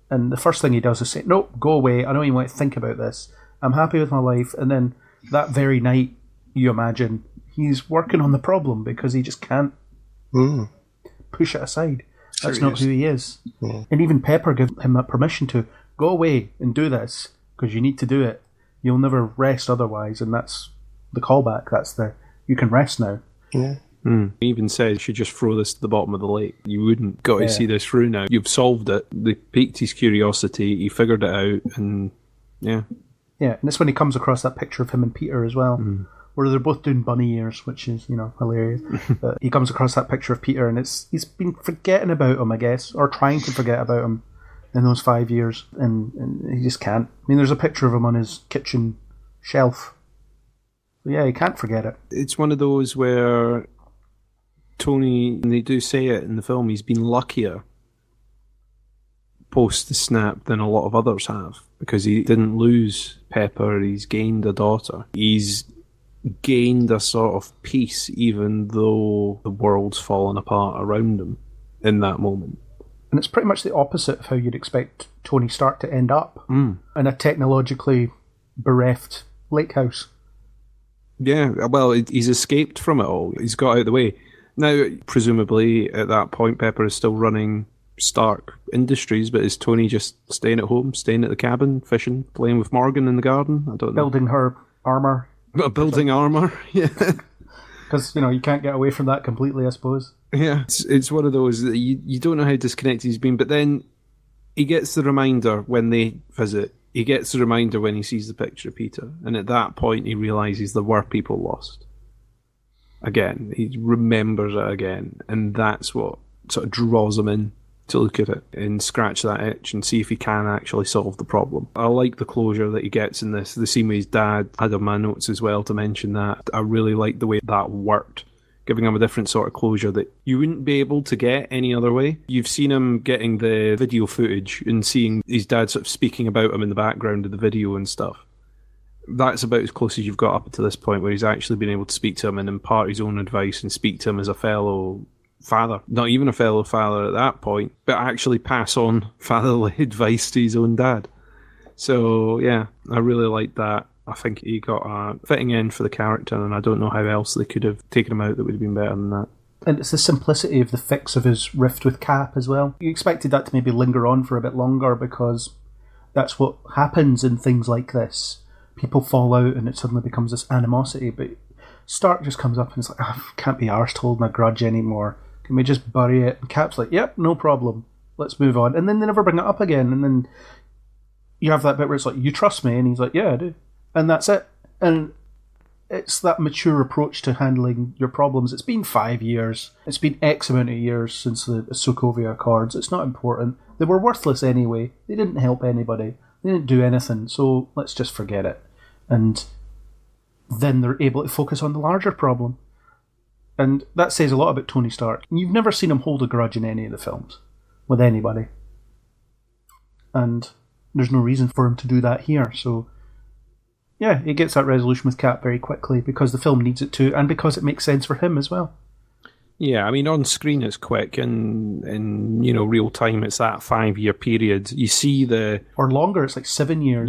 And the first thing he does is say, nope, go away. I don't even want to think about this. I'm happy with my life. And then that very night, you imagine, he's working on the problem because he just can't push it aside. That's not who he is. Yeah. And even Pepper gives him that permission to go away and do this because you need to do it. You'll never rest otherwise, and that's the callback. That's the you can rest now. Yeah. He even says, you should just throw this to the bottom of the lake. You wouldn't got to see this through now. You've solved it. They piqued his curiosity. He figured it out, and yeah. Yeah, and it's when he comes across that picture of him and Peter as well, where they're both doing bunny ears, which is, hilarious. But he comes across that picture of Peter, and he's been forgetting about him, I guess, or trying to forget about him in those 5 years, and he just can't. I mean, there's a picture of him on his kitchen shelf. So yeah, he can't forget it. It's one of those where Tony, and they do say it in the film, he's been luckier post the snap than a lot of others have, because he didn't lose Pepper, he's gained a daughter. He's gained a sort of peace, even though the world's fallen apart around him in that moment. And it's pretty much the opposite of how you'd expect Tony Stark to end up in a technologically bereft lake house. Yeah, well, he's escaped from it all. He's got out of the way. Now, presumably, at that point, Pepper is still running Stark Industries, but is Tony just staying at home, staying at the cabin, fishing, playing with Morgan in the garden? I don't know. Building her armour. Building armour, yeah. Because, you can't get away from that completely, I suppose. Yeah, it's one of those that you don't know how disconnected he's been, but then he gets the reminder when they visit. He gets the reminder when he sees the picture of Peter, and at that point he realises there were people lost. Again, he remembers it again, and that's what sort of draws him in to look at it and scratch that itch and see if he can actually solve the problem. I like the closure that he gets in this. The scene with his dad, I had on my notes as well to mention that. I really like the way that worked, giving him a different sort of closure that you wouldn't be able to get any other way. You've seen him getting the video footage and seeing his dad sort of speaking about him in the background of the video and stuff. That's about as close as you've got up to this point, where he's actually been able to speak to him and impart his own advice and speak to him as a fellow father. Not even a fellow father at that point, but actually pass on fatherly advice to his own dad. So, yeah, I really like that. I think he got a fitting end for the character, and I don't know how else they could have taken him out that would have been better than that. And it's the simplicity of the fix of his rift with Cap as well. You expected that to maybe linger on for a bit longer, because that's what happens in things like this. People fall out and it suddenly becomes this animosity, but Stark just comes up and it's like, I can't be arsed holding a grudge anymore. Can we just bury it? And Cap's like, yep, no problem. Let's move on. And then they never bring it up again. And then you have that bit where it's like, you trust me? And he's like, yeah, I do. And that's it. And it's that mature approach to handling your problems. It's been 5 years. It's been X amount of years since the Sokovia Accords. It's not important. They were worthless anyway. They didn't help anybody. They didn't do anything. So let's just forget it. And then they're able to focus on the larger problem. And that says a lot about Tony Stark. You've never seen him hold a grudge in any of the films with anybody. And there's no reason for him to do that here. So, yeah, he gets that resolution with Cap very quickly because the film needs it to, and because it makes sense for him as well. Yeah, I mean, on screen it's quick, and in real time it's that 5-year period. You see or longer, it's like 7 years.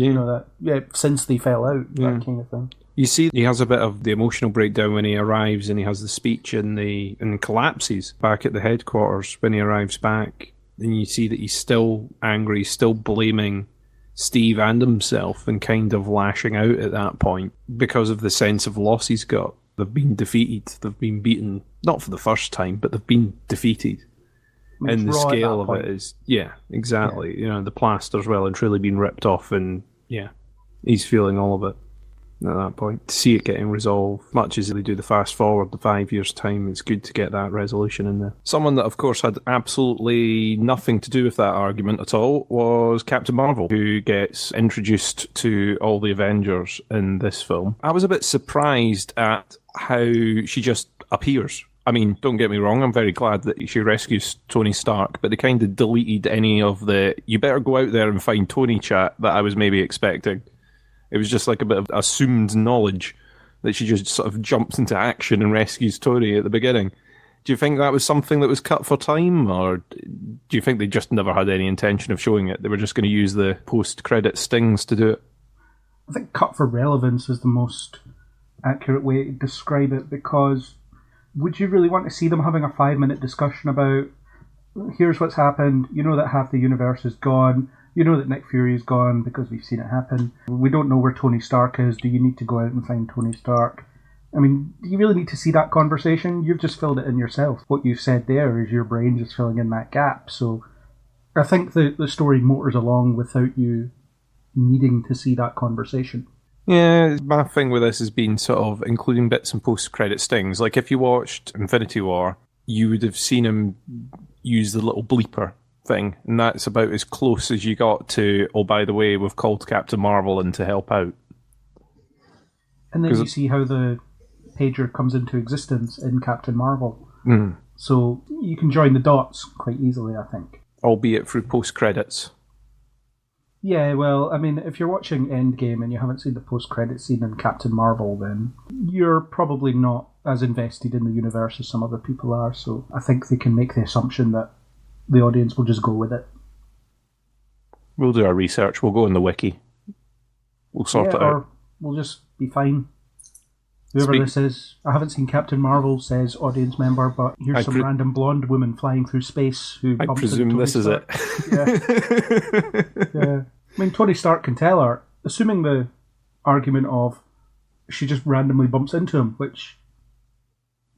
Since they fell out, that kind of thing. You see, he has a bit of the emotional breakdown when he arrives, and he has the speech and collapses back at the headquarters when he arrives back. And you see that he's still angry, still blaming Steve and himself, and kind of lashing out at that point because of the sense of loss he's got. They've been defeated. They've been beaten, not for the first time, but they've been defeated. And the scale of it is, yeah, exactly. Yeah. The plaster's well and truly been ripped off, and yeah, he's feeling all of it at that point. To see it getting resolved, much as they do the fast forward, the 5 years' time, it's good to get that resolution in there. Someone that, of course, had absolutely nothing to do with that argument at all was Captain Marvel, who gets introduced to all the Avengers in this film. I was a bit surprised at how she just appears. I mean, don't get me wrong, I'm very glad that she rescues Tony Stark, but they kind of deleted any of the you better go out there and find Tony chat that I was maybe expecting. It was just like a bit of assumed knowledge that she just sort of jumps into action and rescues Tony at the beginning. Do you think that was something that was cut for time, or do you think they just never had any intention of showing it? They were just going to use the post-credit stings to do it? I think cut for relevance is the most accurate way to describe it, because would you really want to see them having a 5-minute discussion about, here's what's happened, that half the universe is gone, You know that Nick Fury's gone because we've seen it happen. We don't know where Tony Stark is. Do you need to go out and find Tony Stark? I mean, do you really need to see that conversation? You've just filled it in yourself. What you've said there is your brain just filling in that gap. So I think the story motors along without you needing to see that conversation. Yeah, my thing with this has been sort of including bits and post-credit stings. Like, if you watched Infinity War, you would have seen him use the little bleeper thing, and that's about as close as you got to, oh, by the way, we've called Captain Marvel in to help out. And then you see how the pager comes into existence in Captain Marvel. Mm. So you can join the dots quite easily, I think. Albeit through post-credits. Yeah, well, I mean, if you're watching Endgame and you haven't seen the post-credit scene in Captain Marvel, then you're probably not as invested in the universe as some other people are, so I think they can make the assumption that the audience will just go with it. We'll do our research, we'll go on the wiki. We'll sort it out. Or we'll just be fine. Whoever this is, I haven't seen Captain Marvel, says audience member, but here's some random blonde woman flying through space who I bumps presume into Tony this Stark. is it. Yeah. I mean, Tony Stark can tell her, assuming the argument of she just randomly bumps into him, which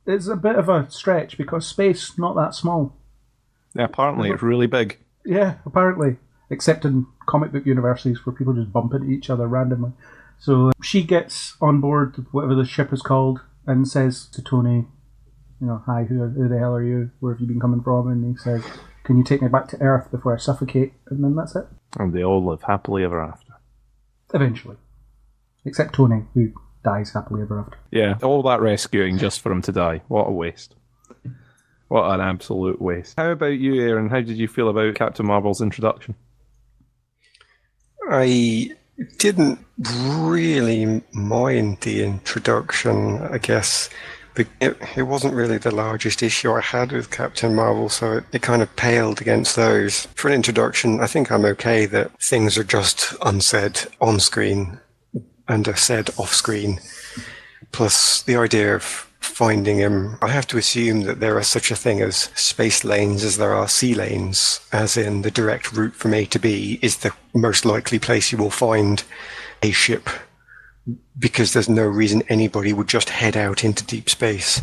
is a bit of a stretch because space, not that small. Yeah, apparently it's really big. Yeah, apparently. Except in comic book universes where people just bump into each other randomly. So she gets on board whatever the ship is called and says to Tony, hi, who the hell are you? Where have you been coming from? And he says, can you take me back to Earth before I suffocate? And then that's it. And they all live happily ever after. Eventually. Except Tony, who dies happily ever after. Yeah, all that rescuing just for him to die. What a waste. What an absolute waste. How about you, Aaron? How did you feel about Captain Marvel's introduction? I didn't really mind the introduction, I guess. It wasn't really the largest issue I had with Captain Marvel, so it kind of paled against those. For an introduction, I think I'm okay that things are just unsaid on screen and are said off screen. Plus, the idea of finding him, I have to assume that there are such a thing as space lanes as there are sea lanes, as in the direct route from A to B is the most likely place you will find a ship, because there's no reason anybody would just head out into deep space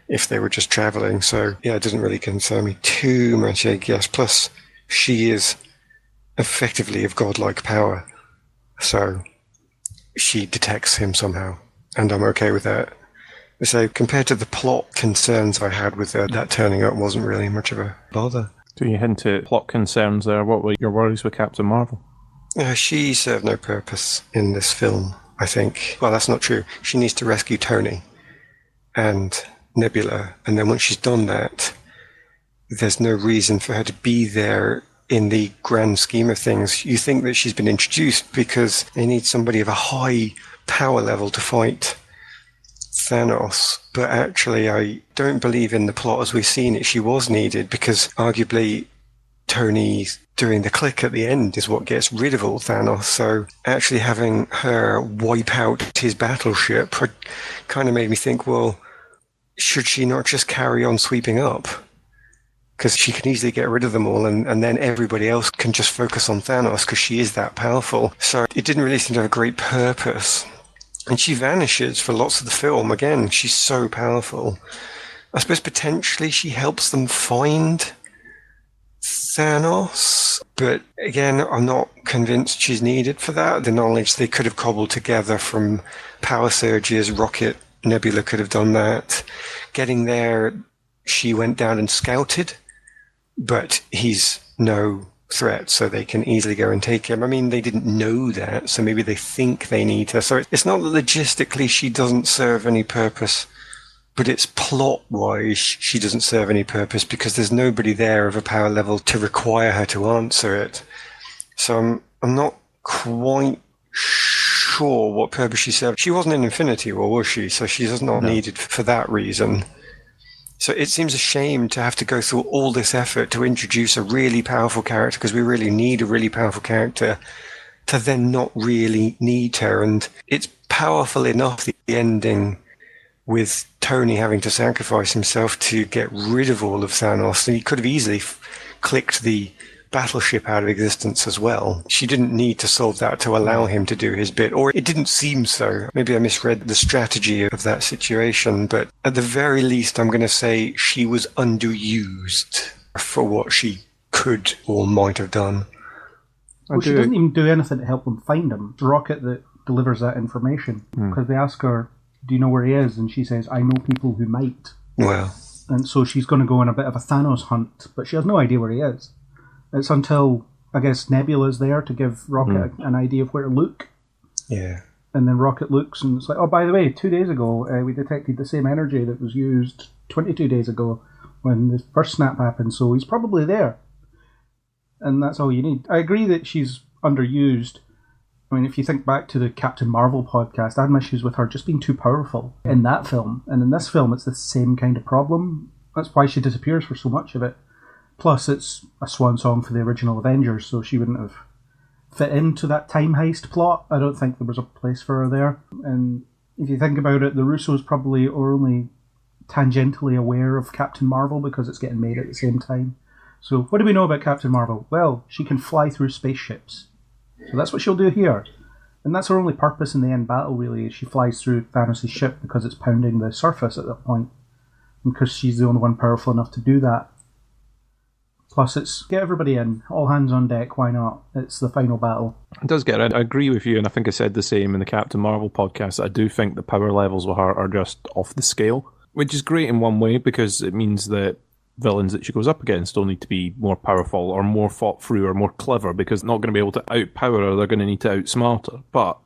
if they were just traveling. So, yeah, it doesn't really concern me too much, I guess. Plus, she is effectively of godlike power, so she detects him somehow, and I'm okay with that. So compared to the plot concerns I had with that turning up, wasn't really much of a bother. Do you hint at plot concerns there? What were your worries with Captain Marvel? She served no purpose in this film, I think. Well, that's not true. She needs to rescue Tony and Nebula, and then once she's done that, there's no reason for her to be there in the grand scheme of things. You think that she's been introduced because they need somebody of a high power level to fight Thanos, but actually I don't believe in the plot as we've seen it. She was needed because arguably Tony doing the click at the end is what gets rid of all Thanos, so actually having her wipe out his battleship kind of made me think, well, should she not just carry on sweeping up? Because she can easily get rid of them all, and then everybody else can just focus on Thanos because she is that powerful. So it didn't really seem to have a great purpose. And she vanishes for lots of the film. Again, she's so powerful. I suppose potentially she helps them find Thanos. But again, I'm not convinced she's needed for that. The knowledge they could have cobbled together from power surges, Rocket, Nebula could have done that. Getting there, she went down and scouted. But he's no threat, so they can easily go and take him. I mean, they didn't know that, so maybe they think they need her. So it's not that logistically she doesn't serve any purpose, but it's plot-wise she doesn't serve any purpose because there's nobody there of a power level to require her to answer it. So I'm not quite sure what purpose she served. She wasn't in Infinity War, was she? So she's not needed for that reason. So it seems a shame to have to go through all this effort to introduce a really powerful character, because we really need a really powerful character, to then not really need her. And it's powerful enough, the ending, with Tony having to sacrifice himself to get rid of all of Thanos. And he could have easily clicked the battleship out of existence as well. She didn't need to solve that to allow him to do his bit, or it didn't seem so. Maybe I misread the strategy of that situation, but at the very least, I'm going to say she was underused for what she could or might have done. Well, she doesn't even do anything to help them find him. It's Rocket that delivers that information, because they ask her, do you know where he is? And she says, I know people who might. Well. And so she's going to go on a bit of a Thanos hunt, but she has no idea where he is. It's until, I guess, Nebula's there to give Rocket an idea of where to look. Yeah. And then Rocket looks and it's like, oh, by the way, 2 days ago, we detected the same energy that was used 22 days ago when the first snap happened, so he's probably there. And that's all you need. I agree that she's underused. I mean, if you think back to the Captain Marvel podcast, I had issues with her just being too powerful in that film. And in this film, it's the same kind of problem. That's why she disappears for so much of it. Plus, it's a swan song for the original Avengers, so she wouldn't have fit into that time heist plot. I don't think there was a place for her there. And if you think about it, the Russos probably are only tangentially aware of Captain Marvel because it's getting made at the same time. So what do we know about Captain Marvel? Well, she can fly through spaceships. So that's what she'll do here. And that's her only purpose in the end battle, really, is she flies through Thanos' ship because it's pounding the surface at that point. And because she's the only one powerful enough to do that. Plus, it's get everybody in, all hands on deck, why not? It's the final battle. It does get it. I agree with you, and I think I said the same in the Captain Marvel podcast. I do think the power levels with her are just off the scale, which is great in one way because it means that villains that she goes up against don't need to be more powerful or more fought through or more clever because they're not going to be able to outpower her, they're going to need to outsmart her. But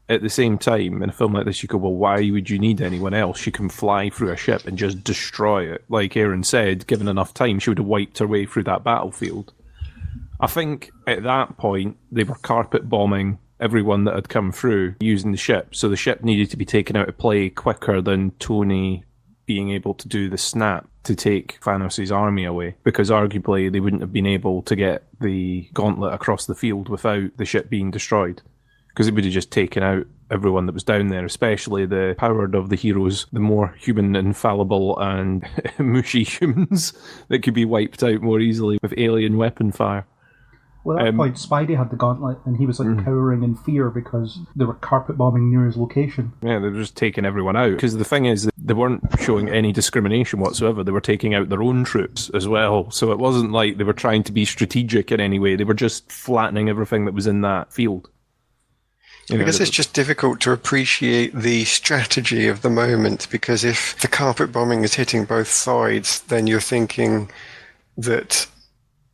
at the same time, in a film like this, you go, well, why would you need anyone else? She can fly through a ship and just destroy it. Like Aaron said, given enough time, she would have wiped her way through that battlefield. I think at that point, they were carpet bombing everyone that had come through using the ship. So the ship needed to be taken out of play quicker than Tony being able to do the snap to take Thanos' army away, because arguably they wouldn't have been able to get the gauntlet across the field without the ship being destroyed, because it would have just taken out everyone that was down there, especially the powered of the heroes, the more human, infallible and mushy humans that could be wiped out more easily with alien weapon fire. Well, at that point, Spidey had the gauntlet, and he was cowering in fear because they were carpet bombing near his location. Yeah, they were just taking everyone out. Because the thing is, they weren't showing any discrimination whatsoever. They were taking out their own troops as well. So it wasn't like they were trying to be strategic in any way. They were just flattening everything that was in that field. I guess it's just difficult to appreciate the strategy of the moment, because if the carpet bombing is hitting both sides, then you're thinking that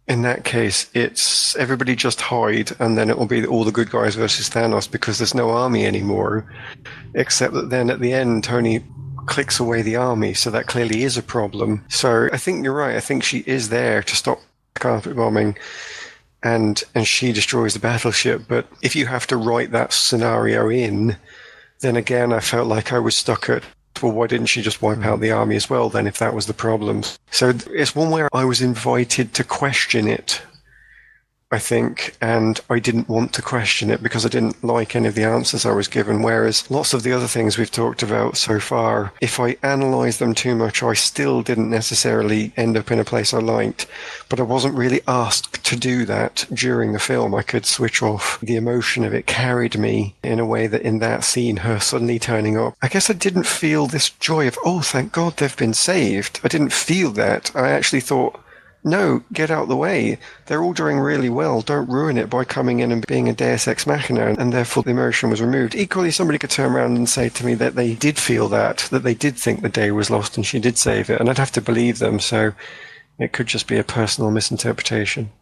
in that case, it's everybody just hide, and then it will be all the good guys versus Thanos because there's no army anymore. Except that then at the end, Tony clicks away the army, so that clearly is a problem. So I think you're right. I think she is there to stop carpet bombing, and she destroys the battleship. But if you have to write that scenario in, then again, I felt like I was stuck at, well, why didn't she just wipe out the army as well then, if that was the problem? So it's one where I was invited to question it, I think, and I didn't want to question it because I didn't like any of the answers I was given, whereas lots of the other things we've talked about so far, if I analysed them too much, I still didn't necessarily end up in a place I liked, but I wasn't really asked to do that during the film. I could switch off. The emotion of it carried me in a way that in that scene, her suddenly turning up, I guess I didn't feel this joy of, oh, thank God they've been saved. I didn't feel that. I actually thought, no, get out the way. They're all doing really well. Don't ruin it by coming in and being a deus ex machina, and therefore the emotion was removed. Equally, somebody could turn around and say to me that they did feel that they did think the day was lost and she did save it, and I'd have to believe them, so it could just be a personal misinterpretation.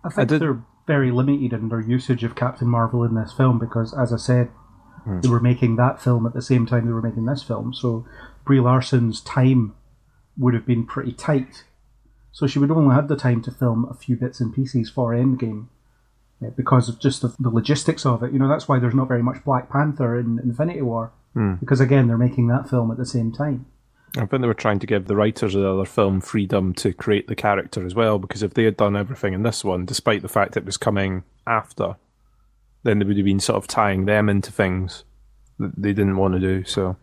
I think they're very limited in their usage of Captain Marvel in this film because, as I said, they were making that film at the same time they were making this film, so Brie Larson's time would have been pretty tight. So she would have only had the time to film a few bits and pieces for Endgame because of just the logistics of it. You know, that's why there's not very much Black Panther in Infinity War. Because, again, they're making that film at the same time. I think they were trying to give the writers of the other film freedom to create the character as well, because if they had done everything in this one, despite the fact it was coming after, then they would have been sort of tying them into things that they didn't want to do. So,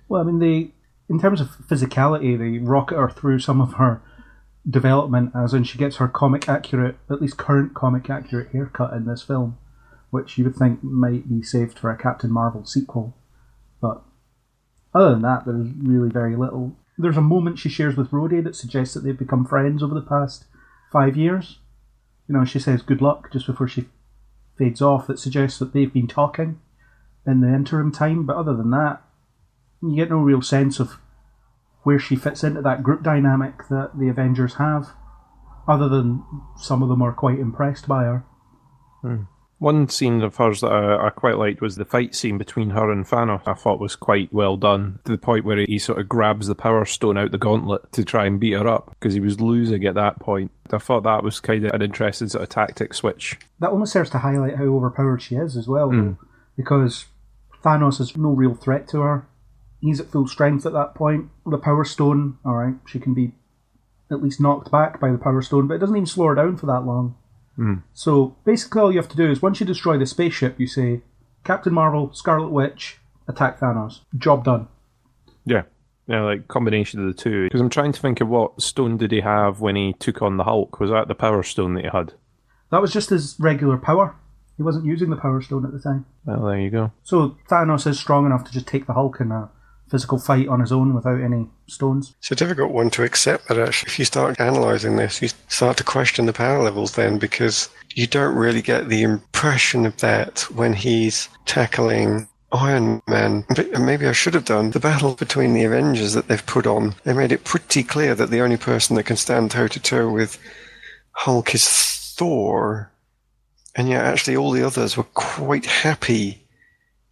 well, I mean, in terms of physicality, they rocket her through some of her development, as in she gets her comic accurate, at least current comic accurate haircut in this film, which you would think might be saved for a Captain Marvel sequel. But other than that, there's really very little. There's a moment she shares with Rhodey that suggests that they've become friends over the past 5 years. You know, she says good luck just before she fades off. That suggests that they've been talking in the interim time, but other than that, you get no real sense of where she fits into that group dynamic that the Avengers have, other than some of them are quite impressed by her. One scene of hers that I quite liked was the fight scene between her and Thanos. I thought was quite well done, to the point where he sort of grabs the Power Stone out the gauntlet to try and beat her up, because he was losing at that point. I thought that was kind of an interesting sort of tactic switch. That almost serves to highlight how overpowered she is as well, though, because Thanos is no real threat to her. He's at full strength at that point. The Power Stone, alright, she can be at least knocked back by the Power Stone, but it doesn't even slow her down for that long. So basically all you have to do is, once you destroy the spaceship, you say, Captain Marvel, Scarlet Witch, attack Thanos. Job done. Yeah, like combination of the two. Because I'm trying to think of what stone did he have when he took on the Hulk. Was that the Power Stone that he had? That was just his regular power. He wasn't using the Power Stone at the time. Well, there you go. So Thanos is strong enough to just take the Hulk in a physical fight on his own without any stones. It's a difficult one to accept, that actually, if you start analysing this, you start to question the power levels then, because you don't really get the impression of that when he's tackling Iron Man. But maybe I should have done the battle between the Avengers that they've put on. They made it pretty clear that the only person that can stand toe-to-toe with Hulk is Thor, and yet actually all the others were quite happy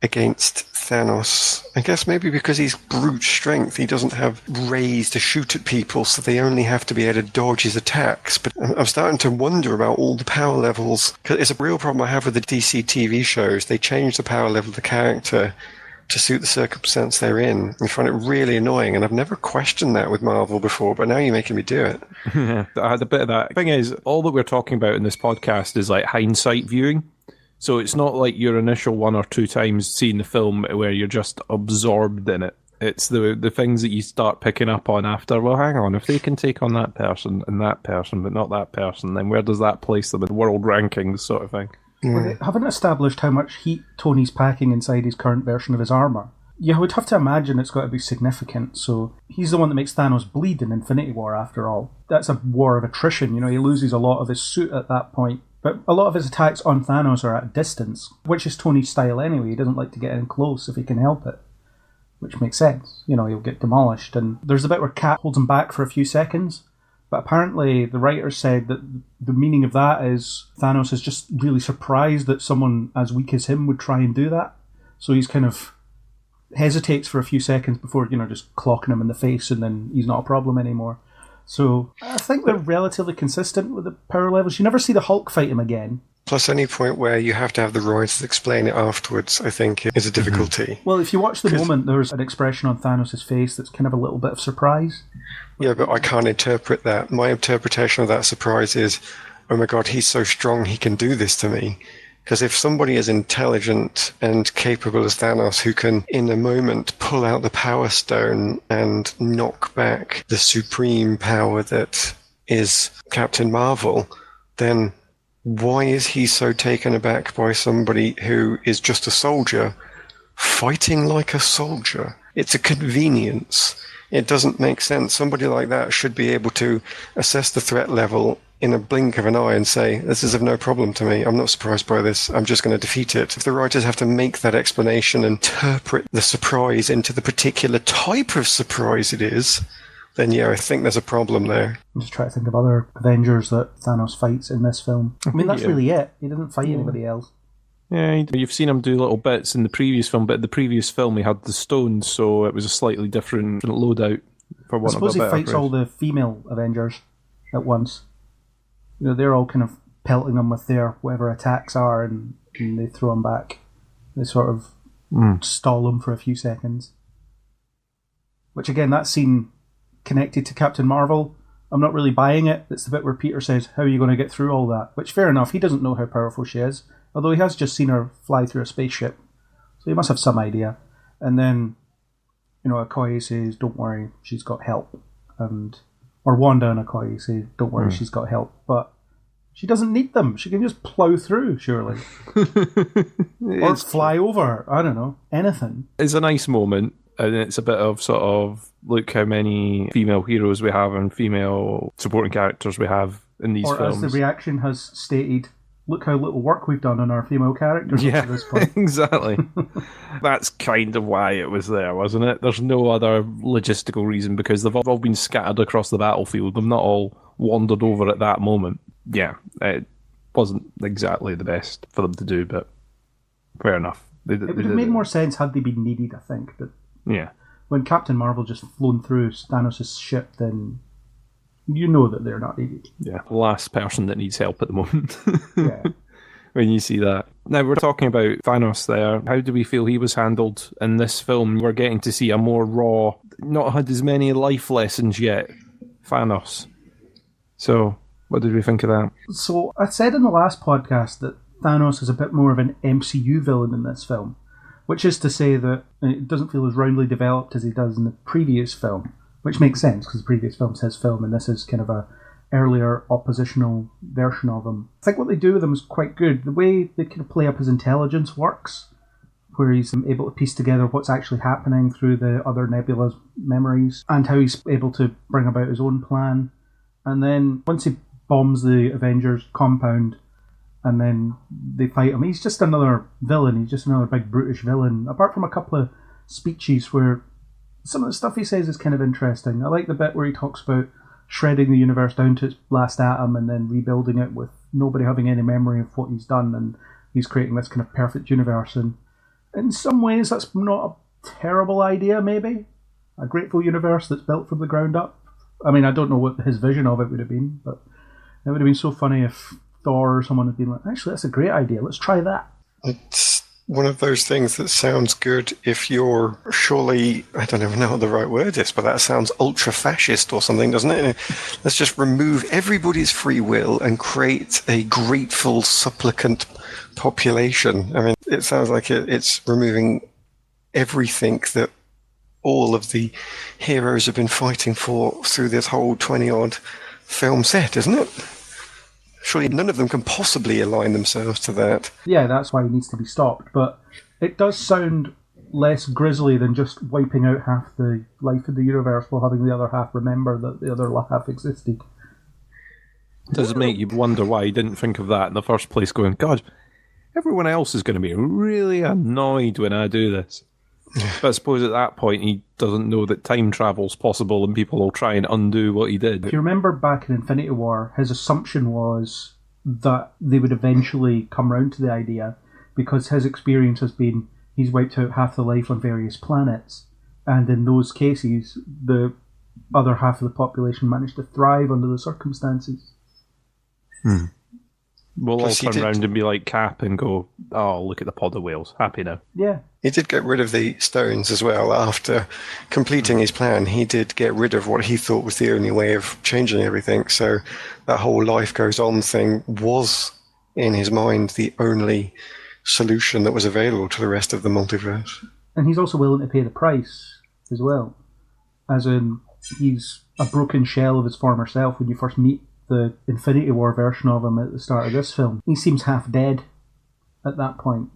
against Thanos. I guess maybe because he's brute strength, he doesn't have rays to shoot at people, so they only have to be able to dodge his attacks. But I'm starting to wonder about all the power levels, because it's a real problem I have with the DC TV shows. They change the power level of the character to suit the circumstance they're in. I find it really annoying, and I've never questioned that with Marvel before, but now you're making me do it. Yeah, I had a bit of that. The thing is, all that we're talking about in this podcast is like hindsight viewing. So it's not like your initial one or two times seeing the film where you're just absorbed in it. It's the things that you start picking up on after. Well, hang on, if they can take on that person and that person, but not that person, then where does that place them in world rankings, sort of thing? Well, they haven't established how much heat Tony's packing inside his current version of his armour. You would have to imagine it's got to be significant, so he's the one that makes Thanos bleed in Infinity War, after all. That's a war of attrition, he loses a lot of his suit at that point. But a lot of his attacks on Thanos are at a distance, which is Tony's style anyway. He doesn't like to get in close if he can help it, which makes sense. He'll get demolished. And there's a bit where Cap holds him back for a few seconds, but apparently the writer said that the meaning of that is Thanos is just really surprised that someone as weak as him would try and do that. So he's kind of hesitates for a few seconds before, just clocking him in the face, and then he's not a problem anymore. So I think they're relatively consistent with the power levels. You never see the Hulk fight him again. Plus, any point where you have to have the writers explain it afterwards, I think, is a difficulty. Well, if you watch the moment, there's an expression on Thanos' face that's kind of a little bit of surprise. Yeah, but I can't interpret that. My interpretation of that surprise is, oh my god, he's so strong, he can do this to me. Because if somebody is intelligent and capable as Thanos, who can, in a moment, pull out the Power Stone and knock back the supreme power that is Captain Marvel, then why is he so taken aback by somebody who is just a soldier fighting like a soldier? It's a convenience. It doesn't make sense. Somebody like that should be able to assess the threat level in a blink of an eye and say, this is of no problem to me. I'm not surprised by this. I'm just going to defeat it. If the writers have to make that explanation and interpret the surprise into the particular type of surprise it is, then yeah, I think there's a problem there. I'm just trying to think of other Avengers that Thanos fights in this film. I mean, that's really it. He doesn't fight anybody else. Yeah, you've seen him do little bits in the previous film, but the previous film he had the stones, so it was a slightly different loadout. For one I suppose of a he fights all the female Avengers at once. They're all kind of pelting him with their whatever attacks are, and they throw him back. They sort of stall him for a few seconds. Which again, that scene connected to Captain Marvel, I'm not really buying it. It's the bit where Peter says, how are you going to get through all that? Which, fair enough, he doesn't know how powerful she is, although he has just seen her fly through a spaceship. So he must have some idea. And then, Okoye says, don't worry, she's got help. And Or Wanda and Okoye say, don't worry, she's got help. But she doesn't need them. She can just plough through, surely. Or fly over. I don't know. Anything. It's a nice moment, and it's a bit of sort of, look how many female heroes we have and female supporting characters we have in these films. Or as the reaction has stated, look how little work we've done on our female characters up to this point. Exactly. That's kind of why it was there, wasn't it? There's no other logistical reason, because they've all been scattered across the battlefield. They've not all wandered over at that moment. Yeah, it wasn't exactly the best for them to do, but fair enough. It would have made more sense had they been needed, I think. But yeah, when Captain Marvel just flown through Thanos' ship, then you know that they're not needed. Yeah, last person that needs help at the moment. Yeah. When you see that. Now, we're talking about Thanos there. How do we feel he was handled in this film? We're getting to see a more raw, not had as many life lessons yet, Thanos. So, what did we think of that? So, I said in the last podcast that Thanos is a bit more of an MCU villain in this film, which is to say that it doesn't feel as roundly developed as he does in the previous film, which makes sense because the previous film's his film and this is kind of a earlier oppositional version of him. I think what they do with him is quite good. The way they kind of play up his intelligence works, where he's able to piece together what's actually happening through the other Nebula's memories, and how he's able to bring about his own plan. And then once he bombs the Avengers compound and then they fight him, he's just another villain. He's just another big brutish villain, apart from a couple of speeches where some of the stuff he says is kind of interesting. I like the bit where he talks about shredding the universe down to its last atom and then rebuilding it with nobody having any memory of what he's done, and he's creating this kind of perfect universe. And in some ways that's not a terrible idea, maybe. A grateful universe that's built from the ground up. I mean, I don't know what his vision of it would have been, but it would have been so funny if Thor or someone had been like, actually, that's a great idea, let's try that. It's one of those things that sounds good if you're surely, I don't even know what the right word is, but that sounds ultra-fascist or something, doesn't it? Let's just remove everybody's free will and create a grateful, supplicant population. I mean, it sounds like it's removing everything that all of the heroes have been fighting for through this whole 20-odd film set, isn't it? Surely none of them can possibly align themselves to that. Yeah, that's why he needs to be stopped. But it does sound less grisly than just wiping out half the life of the universe while having the other half remember that the other half existed. Does it make you wonder why he didn't think of that in the first place, going, God, everyone else is going to be really annoyed when I do this. But I suppose at that point he doesn't know that time travel's possible and people will try and undo what he did. If you remember back in Infinity War, his assumption was that they would eventually come round to the idea, because his experience has been he's wiped out half the life on various planets, and in those cases the other half of the population managed to thrive under the circumstances. We'll all turn around and be like Cap and go, oh, look at the pod of whales. Happy now. Yeah. He did get rid of the stones as well. After completing his plan, he did get rid of what he thought was the only way of changing everything. So that whole life goes on thing was, in his mind, the only solution that was available to the rest of the multiverse. And he's also willing to pay the price as well. As in, he's a broken shell of his former self when you first meet the Infinity War version of him at the start of this film. He seems half dead at that point.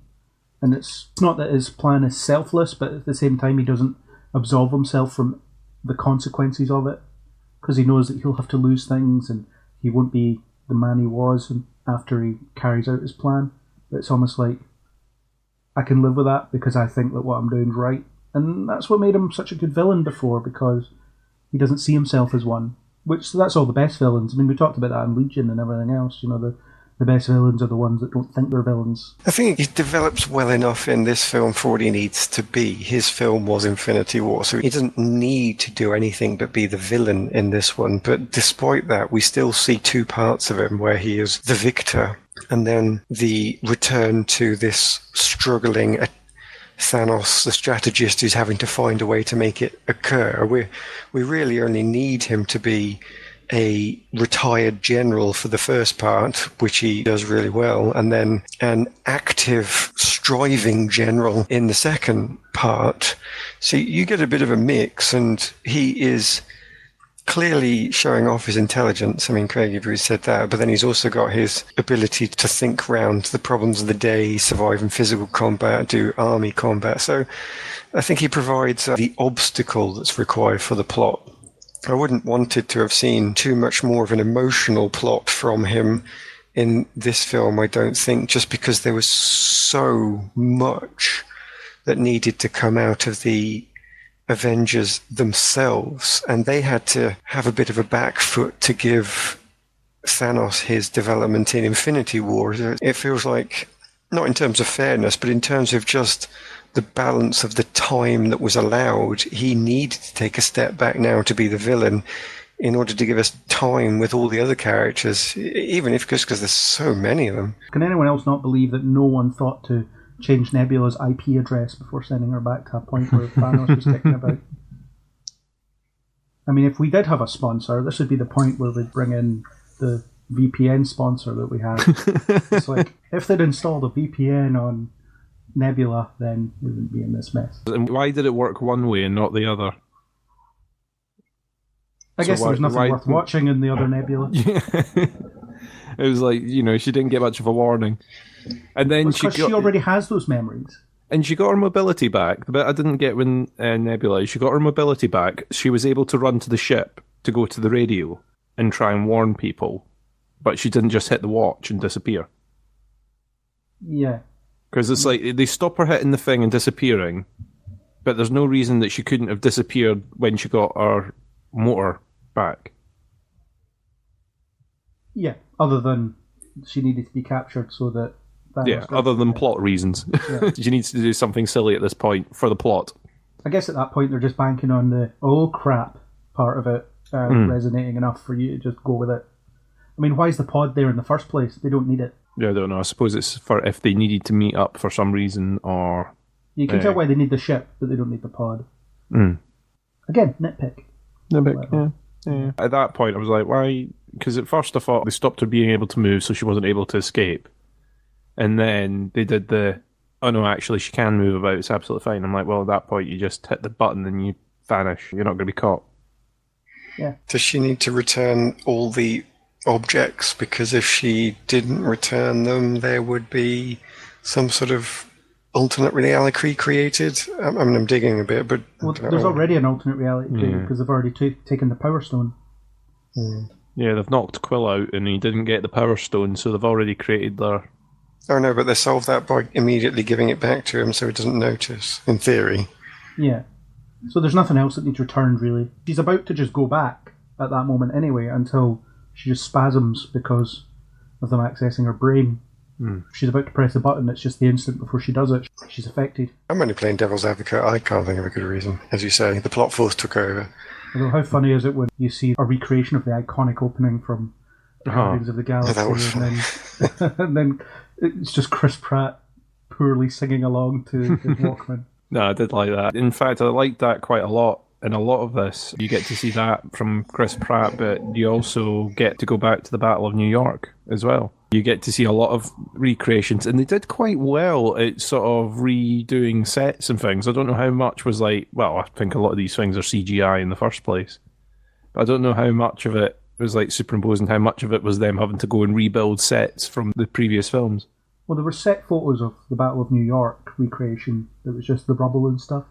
And it's not that his plan is selfless, but at the same time he doesn't absolve himself from the consequences of it, because he knows that he'll have to lose things and he won't be the man he was after he carries out his plan. But it's almost like, I can live with that because I think that what I'm doing is right. And that's what made him such a good villain before, because he doesn't see himself as one. That's all the best villains. I mean, we talked about that in Legion and everything else. You know, the best villains are the ones that don't think they're villains. I think he develops well enough in this film for what he needs to be. His film was Infinity War, so he doesn't need to do anything but be the villain in this one. But despite that, we still see two parts of him where he is the victor, and then the return to this struggling Thanos, the strategist who's having to find a way to make it occur. We really only need him to be a retired general for the first part, which he does really well, and then an active, striving general in the second part. So you get a bit of a mix, and he is clearly showing off his intelligence. I mean, Craig, you've already said that, but then he's also got his ability to think round the problems of the day, survive in physical combat, do army combat. So I think he provides the obstacle that's required for the plot. I wouldn't wanted to have seen too much more of an emotional plot from him in this film, I don't think, just because there was so much that needed to come out of the Avengers themselves, and they had to have a bit of a back foot to give Thanos his development in Infinity War. It feels like, not in terms of fairness, but in terms of just the balance of the time that was allowed, he needed to take a step back now to be the villain in order to give us time with all the other characters, even if because there's so many of them. Can anyone else not believe that no one thought to change Nebula's IP address before sending her back to a point where Thanos was kicking about? I mean, if we did have a sponsor, this would be the point where we'd bring in the VPN sponsor that we have. It's like, if they'd installed a VPN on Nebula, then we wouldn't be in this mess. And why did it work one way and not the other? I guess there was nothing worth watching in the other Nebula. Yeah. It was like, she didn't get much of a warning. And then she already has those memories. And she got her mobility back. The bit I didn't get when Nebula, she got her mobility back. She was able to run to the ship to go to the radio and try and warn people. But she didn't just hit the watch and disappear. Yeah. Because it's like, they stop her hitting the thing and disappearing, but there's no reason that she couldn't have disappeared when she got her motor back. Yeah, other than she needed to be captured so that... other than plot reasons. Yeah. She needs to do something silly at this point for the plot. I guess at that point they're just banking on the oh crap part of it resonating enough for you to just go with it. I mean, why is the pod there in the first place? They don't need it. Yeah, I don't know. I suppose it's for if they needed to meet up for some reason, or... You can tell why they need the ship, but they don't need the pod. Again, nitpick. Nitpick, yeah. At that point, I was like, why? Because at first I thought they stopped her being able to move, so she wasn't able to escape. And then they did oh no, actually she can move about, it's absolutely fine. I'm like, well, at that point you just hit the button and you vanish. You're not going to be caught. Yeah. Does she need to return all the objects? Because if she didn't return them, there would be some sort of alternate reality created. I mean, I'm digging a bit, but... Well, there's already an alternate reality created because they've already taken the Power Stone. Yeah, they've knocked Quill out and he didn't get the Power Stone, so they've already created their... Oh no, but they solved that by immediately giving it back to him so he doesn't notice, in theory. Yeah. So there's nothing else that needs returned, really. She's about to just go back at that moment anyway, until she just spasms because of them accessing her brain. She's about to press the button, it's just the instant before she does it, she's affected. I'm only playing devil's advocate, I can't think of a good reason. As you say, the plot force took over. Although how funny is it when you see a recreation of the iconic opening from Guardians of the Galaxy, that was funny. And then it's just Chris Pratt poorly singing along to his Walkman. No, I did like that. In fact, I liked that quite a lot. In a lot of this, you get to see that from Chris Pratt, but you also get to go back to the Battle of New York as well. You get to see a lot of recreations, and they did quite well at sort of redoing sets and things. I don't know how much was like, well, I think a lot of these things are CGI in the first place. But I don't know how much of it was like superimposed and how much of it was them having to go and rebuild sets from the previous films. Well, there were set photos of the Battle of New York recreation. It was just the rubble and stuff.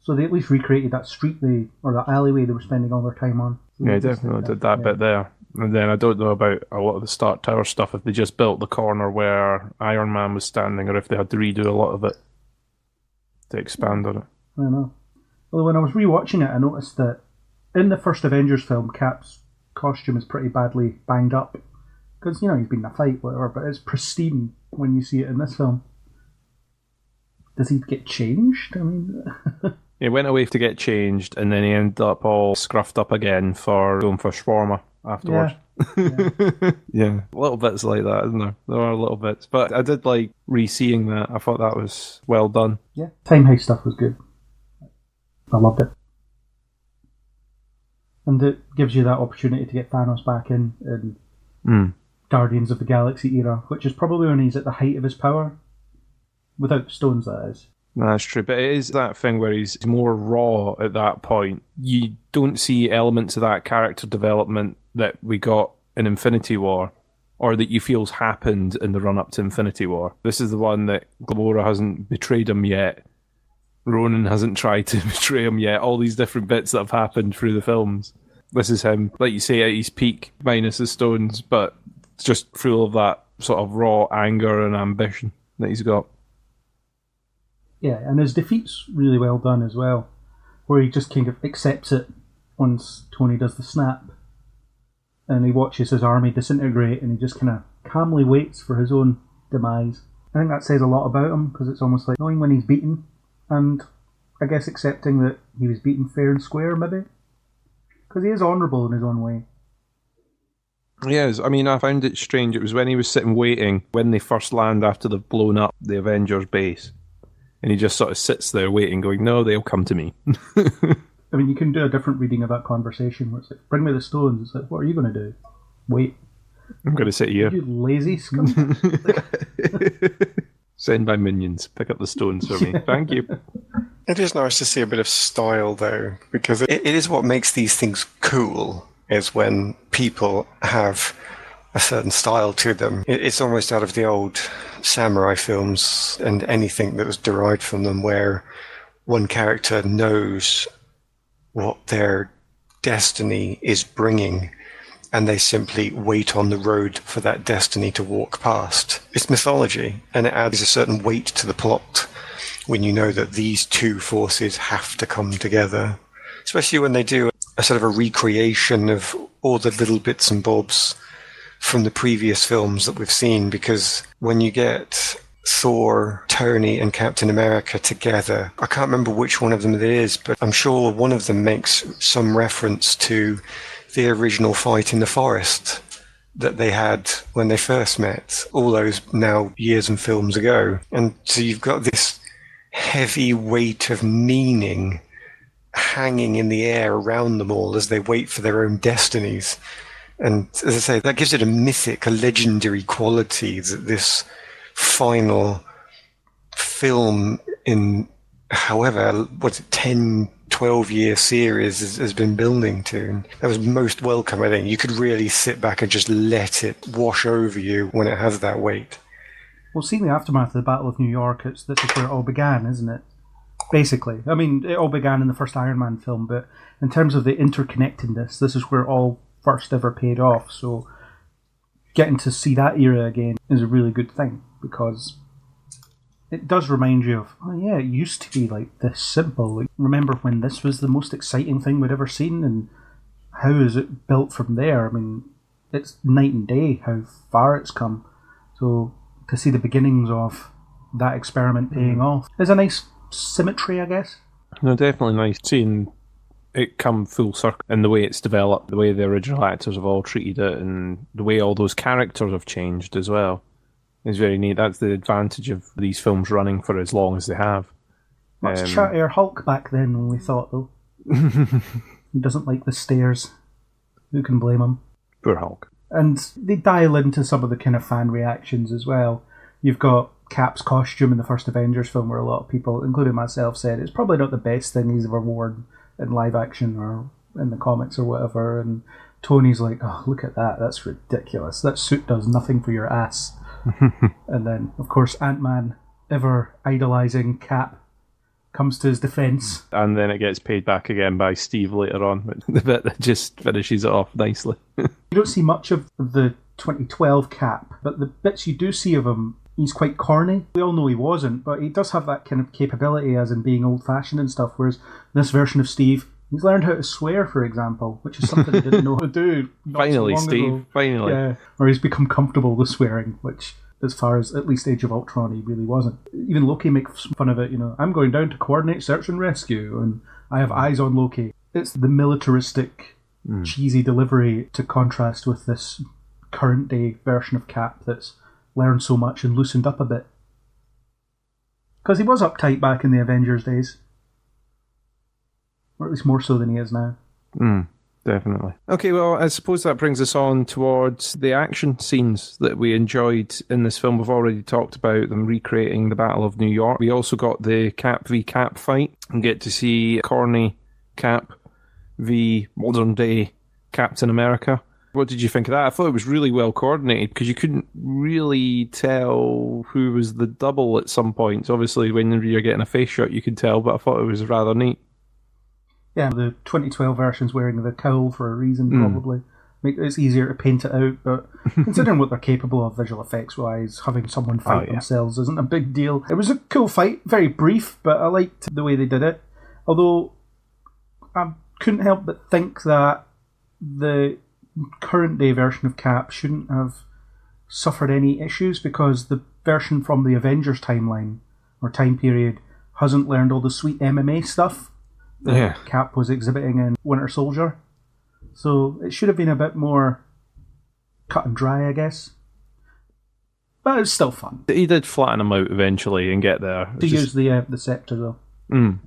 So they at least recreated that street or that alleyway they were spending all their time on. So yeah, definitely did that bit there. And then I don't know about a lot of the Stark Tower stuff, if they just built the corner where Iron Man was standing, or if they had to redo a lot of it to expand on it. I don't know. Well, when I was rewatching it, I noticed that in the first Avengers film, Cap's costume is pretty badly banged up. Because, he's been in a fight, whatever, but it's pristine when you see it in this film. Does he get changed? I mean... He went away to get changed, and then he ended up all scruffed up again for going for shawarma afterwards. Yeah. Little bits like that, isn't there? There are little bits. But I did like re-seeing that. I thought that was well done. Yeah. Time heist stuff was good. I loved it. And it gives you that opportunity to get Thanos back in Guardians of the Galaxy era, which is probably when he's at the height of his power. Without the stones, that is. That's true, but it is that thing where he's more raw at that point. You don't see elements of that character development that we got in Infinity War, or that you feel's happened in the run-up to Infinity War. This is the one that Gamora hasn't betrayed him yet. Ronan hasn't tried to betray him yet. All these different bits that have happened through the films. This is him, like you say, at his peak, minus his stones, but just full of that sort of raw anger and ambition that he's got. Yeah, and his defeat's really well done as well, where he just kind of accepts it once Tony does the snap, and he watches his army disintegrate, and he just kind of calmly waits for his own demise. I think that says a lot about him, because it's almost like knowing when he's beaten, and I guess accepting that he was beaten fair and square, maybe, because he is honourable in his own way. Yes, I mean, I found it strange. It was when he was sitting waiting, when they first land after they've blown up the Avengers base. And he just sort of sits there waiting, going, no, they'll come to me. I mean, you can do a different reading of that conversation where it's like, bring me the stones. It's like, what are you going to do? Wait. I'm going to sit here. You lazy scum. Send my minions. Pick up the stones for me. Thank you. It is nice to see a bit of style, though, because it is what makes these things cool, is when people have a certain style to them. It's almost out of the old samurai films and anything that was derived from them, where one character knows what their destiny is bringing and they simply wait on the road for that destiny to walk past. It's mythology, and it adds a certain weight to the plot when you know that these two forces have to come together, especially when they do a sort of a recreation of all the little bits and bobs from the previous films that we've seen, because when you get Thor, Tony, and Captain America together, I can't remember which one of them it is, but I'm sure one of them makes some reference to the original fight in the forest that they had when they first met, all those now years and films ago. And so you've got this heavy weight of meaning hanging in the air around them all as they wait for their own destinies. And as I say, that gives it a mythic, a legendary quality that this final film in however, 10, 12-year series has been building to. And that was most welcome, I think. You could really sit back and just let it wash over you when it has that weight. Well, seeing the aftermath of the Battle of New York, this is where it all began, isn't it? Basically. I mean, it all began in the first Iron Man film, but in terms of the interconnectedness, this is where it all first ever paid off. So getting to see that era again is a really good thing, because it does remind you of, oh yeah, it used to be like this simple. Like, remember when this was the most exciting thing we'd ever seen, and how is it built from there? I mean, it's night and day how far it's come. So to see the beginnings of that experiment paying off is a nice symmetry, I guess. No, definitely nice seeing it come full circle in the way it's developed, the way the original actors have all treated it, and the way all those characters have changed as well. It's very neat. That's the advantage of these films running for as long as they have. Much chattier Hulk back then when we thought, though. He doesn't like the stairs. Who can blame him? Poor Hulk. And they dial into some of the kind of fan reactions as well. You've got Cap's costume in the first Avengers film, where a lot of people, including myself, said it's probably not the best thing he's ever worn in live action or in the comics or whatever. And Tony's like, oh, look at that. That's ridiculous. That suit does nothing for your ass. And then, of course, Ant-Man, ever idolising Cap, comes to his defence. And then it gets paid back again by Steve later on. The bit that just finishes it off nicely. You don't see much of the 2012 Cap, but the bits you do see of him, he's quite corny. We all know he wasn't, but he does have that kind of capability as in being old-fashioned and stuff, whereas this version of Steve, he's learned how to swear, for example, which is something he didn't know how to do. Finally, so Steve, ago. Finally. Yeah, or he's become comfortable with swearing, which, as far as at least Age of Ultron, he really wasn't. Even Loki makes fun of it, I'm going down to coordinate search and rescue, and I have eyes on Loki. It's the militaristic, cheesy delivery to contrast with this current-day version of Cap that's learned so much and loosened up a bit. Because he was uptight back in the Avengers days. Or at least more so than he is now. definitely. Okay, well, I suppose that brings us on towards the action scenes that we enjoyed in this film. We've already talked about them recreating the Battle of New York. We also got the Cap v Cap fight and get to see corny Cap v modern day Captain America. What did you think of that? I thought it was really well coordinated because you couldn't really tell who was the double at some points. Obviously, when you're getting a face shot, you could tell, but I thought it was rather neat. Yeah, the 2012 version's wearing the cowl for a reason, probably. It's easier to paint it out, but considering what they're capable of visual effects-wise, having someone fight themselves isn't a big deal. It was a cool fight, very brief, but I liked the way they did it. Although, I couldn't help but think that the current day version of Cap shouldn't have suffered any issues because the version from the Avengers timeline or time period hasn't learned all the sweet MMA stuff that Cap was exhibiting in Winter Soldier. So it should have been a bit more cut and dry, I guess. But it was still fun. He did flatten him out eventually and get there. To use the scepter, though. Mm.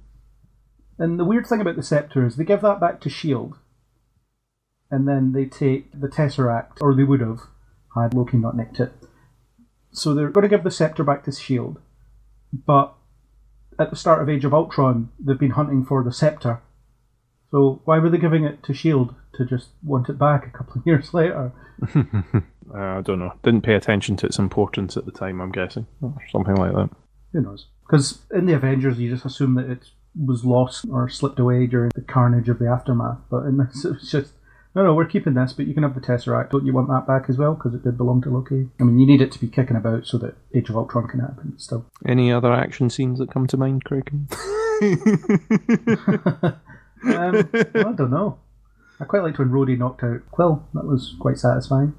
And the weird thing about the scepter is they give that back to S.H.I.E.L.D., and then they take the Tesseract, or they would have, had Loki not nicked it. So they're going to give the scepter back to S.H.I.E.L.D., but at the start of Age of Ultron, they've been hunting for the scepter. So why were they giving it to S.H.I.E.L.D. to just want it back a couple of years later? I don't know. Didn't pay attention to its importance at the time, I'm guessing. Or something like that. Who knows? Because in the Avengers, you just assume that it was lost or slipped away during the carnage of the aftermath. But in this, it was just, no, we're keeping this, but you can have the Tesseract. Don't you want that back as well? Because it did belong to Loki. I mean, you need it to be kicking about so that Age of Ultron can happen still. Any other action scenes that come to mind, Craig? Well, I don't know. I quite liked when Rhodey knocked out Quill. That was quite satisfying.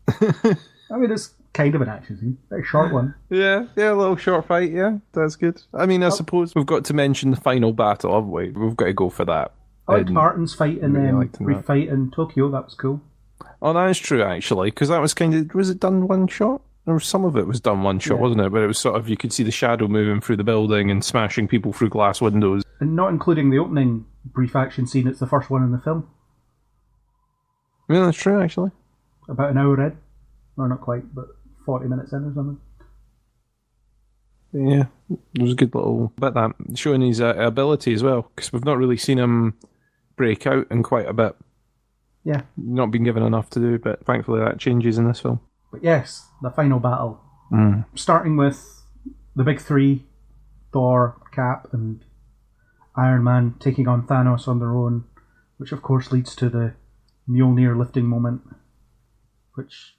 I mean, it's kind of an action scene. Very short one. Yeah, a little short fight, yeah. That's good. I mean, I suppose we've got to mention the final battle, haven't we? We've got to go for that. I liked Martin's fight and then re-fight in Tokyo. That was cool. Oh, that is true, actually, because that was kind of... Was it done one shot? Or some of it was done one shot, wasn't it? But it was sort of... You could see the shadow moving through the building and smashing people through glass windows. And not including the opening brief action scene, it's the first one in the film. Yeah, that's true, actually. About an hour in. Or not quite, but 40 minutes in or something. Yeah, it was a good little bit, that. Showing his ability as well, because we've not really seen him break out in quite a bit. Yeah. Not been given enough to do, but thankfully that changes in this film. But yes, the final battle. Starting with the big three, Thor, Cap, and Iron Man taking on Thanos on their own, which of course leads to the Mjolnir lifting moment, which...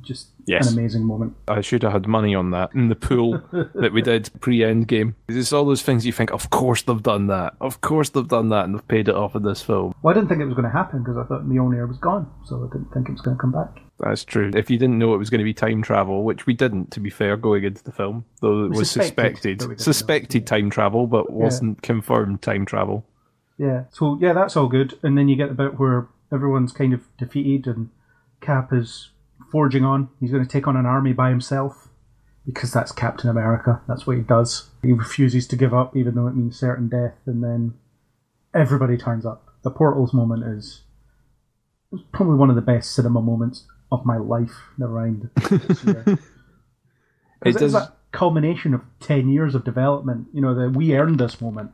just an amazing moment. I should have had money on that in the pool that we did pre-Endgame. It's all those things you think, of course they've done that. Of course they've done that and they've paid it off in this film. Well, I didn't think it was going to happen because I thought Mjolnir was gone, so I didn't think it was going to come back. That's true. If you didn't know it was going to be time travel, which we didn't, to be fair, going into the film, though it was suspected time travel, but wasn't confirmed time travel. Yeah, so that's all good. And then you get the bit where everyone's kind of defeated and Cap is forging on. He's going to take on an army by himself because that's Captain America. That's what he does. He refuses to give up even though it means certain death, and then everybody turns up. The Portals moment is probably one of the best cinema moments of my life, never mind this year. It's that culmination of 10 years of development, that we earned this moment.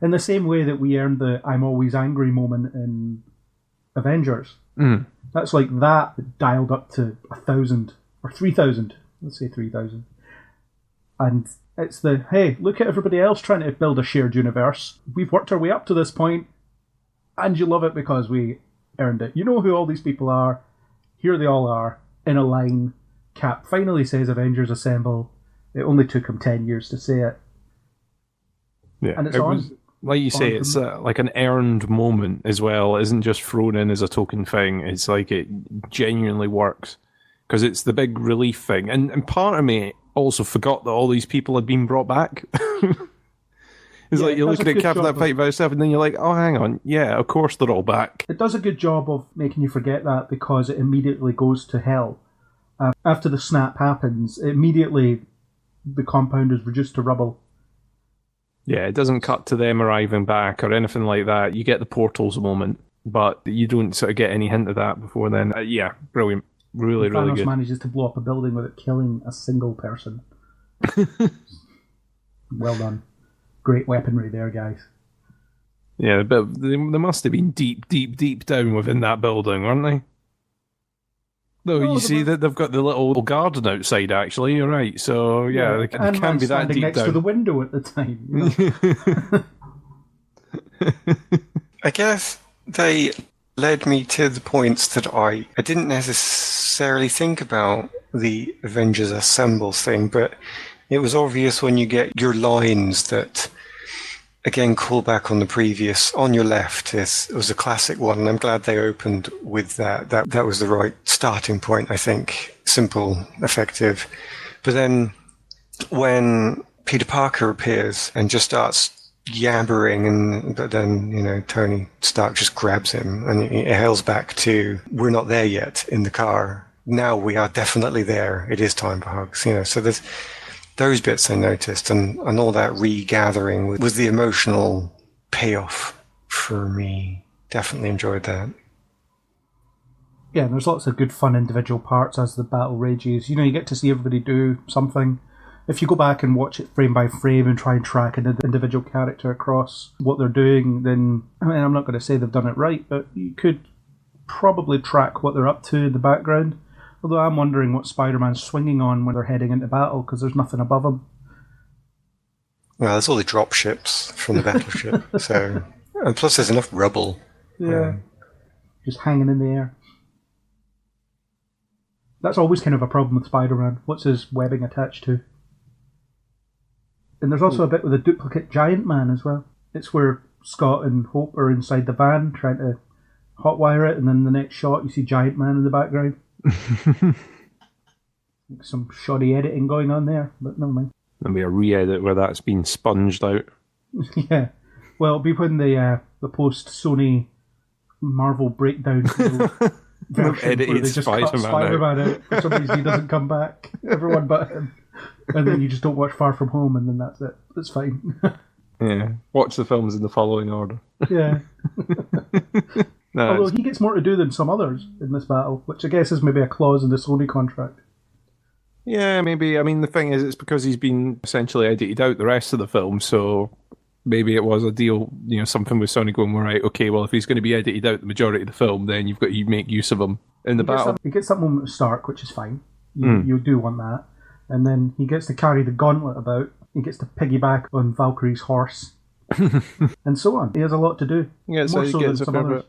In the same way that we earned the I'm always angry moment in Avengers. That's like that dialed up to 1,000 or 3,000. Let's say 3,000. And it's the, hey, look at everybody else trying to build a shared universe. We've worked our way up to this point, and you love it because we earned it. You know who all these people are. Here they all are, in a line. Cap finally says Avengers Assemble. It only took him 10 years to say it. Yeah, and it's on. Like you say, it's like an earned moment as well. It isn't just thrown in as a token thing. It's like it genuinely works because it's the big relief thing. And part of me also forgot that all these people had been brought back. It's like you're looking at Cap that fight by yourself and then you're like, oh, hang on. Yeah, of course they're all back. It does a good job of making you forget that because it immediately goes to hell. After the snap happens, immediately the compound is reduced to rubble. Yeah, it doesn't cut to them arriving back or anything like that. You get the Portals moment. but you don't sort of get any hint of that before then. Yeah, brilliant. Really, really Thanos good. manages to blow up a building without killing a single person. Well done. Great weaponry there, guys. Yeah, but they must have been deep, deep, deep down within that building, weren't they? No, you see that they've got the little garden outside, actually. You're right. So, yeah, they can't be that deep next down. to the window at the time. You know? I guess they led me to the points that I didn't necessarily think about the Avengers Assemble thing, but it was obvious when you get your lines that, again, call back on the previous. On your left it was a classic one, and I'm glad they opened with that. That was the right starting point, I think. Simple, effective. But then when Peter Parker appears and just starts yabbering, but then, Tony Stark just grabs him and he hails back to, we're not there yet in the car. Now we are definitely there. It is time for hugs. So there's those bits I noticed, and all that regathering was the emotional payoff for me. Definitely enjoyed that. Yeah, and there's lots of good fun individual parts as the battle rages. You get to see everybody do something. If you go back and watch it frame by frame and try and track an individual character across what they're doing, then, I'm not going to say they've done it right, but you could probably track what they're up to in the background. Although I'm wondering what Spider-Man's swinging on when they're heading into battle, because there's nothing above him. Well, there's all the drop ships from the battleship, and plus there's enough rubble. Yeah, just hanging in the air. That's always kind of a problem with Spider-Man. What's his webbing attached to? And there's also a bit with a duplicate Giant Man as well. It's where Scott and Hope are inside the van trying to hotwire it, and then the next shot you see Giant Man in the background. Some shoddy editing going on there, but never mind. Maybe a re-edit where that's been sponged out. Yeah. Well, it'll be when the post-Sony Marvel breakdown version edited where they just cut Spider-Man out. For some reason he doesn't come back. Everyone but him. And then you just don't watch Far From Home, and then that's it. It's fine. Yeah. Watch the films in the following order. Yeah. No, although he gets more to do than some others in this battle, which I guess is maybe a clause in the Sony contract. Yeah, maybe. I mean, the thing is, it's because he's been essentially edited out the rest of the film, so maybe it was a deal, something with Sony going, right, okay, well, if he's going to be edited out the majority of the film, then you've got to make use of him in the battle. He gets that moment with Stark, which is fine. You do want that. And then he gets to carry the gauntlet about. He gets to piggyback on Valkyrie's horse. And so on. He has a lot to do. Yeah, more so than some others.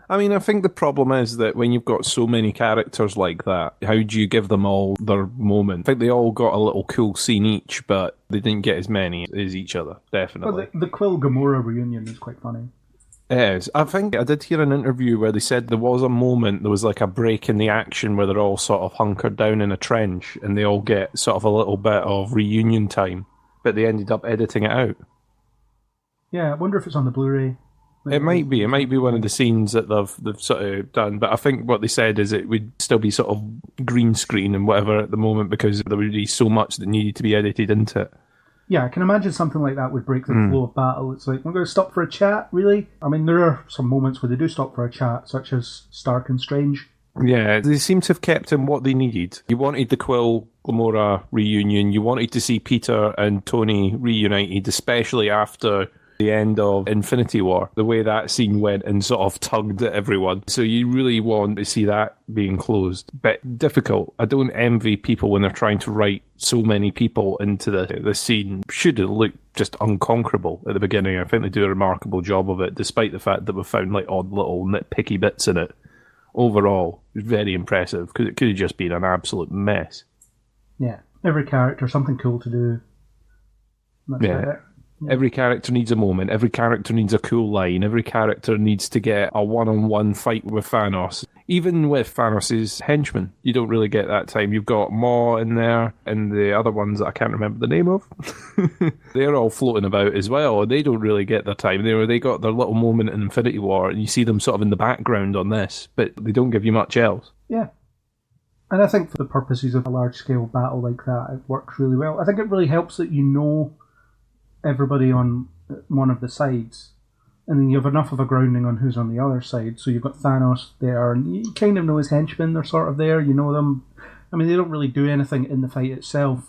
I mean, I think the problem is that when you've got so many characters like that, how do you give them all their moment? I think they all got a little cool scene each, but they didn't get as many as each other, definitely. Well, the Quill Gamora reunion is quite funny. It is. I think I did hear an interview where they said there was a moment, there was like a break in the action where they're all sort of hunkered down in a trench and they all get sort of a little bit of reunion time, but they ended up editing it out. Yeah, I wonder if it's on the Blu-ray. It might be. It might be one of the scenes that they've sort of done. But I think what they said is it would still be sort of green screen and whatever at the moment because there would be so much that needed to be edited into it. Yeah, I can imagine something like that would break the flow of battle. It's like, we're going to stop for a chat, really? I mean, there are some moments where they do stop for a chat, such as Stark and Strange. Yeah, they seem to have kept in what they needed. You wanted the Quill Gamora reunion. You wanted to see Peter and Tony reunited, especially after the end of Infinity War, the way that scene went and sort of tugged at everyone. So you really want to see that being closed. But difficult. I don't envy people when they're trying to write so many people into the scene. Should have looked just unconquerable at the beginning. I think they do a remarkable job of it, despite the fact that we've found like odd little nitpicky bits in it. Overall, it's very impressive because it could have just been an absolute mess. Yeah, every character, something cool to do. That's it. Every character needs a moment. Every character needs a cool line. Every character needs to get a one-on-one fight with Thanos. Even with Thanos' henchmen, you don't really get that time. You've got Maw in there and the other ones that I can't remember the name of. They're all floating about as well. They don't really get their time. They got their little moment in Infinity War, and you see them sort of in the background on this, but they don't give you much else. Yeah. And I think for the purposes of a large-scale battle like that, it works really well. I think it really helps that you know everybody on one of the sides. And then you have enough of a grounding on who's on the other side. So you've got Thanos there, and you kind of know his henchmen, they're sort of there, you know them. I mean, they don't really do anything in the fight itself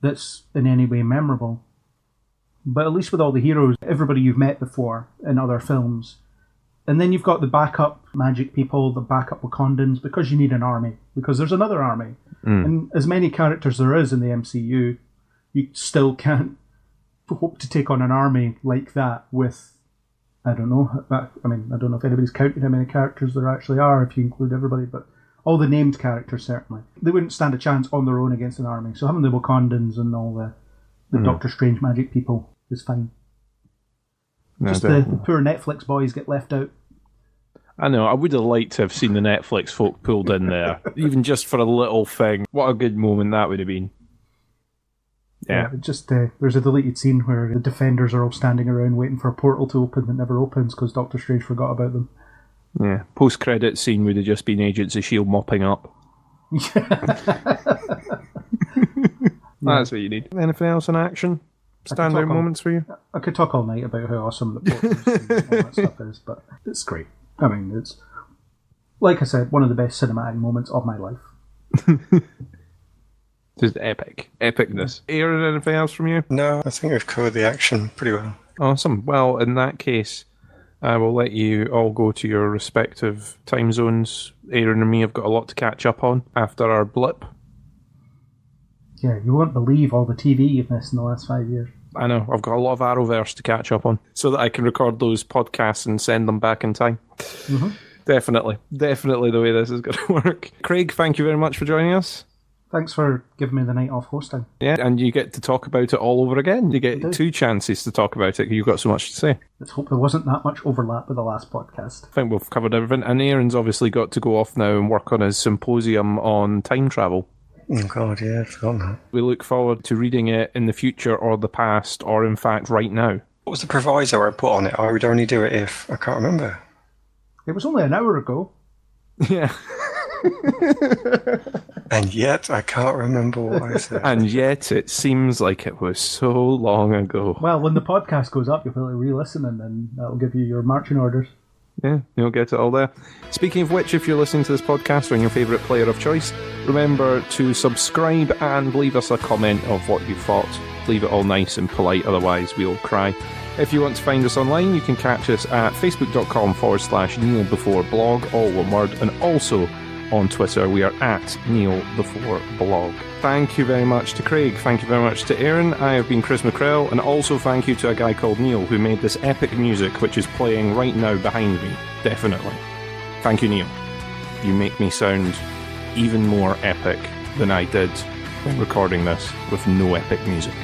that's in any way memorable. But at least with all the heroes, everybody you've met before in other films. And then you've got the backup magic people, the backup Wakandans, because you need an army. Because there's another army. And as many characters there is in the MCU, you still can't hope to take on an army like that with, I don't know, I don't know if anybody's counted how many characters there actually are, if you include everybody, but all the named characters, certainly. They wouldn't stand a chance on their own against an army. So having the Wakandans and all the Doctor Strange magic people is fine. No, Just the poor Netflix boys get left out. I know, I would have liked to have seen the Netflix folk pulled in there, even just for a little thing. What a good moment that would have been. Yeah. Just there's a deleted scene where the Defenders are all standing around waiting for a portal to open that never opens because Doctor Strange forgot about them. Yeah. Post-credit scene would have just been Agents of S.H.I.E.L.D. mopping up. That's what you need. Anything else in action? Standout moments for you? I could talk all night about how awesome the portals and all that stuff is, but it's great. I mean, it's, like I said, one of the best cinematic moments of my life. Just epic. Epicness. Aaron, anything else from you? No, I think we've covered the action pretty well. Awesome. Well, in that case, I will let you all go to your respective time zones. Aaron and me have got a lot to catch up on after our blip. Yeah, you won't believe all the TV you've missed in the last 5 years. I know. I've got a lot of Arrowverse to catch up on so that I can record those podcasts and send them back in time. Mm-hmm. Definitely the way this is going to work. Craig, thank you very much for joining us. Thanks for giving me the night off hosting. Yeah, and you get to talk about it all over again. You get 2 chances to talk about it. You've got so much to say. Let's hope there wasn't that much overlap with the last podcast. I think we've covered everything. And Aaron's obviously got to go off now and work on his symposium on time travel. Oh God, yeah, I've forgotten that. We look forward to reading it in the future or the past or, in fact, right now. What was the proviso I put on it? I would only do it if... I can't remember. It was only an hour ago. Yeah. And yet, I can't remember what I said. And yet, it seems like it was so long ago. Well, when the podcast goes up, you'll be able to re-listen and then that'll give you your marching orders. Yeah, you'll get it all there. Speaking of which, if you're listening to this podcast on your favourite player of choice, remember to subscribe and leave us a comment of what you thought. Leave it all nice and polite, otherwise we'll cry. If you want to find us online, you can catch us at facebook.com/NeilBeforeBlog, all one word, and also on Twitter, we are at NeilBeforeBlog. Thank you very much to Craig. Thank you very much to Aaron. I have been Chris McCrell, and also thank you to a guy called Neil who made this epic music, which is playing right now behind me. Definitely. Thank you, Neil. You make me sound even more epic than I did when recording this with no epic music.